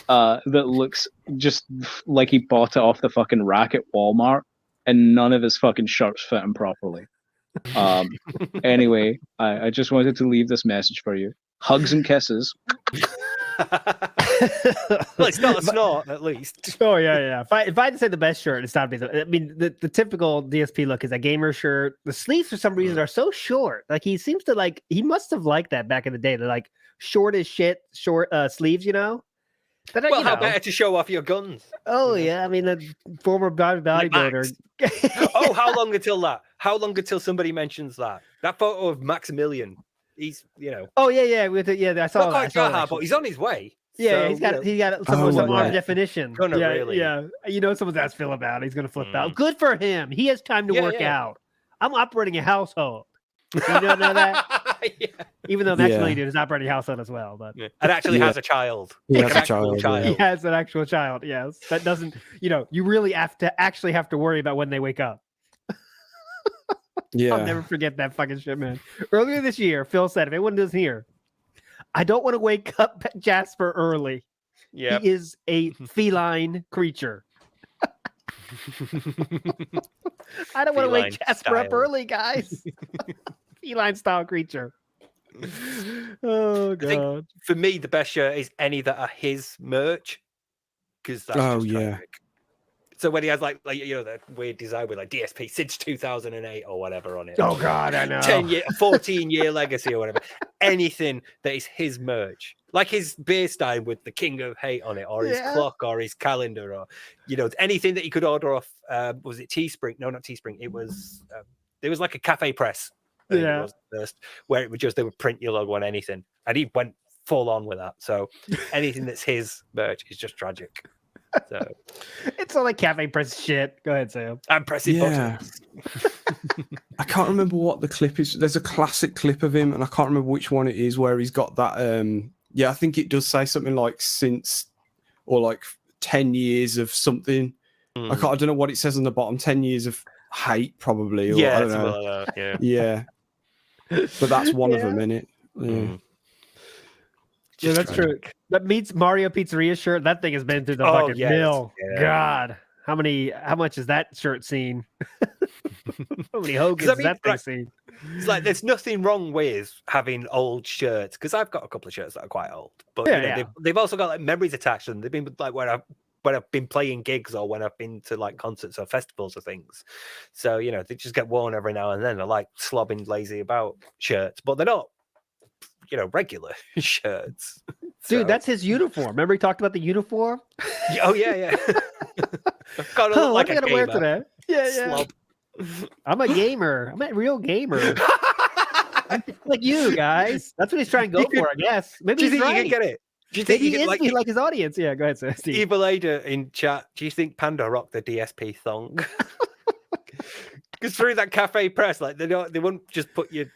that looks just like he bought it off the fucking rack at Walmart, and none of his fucking shirts fit him properly. Anyway, I just wanted to leave this message for you. Hugs and kisses.
Well, it's not a snort, at least.
Oh yeah. If I had to say the best shirt, it's not be the typical DSP look is a gamer shirt. The sleeves for some reason are so short. Like he seems to he must have liked that back in the day. They're like short as shit, short sleeves, But,
well, how better to show off your guns?
Oh yeah, I mean the former bodybuilder.
Oh, how long until that? How long until somebody mentions that? That photo of Maximilian. He's,
Oh yeah. I saw
not
that.
quite but he's on his way.
Yeah,
so,
he got some more definition.
Really.
Yeah. Someone's asked Phil about it. He's gonna flip out. Good for him. He has time to work out. I'm operating a household. You don't know that? Even though Maximilian is operating a household as well, but
it actually has a child.
He has a child.
He has an actual child. Yes, that doesn't. You really have to worry about when they wake up.
Yeah,
I'll never forget that fucking shit, man. Earlier this year, Phil said, if anyone doesn't hear, I don't want to wake up Jasper early.
Yeah,
he is a feline creature. I don't want to wake Jasper up early, guys. Feline style creature. Oh god!
For me, the best shirt is any that are his merch, because that's tragic. So when he has like that weird design with like DSP since 2008 or whatever on it.
Oh god, I know.
14-year legacy or whatever. Anything that is his merch, like his beer stein with the King of Hate on it, or his clock, or his calendar, or anything that he could order off. Was it Teespring? No, not Teespring. It was like a cafe press I think it was the first, where it would just, they would print your logo on anything. And he went full on with that. So anything that's his merch is just tragic. So
it's all like Cafe Press shit. Go ahead, Sam.
I'm pressing buttons.
I can't remember what the clip is. There's a classic clip of him, and I can't remember which one it is, where he's got that. I think it does say something like since, or like 10 years of something. I don't know what it says on the bottom. 10 years of hate, probably. Or, I don't know.
Like that,
yeah. But that's one of them, innit? Yeah.
Yeah, that's true. That meets Mario Pizzeria shirt. That thing has been through the fucking mill. Yeah. God, how much has that shirt seen? How many Hogans has that thing seen?
It's like there's nothing wrong with having old shirts, because I've got a couple of shirts that are quite old, but they've also got like memories attached to them. They've been like when I've been playing gigs or when I've been to like concerts or festivals or things. So they just get worn every now and then. I like slobbing lazy about shirts, but they're not regular shirts.
Dude, that's his uniform. Remember he talked about the uniform?
Oh yeah. Gotta look like
what am I gonna wear today? Yeah.
Slob.
I'm a gamer. I'm a real gamer. Like you guys. That's what he's trying to go for, I guess. Maybe
do you
he's
think
right.
you can get it? Do you think
he
you
is
can
like his audience? Yeah, go ahead, Steve.
Evil Ada in chat. Do you think Panda rocked the DSP thong? Because through that Cafe Press, like they wouldn't just put your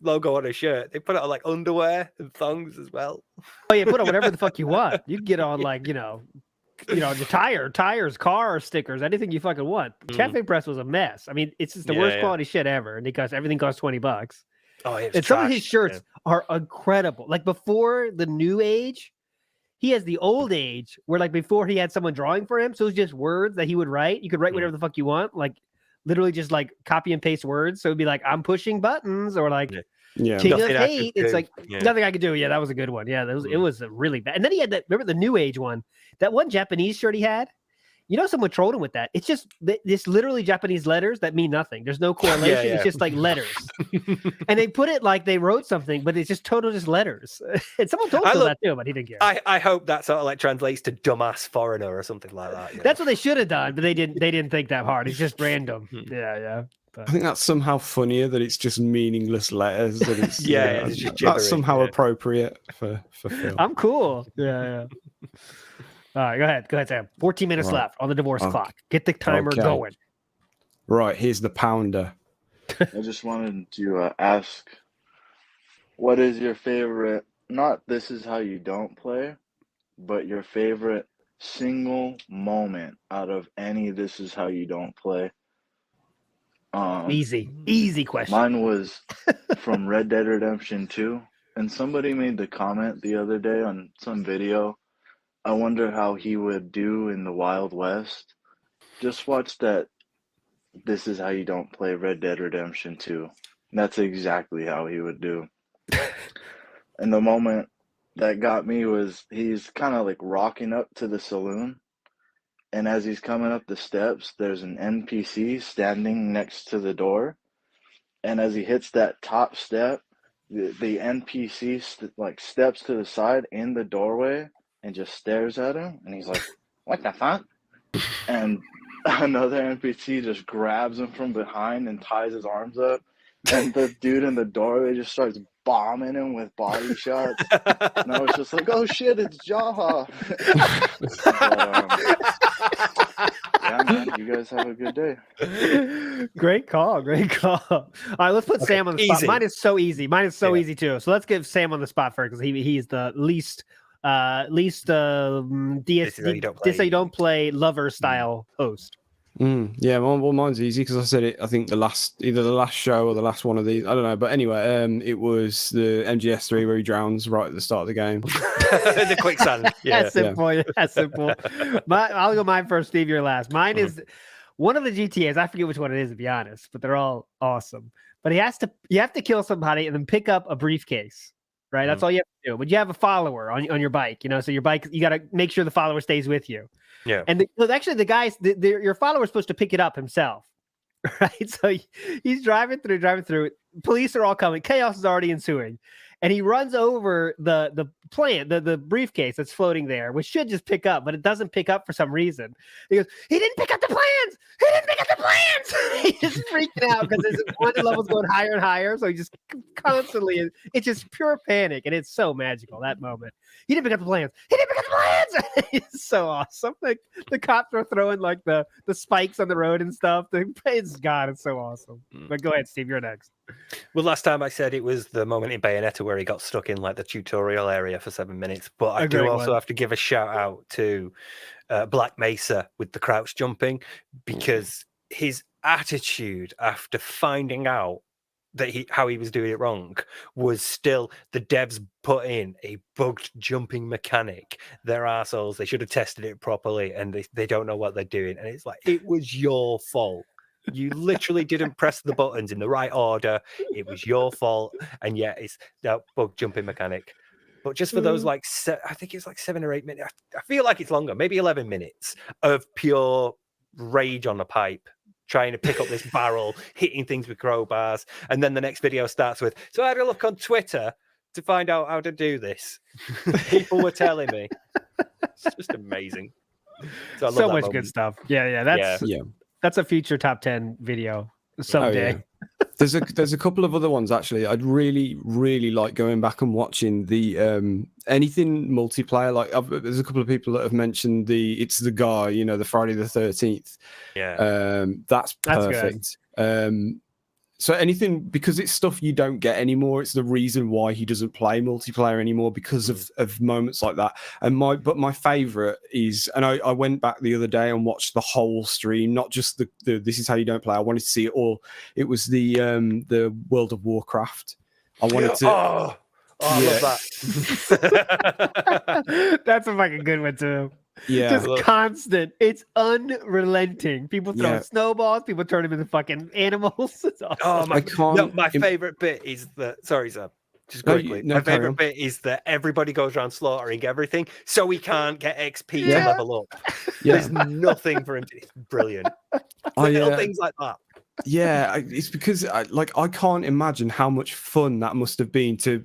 logo on a shirt. They put it on like underwear and thongs as well.
Oh yeah, put on whatever the fuck you want. You can get on like the tires, car stickers, anything you fucking want. Cafe Press was a mess. I mean, it's just the worst quality shit ever, and everything costs $20.
Oh, it's
and some of his shirts are incredible. Like before the new age, he has the old age where like before he had someone drawing for him, so it's just words that he would write. You could write whatever the fuck you want, like literally just like copy and paste words. So it'd be like I'm pushing buttons or like King of Hate. It's like nothing I could do. Yeah, that was a good one. Yeah, it was a really bad. And then he had that. Remember the new age one? That one Japanese shirt he had. Someone trolled him with that. It's just this literally Japanese letters that mean nothing. There's no correlation. It's just like letters. And they put it like they wrote something, but it's just total just letters. And someone told him that too, but he didn't care.
I hope that sort of like translates to dumbass foreigner or something like that.
That's what they should have done, but they didn't think that hard. It's just random. Yeah.
But I think that's somehow funnier that it's just meaningless letters. That it's,
it's just
that's somehow appropriate for film.
I'm cool. Yeah. All right, go ahead, Sam. 14 minutes left on the divorce clock. Get the timer going.
Right, here's the pounder.
I just wanted to ask, what is your favorite, not this is how you don't play, but your favorite single moment out of any this is how you don't play?
Easy question.
Mine was from Red Dead Redemption 2, and somebody made the comment the other day on some video, I wonder how he would do in the Wild West. Just watch that This Is How You Don't Play Red Dead Redemption 2. That's exactly how he would do. And the moment that got me was he's kind of like rocking up to the saloon. And as he's coming up the steps, there's an NPC standing next to the door. And as he hits that top step, the NPC steps to the side in the doorway and just stares at him, and he's like, what the fuck? And another NPC just grabs him from behind and ties his arms up, and the dude in the doorway just starts bombing him with body shots. And I was just like, oh shit, it's Jaha. Yeah, man, you guys have a good day.
Great call. All right, let's put Sam on the spot. Mine is so easy. Easy too. So let's give Sam on the spot first, because he's the least this is how you don't play lover style host.
Yeah, well, mine's easy because I said it. I think either the last show or the last one of these. I don't know, but anyway, it was the MGS3 where he drowns right at the start of the game.
The quicksand. Yeah,
that's simple. Yeah. That's simple. I'll go mine first. Steve, your last. Mine is one of the GTAs. I forget which one it is, to be honest, but they're all awesome. But you have to kill somebody and then pick up a briefcase. Right, that's all you have to do. But you have a follower on your bike, so your bike, you got to make sure the follower stays with you.
Yeah.
And actually, the guys, your follower is supposed to pick it up himself, right? So he's driving through. Police are all coming. Chaos is already ensuing, and he runs over the plant, the briefcase that's floating there, which should just pick up, but it doesn't pick up for some reason. He goes, he didn't pick up the plans. He's just freaking out because his wonder level's going higher and higher. So he just constantly, it's just pure panic. And it's so magical, that moment. He didn't pick up the plans. He didn't pick up the plans. It's so awesome. Like the cops are throwing like the spikes on the road and stuff. It's God, it's so awesome. But go ahead, Steve, you're next.
Well, last time I said it was the moment in Bayonetta where he got stuck in like the tutorial area for 7 minutes. But I do also have to give a shout out to Black Mesa with the crouch jumping, because his attitude after finding out that how he was doing it wrong was still, the devs put in a bugged jumping mechanic. They're assholes. They should have tested it properly, and they don't know what they're doing. And it's like, it was your fault. You literally didn't press the buttons in the right order. It was your fault. And yeah, it's that bug jumping mechanic. But just for those like, I think it's like 7 or 8 minutes. I feel like it's longer, maybe 11 minutes of pure rage on the pipe, trying to pick up this barrel, hitting things with crowbars. And then the next video starts with, so I had a look on Twitter to find out how to do this. People were telling me. It's just amazing. So,
so much good stuff. Yeah. That's a future top 10 video someday.
Oh, yeah. There's a couple of other ones actually. I'd really like going back and watching the anything multiplayer. Like there's a couple of people that have mentioned it's the guy, the Friday the 13th.
Yeah,
that's perfect. So anything, because it's stuff you don't get anymore. It's the reason why he doesn't play multiplayer anymore, because of moments like that. And my favorite is, and I went back the other day and watched the whole stream, not just the this is how you don't play. I wanted to see it all. It was the World of Warcraft. I wanted to.
I love that.
That's a fucking good one too.
Yeah,
just constant. It's unrelenting. People throw snowballs. People turn them into fucking animals. It's awesome.
My favorite bit is that. Sorry, Sam. Just quickly. My favorite bit is that everybody goes around slaughtering everything, so he can't get XP to level up. There's nothing for him to. It's brilliant. Little things like that.
Yeah, it's because I can't imagine how much fun that must have been to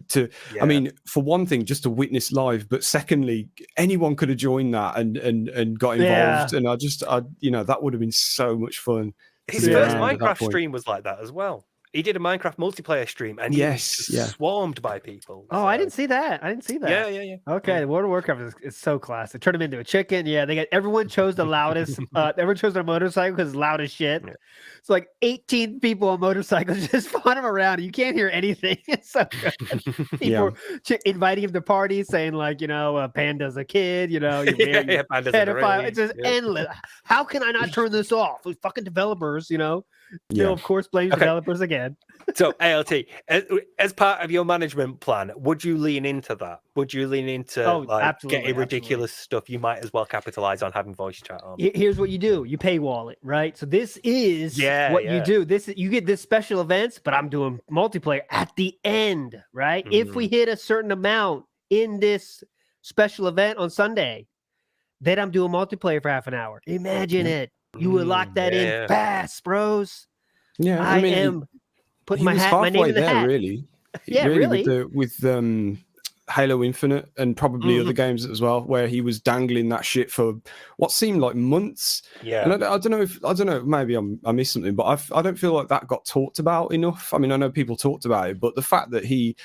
I mean, for one thing, just to witness live, but secondly, anyone could have joined that and got involved, and I that would have been so much fun.
His first Minecraft stream was like that as well. He did a Minecraft multiplayer stream, and he was swarmed by people.
Oh, I didn't see that.
Yeah.
Okay, World of Warcraft is so classic. Turn him into a chicken. Yeah, everyone chose the loudest. Everyone chose their motorcycle because it's loud as shit. Yeah. It's like 18 people on motorcycles just flying him around. You can't hear anything. It's so good. People inviting him to parties, saying like, Panda's a kid. You're
Panda's
pedophile. It's just endless. How can I not turn this off? Those fucking developers, Phil, of course, blames developers again.
So, ALT, as part of your management plan, would you lean into that? Would you lean into getting ridiculous stuff? You might as well capitalize on having voice chat on.
Here's what you do: you paywall it, right? So this is what you do. You get this special events, but I'm doing multiplayer at the end, right? If we hit a certain amount in this special event on Sunday, then I'm doing multiplayer for half an hour. Imagine it. You would lock that in fast, bros.
Yeah,
I am putting my name in the hat.
Really.
Really.
With Halo Infinite and probably other games as well, where he was dangling that shit for what seemed like months.
Yeah,
and I don't know. Maybe I missed something, but I don't feel like that got talked about enough. I mean, I know people talked about it, but the fact that he,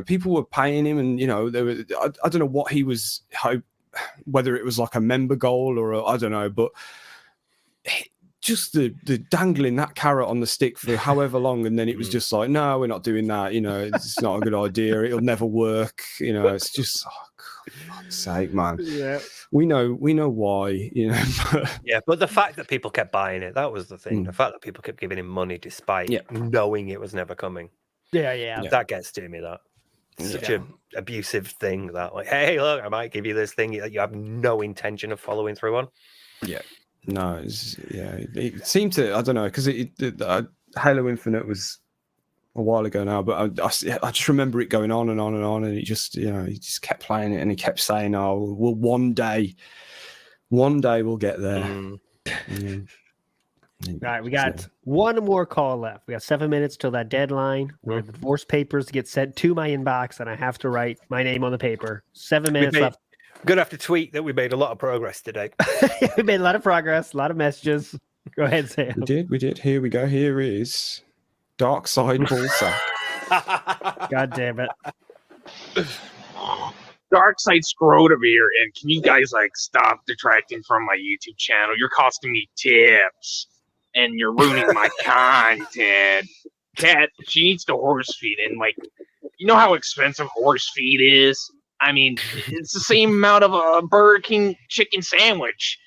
people were paying him, and there were. I don't know what he was, whether it was like a member goal or I don't know, but. Just the dangling that carrot on the stick for however long, and then it was just like, no, we're not doing that. It's not a good idea. It'll never work. It's just, for fuck's sake, man.
Yeah,
we know why.
Yeah, but the fact that people kept buying it—that was the thing. The fact that people kept giving him money despite knowing it was never coming.
Yeah.
That gets to me. That such an abusive thing. That like, hey, look, I might give you this thing that you have no intention of following through on.
Yeah. No, it seemed to, I don't know, because Halo Infinite was a while ago now, but I just remember it going on and on and on, and he just kept playing it, and he kept saying, "Oh, well, one day we'll get there."
All right, we got one more call left. We got 7 minutes till that deadline where the divorce papers get sent to my inbox, and I have to write my name on the paper. 7 minutes left.
We're going to have to tweet that we made a lot of progress today.
We made a lot of progress, a lot of messages. Go ahead, Sam.
We did. Here we go. Here is Dark Side Ballsack.
God damn it.
Dark Side Scrotum here, and can you guys like stop detracting from my YouTube channel? You're costing me tips, and you're ruining my content. Cat, she needs to horse feed, and like, you know how expensive horse feed is? I mean, it's the same amount of a Burger King chicken sandwich.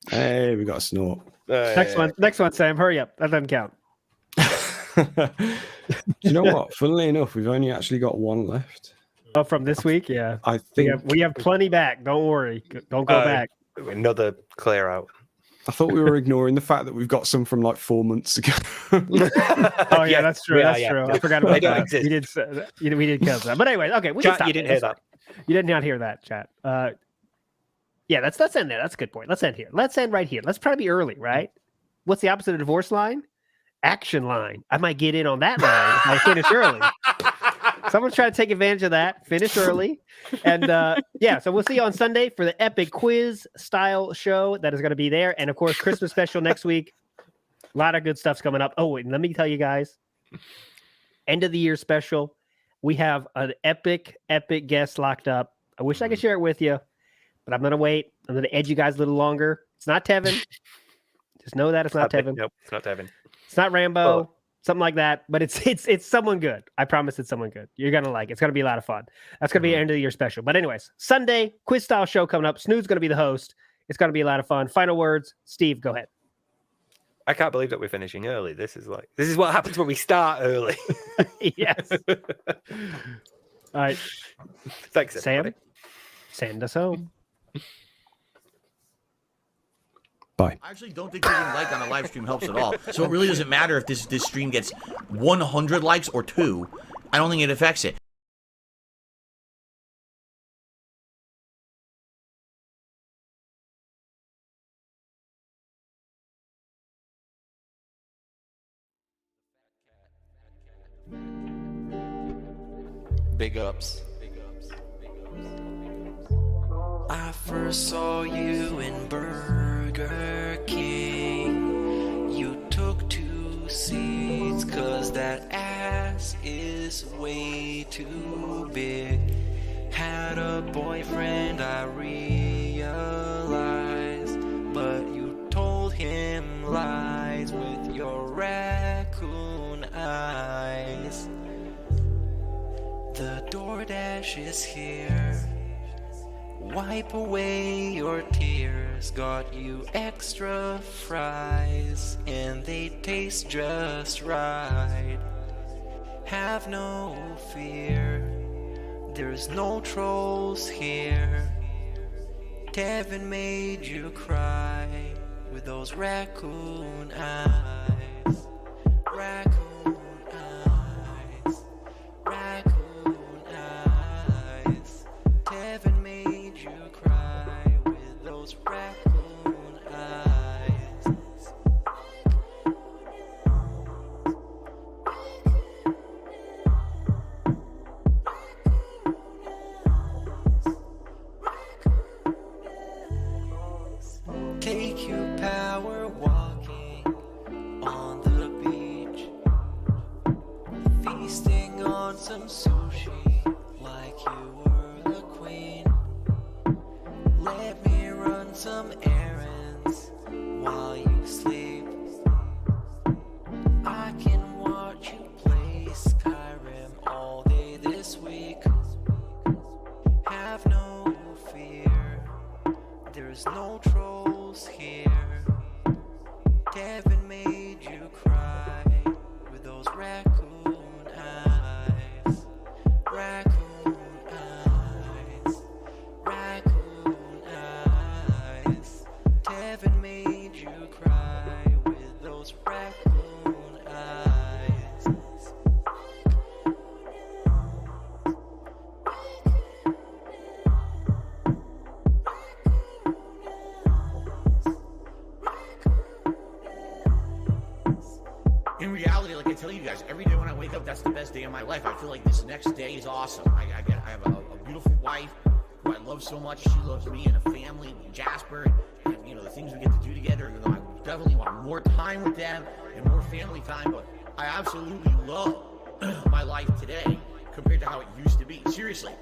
Hey, we got a snort.
Next one, Sam. Hurry up. That doesn't count.
Do you know what? Funnily enough, we've only actually got one left.
Oh, from this week? Yeah.
I think
we have plenty back. Don't worry. Don't go back.
Another clear out.
I thought we were ignoring the fact that we've got some from like 4 months ago.
Oh yeah, that's true. That's true. I forgot about that.
Exist.
We did cover that. But anyway, okay, we
Chat,
can stop.
you didn't hear that.
You did not hear that, chat. Yeah, let's end there. That's a good point. Let's end here. Let's end right here. Let's try to be early, right? What's the opposite of divorce line? Action line. I might get in on that line if I finish early. Someone's trying to take advantage of that. Finish early. And yeah, so we'll see you on Sunday for the epic quiz style show that is going to be there. And of course, Christmas special next week. A lot of good stuff's coming up. Oh, and let me tell you guys, end of the year special. We have an epic guest locked up. I wish I could share it with you, but I'm going to wait. I'm going to edge you guys a little longer. It's not Tevin. Just know that it's not Tevin.
Nope, it's not Tevin.
It's not Rambo, something like that. But it's someone good. I promise it's someone good. You're gonna like it. It's gonna be a lot of fun. That's gonna be an end of the year special. But anyways, Sunday quiz style show coming up. Snood's gonna be the host. It's gonna be a lot of fun. Final words, Steve. Go ahead.
I can't believe that we're finishing early. This is what happens when we start early.
Yes. All right.
Thanks,
Sam. Send us home.
Bye.
I actually don't think getting like on a live stream helps at all. So it really doesn't matter if this stream gets 100 likes or 2. I don't think it affects it.
Big ups. I first saw you in Burger King. You took 2 seats cause that ass is way too big. Had a boyfriend, I realized, but you told him lies with your raccoon eyes. The DoorDash is here. Wipe away your tears. Got you extra fries, and they taste just right. Have no fear, there's no trolls here. Kevin made you cry with those raccoon eyes. Raccoon eyes. Raccoon eyes. Kevin made you cry with those raccoon eyes. Take you power walking on the beach, feasting on some sushi like you were the queen. Let me run some errands while you sleep. I can watch you play Skyrim all day this week. Have no fear, there's no trolls here. Kevin made you cry with those raccoon eyes. Raccoon eyes. Raccoon eyes. Kevin made you cry with those raccoon eyes.
In reality, like I tell you guys, every day when I wake up, that's the best day of my life. I feel like this next day is awesome. I have a beautiful wife who I love so much. She loves me and a family, Jasper, and you know, the things we get to do together. You know, I definitely want more time with them and more family time, but I absolutely love my life today compared to how it used to be. Seriously.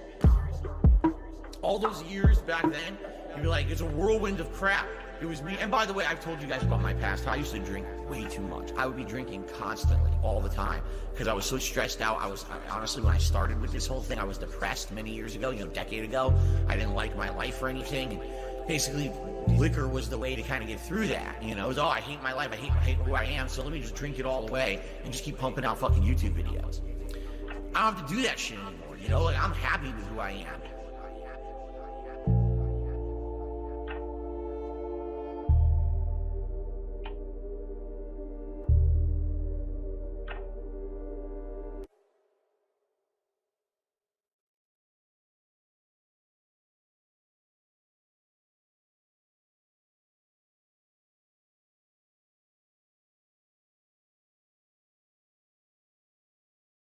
All those years back then, you'd be like, it's a whirlwind of crap. It was me. And by the way, I've told you guys about my past. I used to drink way too much. I would be drinking constantly, all the time, because I was so stressed out. Honestly, when I started with this whole thing, I was depressed many years ago, a decade ago. I didn't like my life or anything. And basically, liquor was the way to kind of get through that. It was, I hate my life. I hate who I am. So let me just drink it all away and just keep pumping out fucking YouTube videos. I don't have to do that shit anymore. Like, I'm happy with who I am.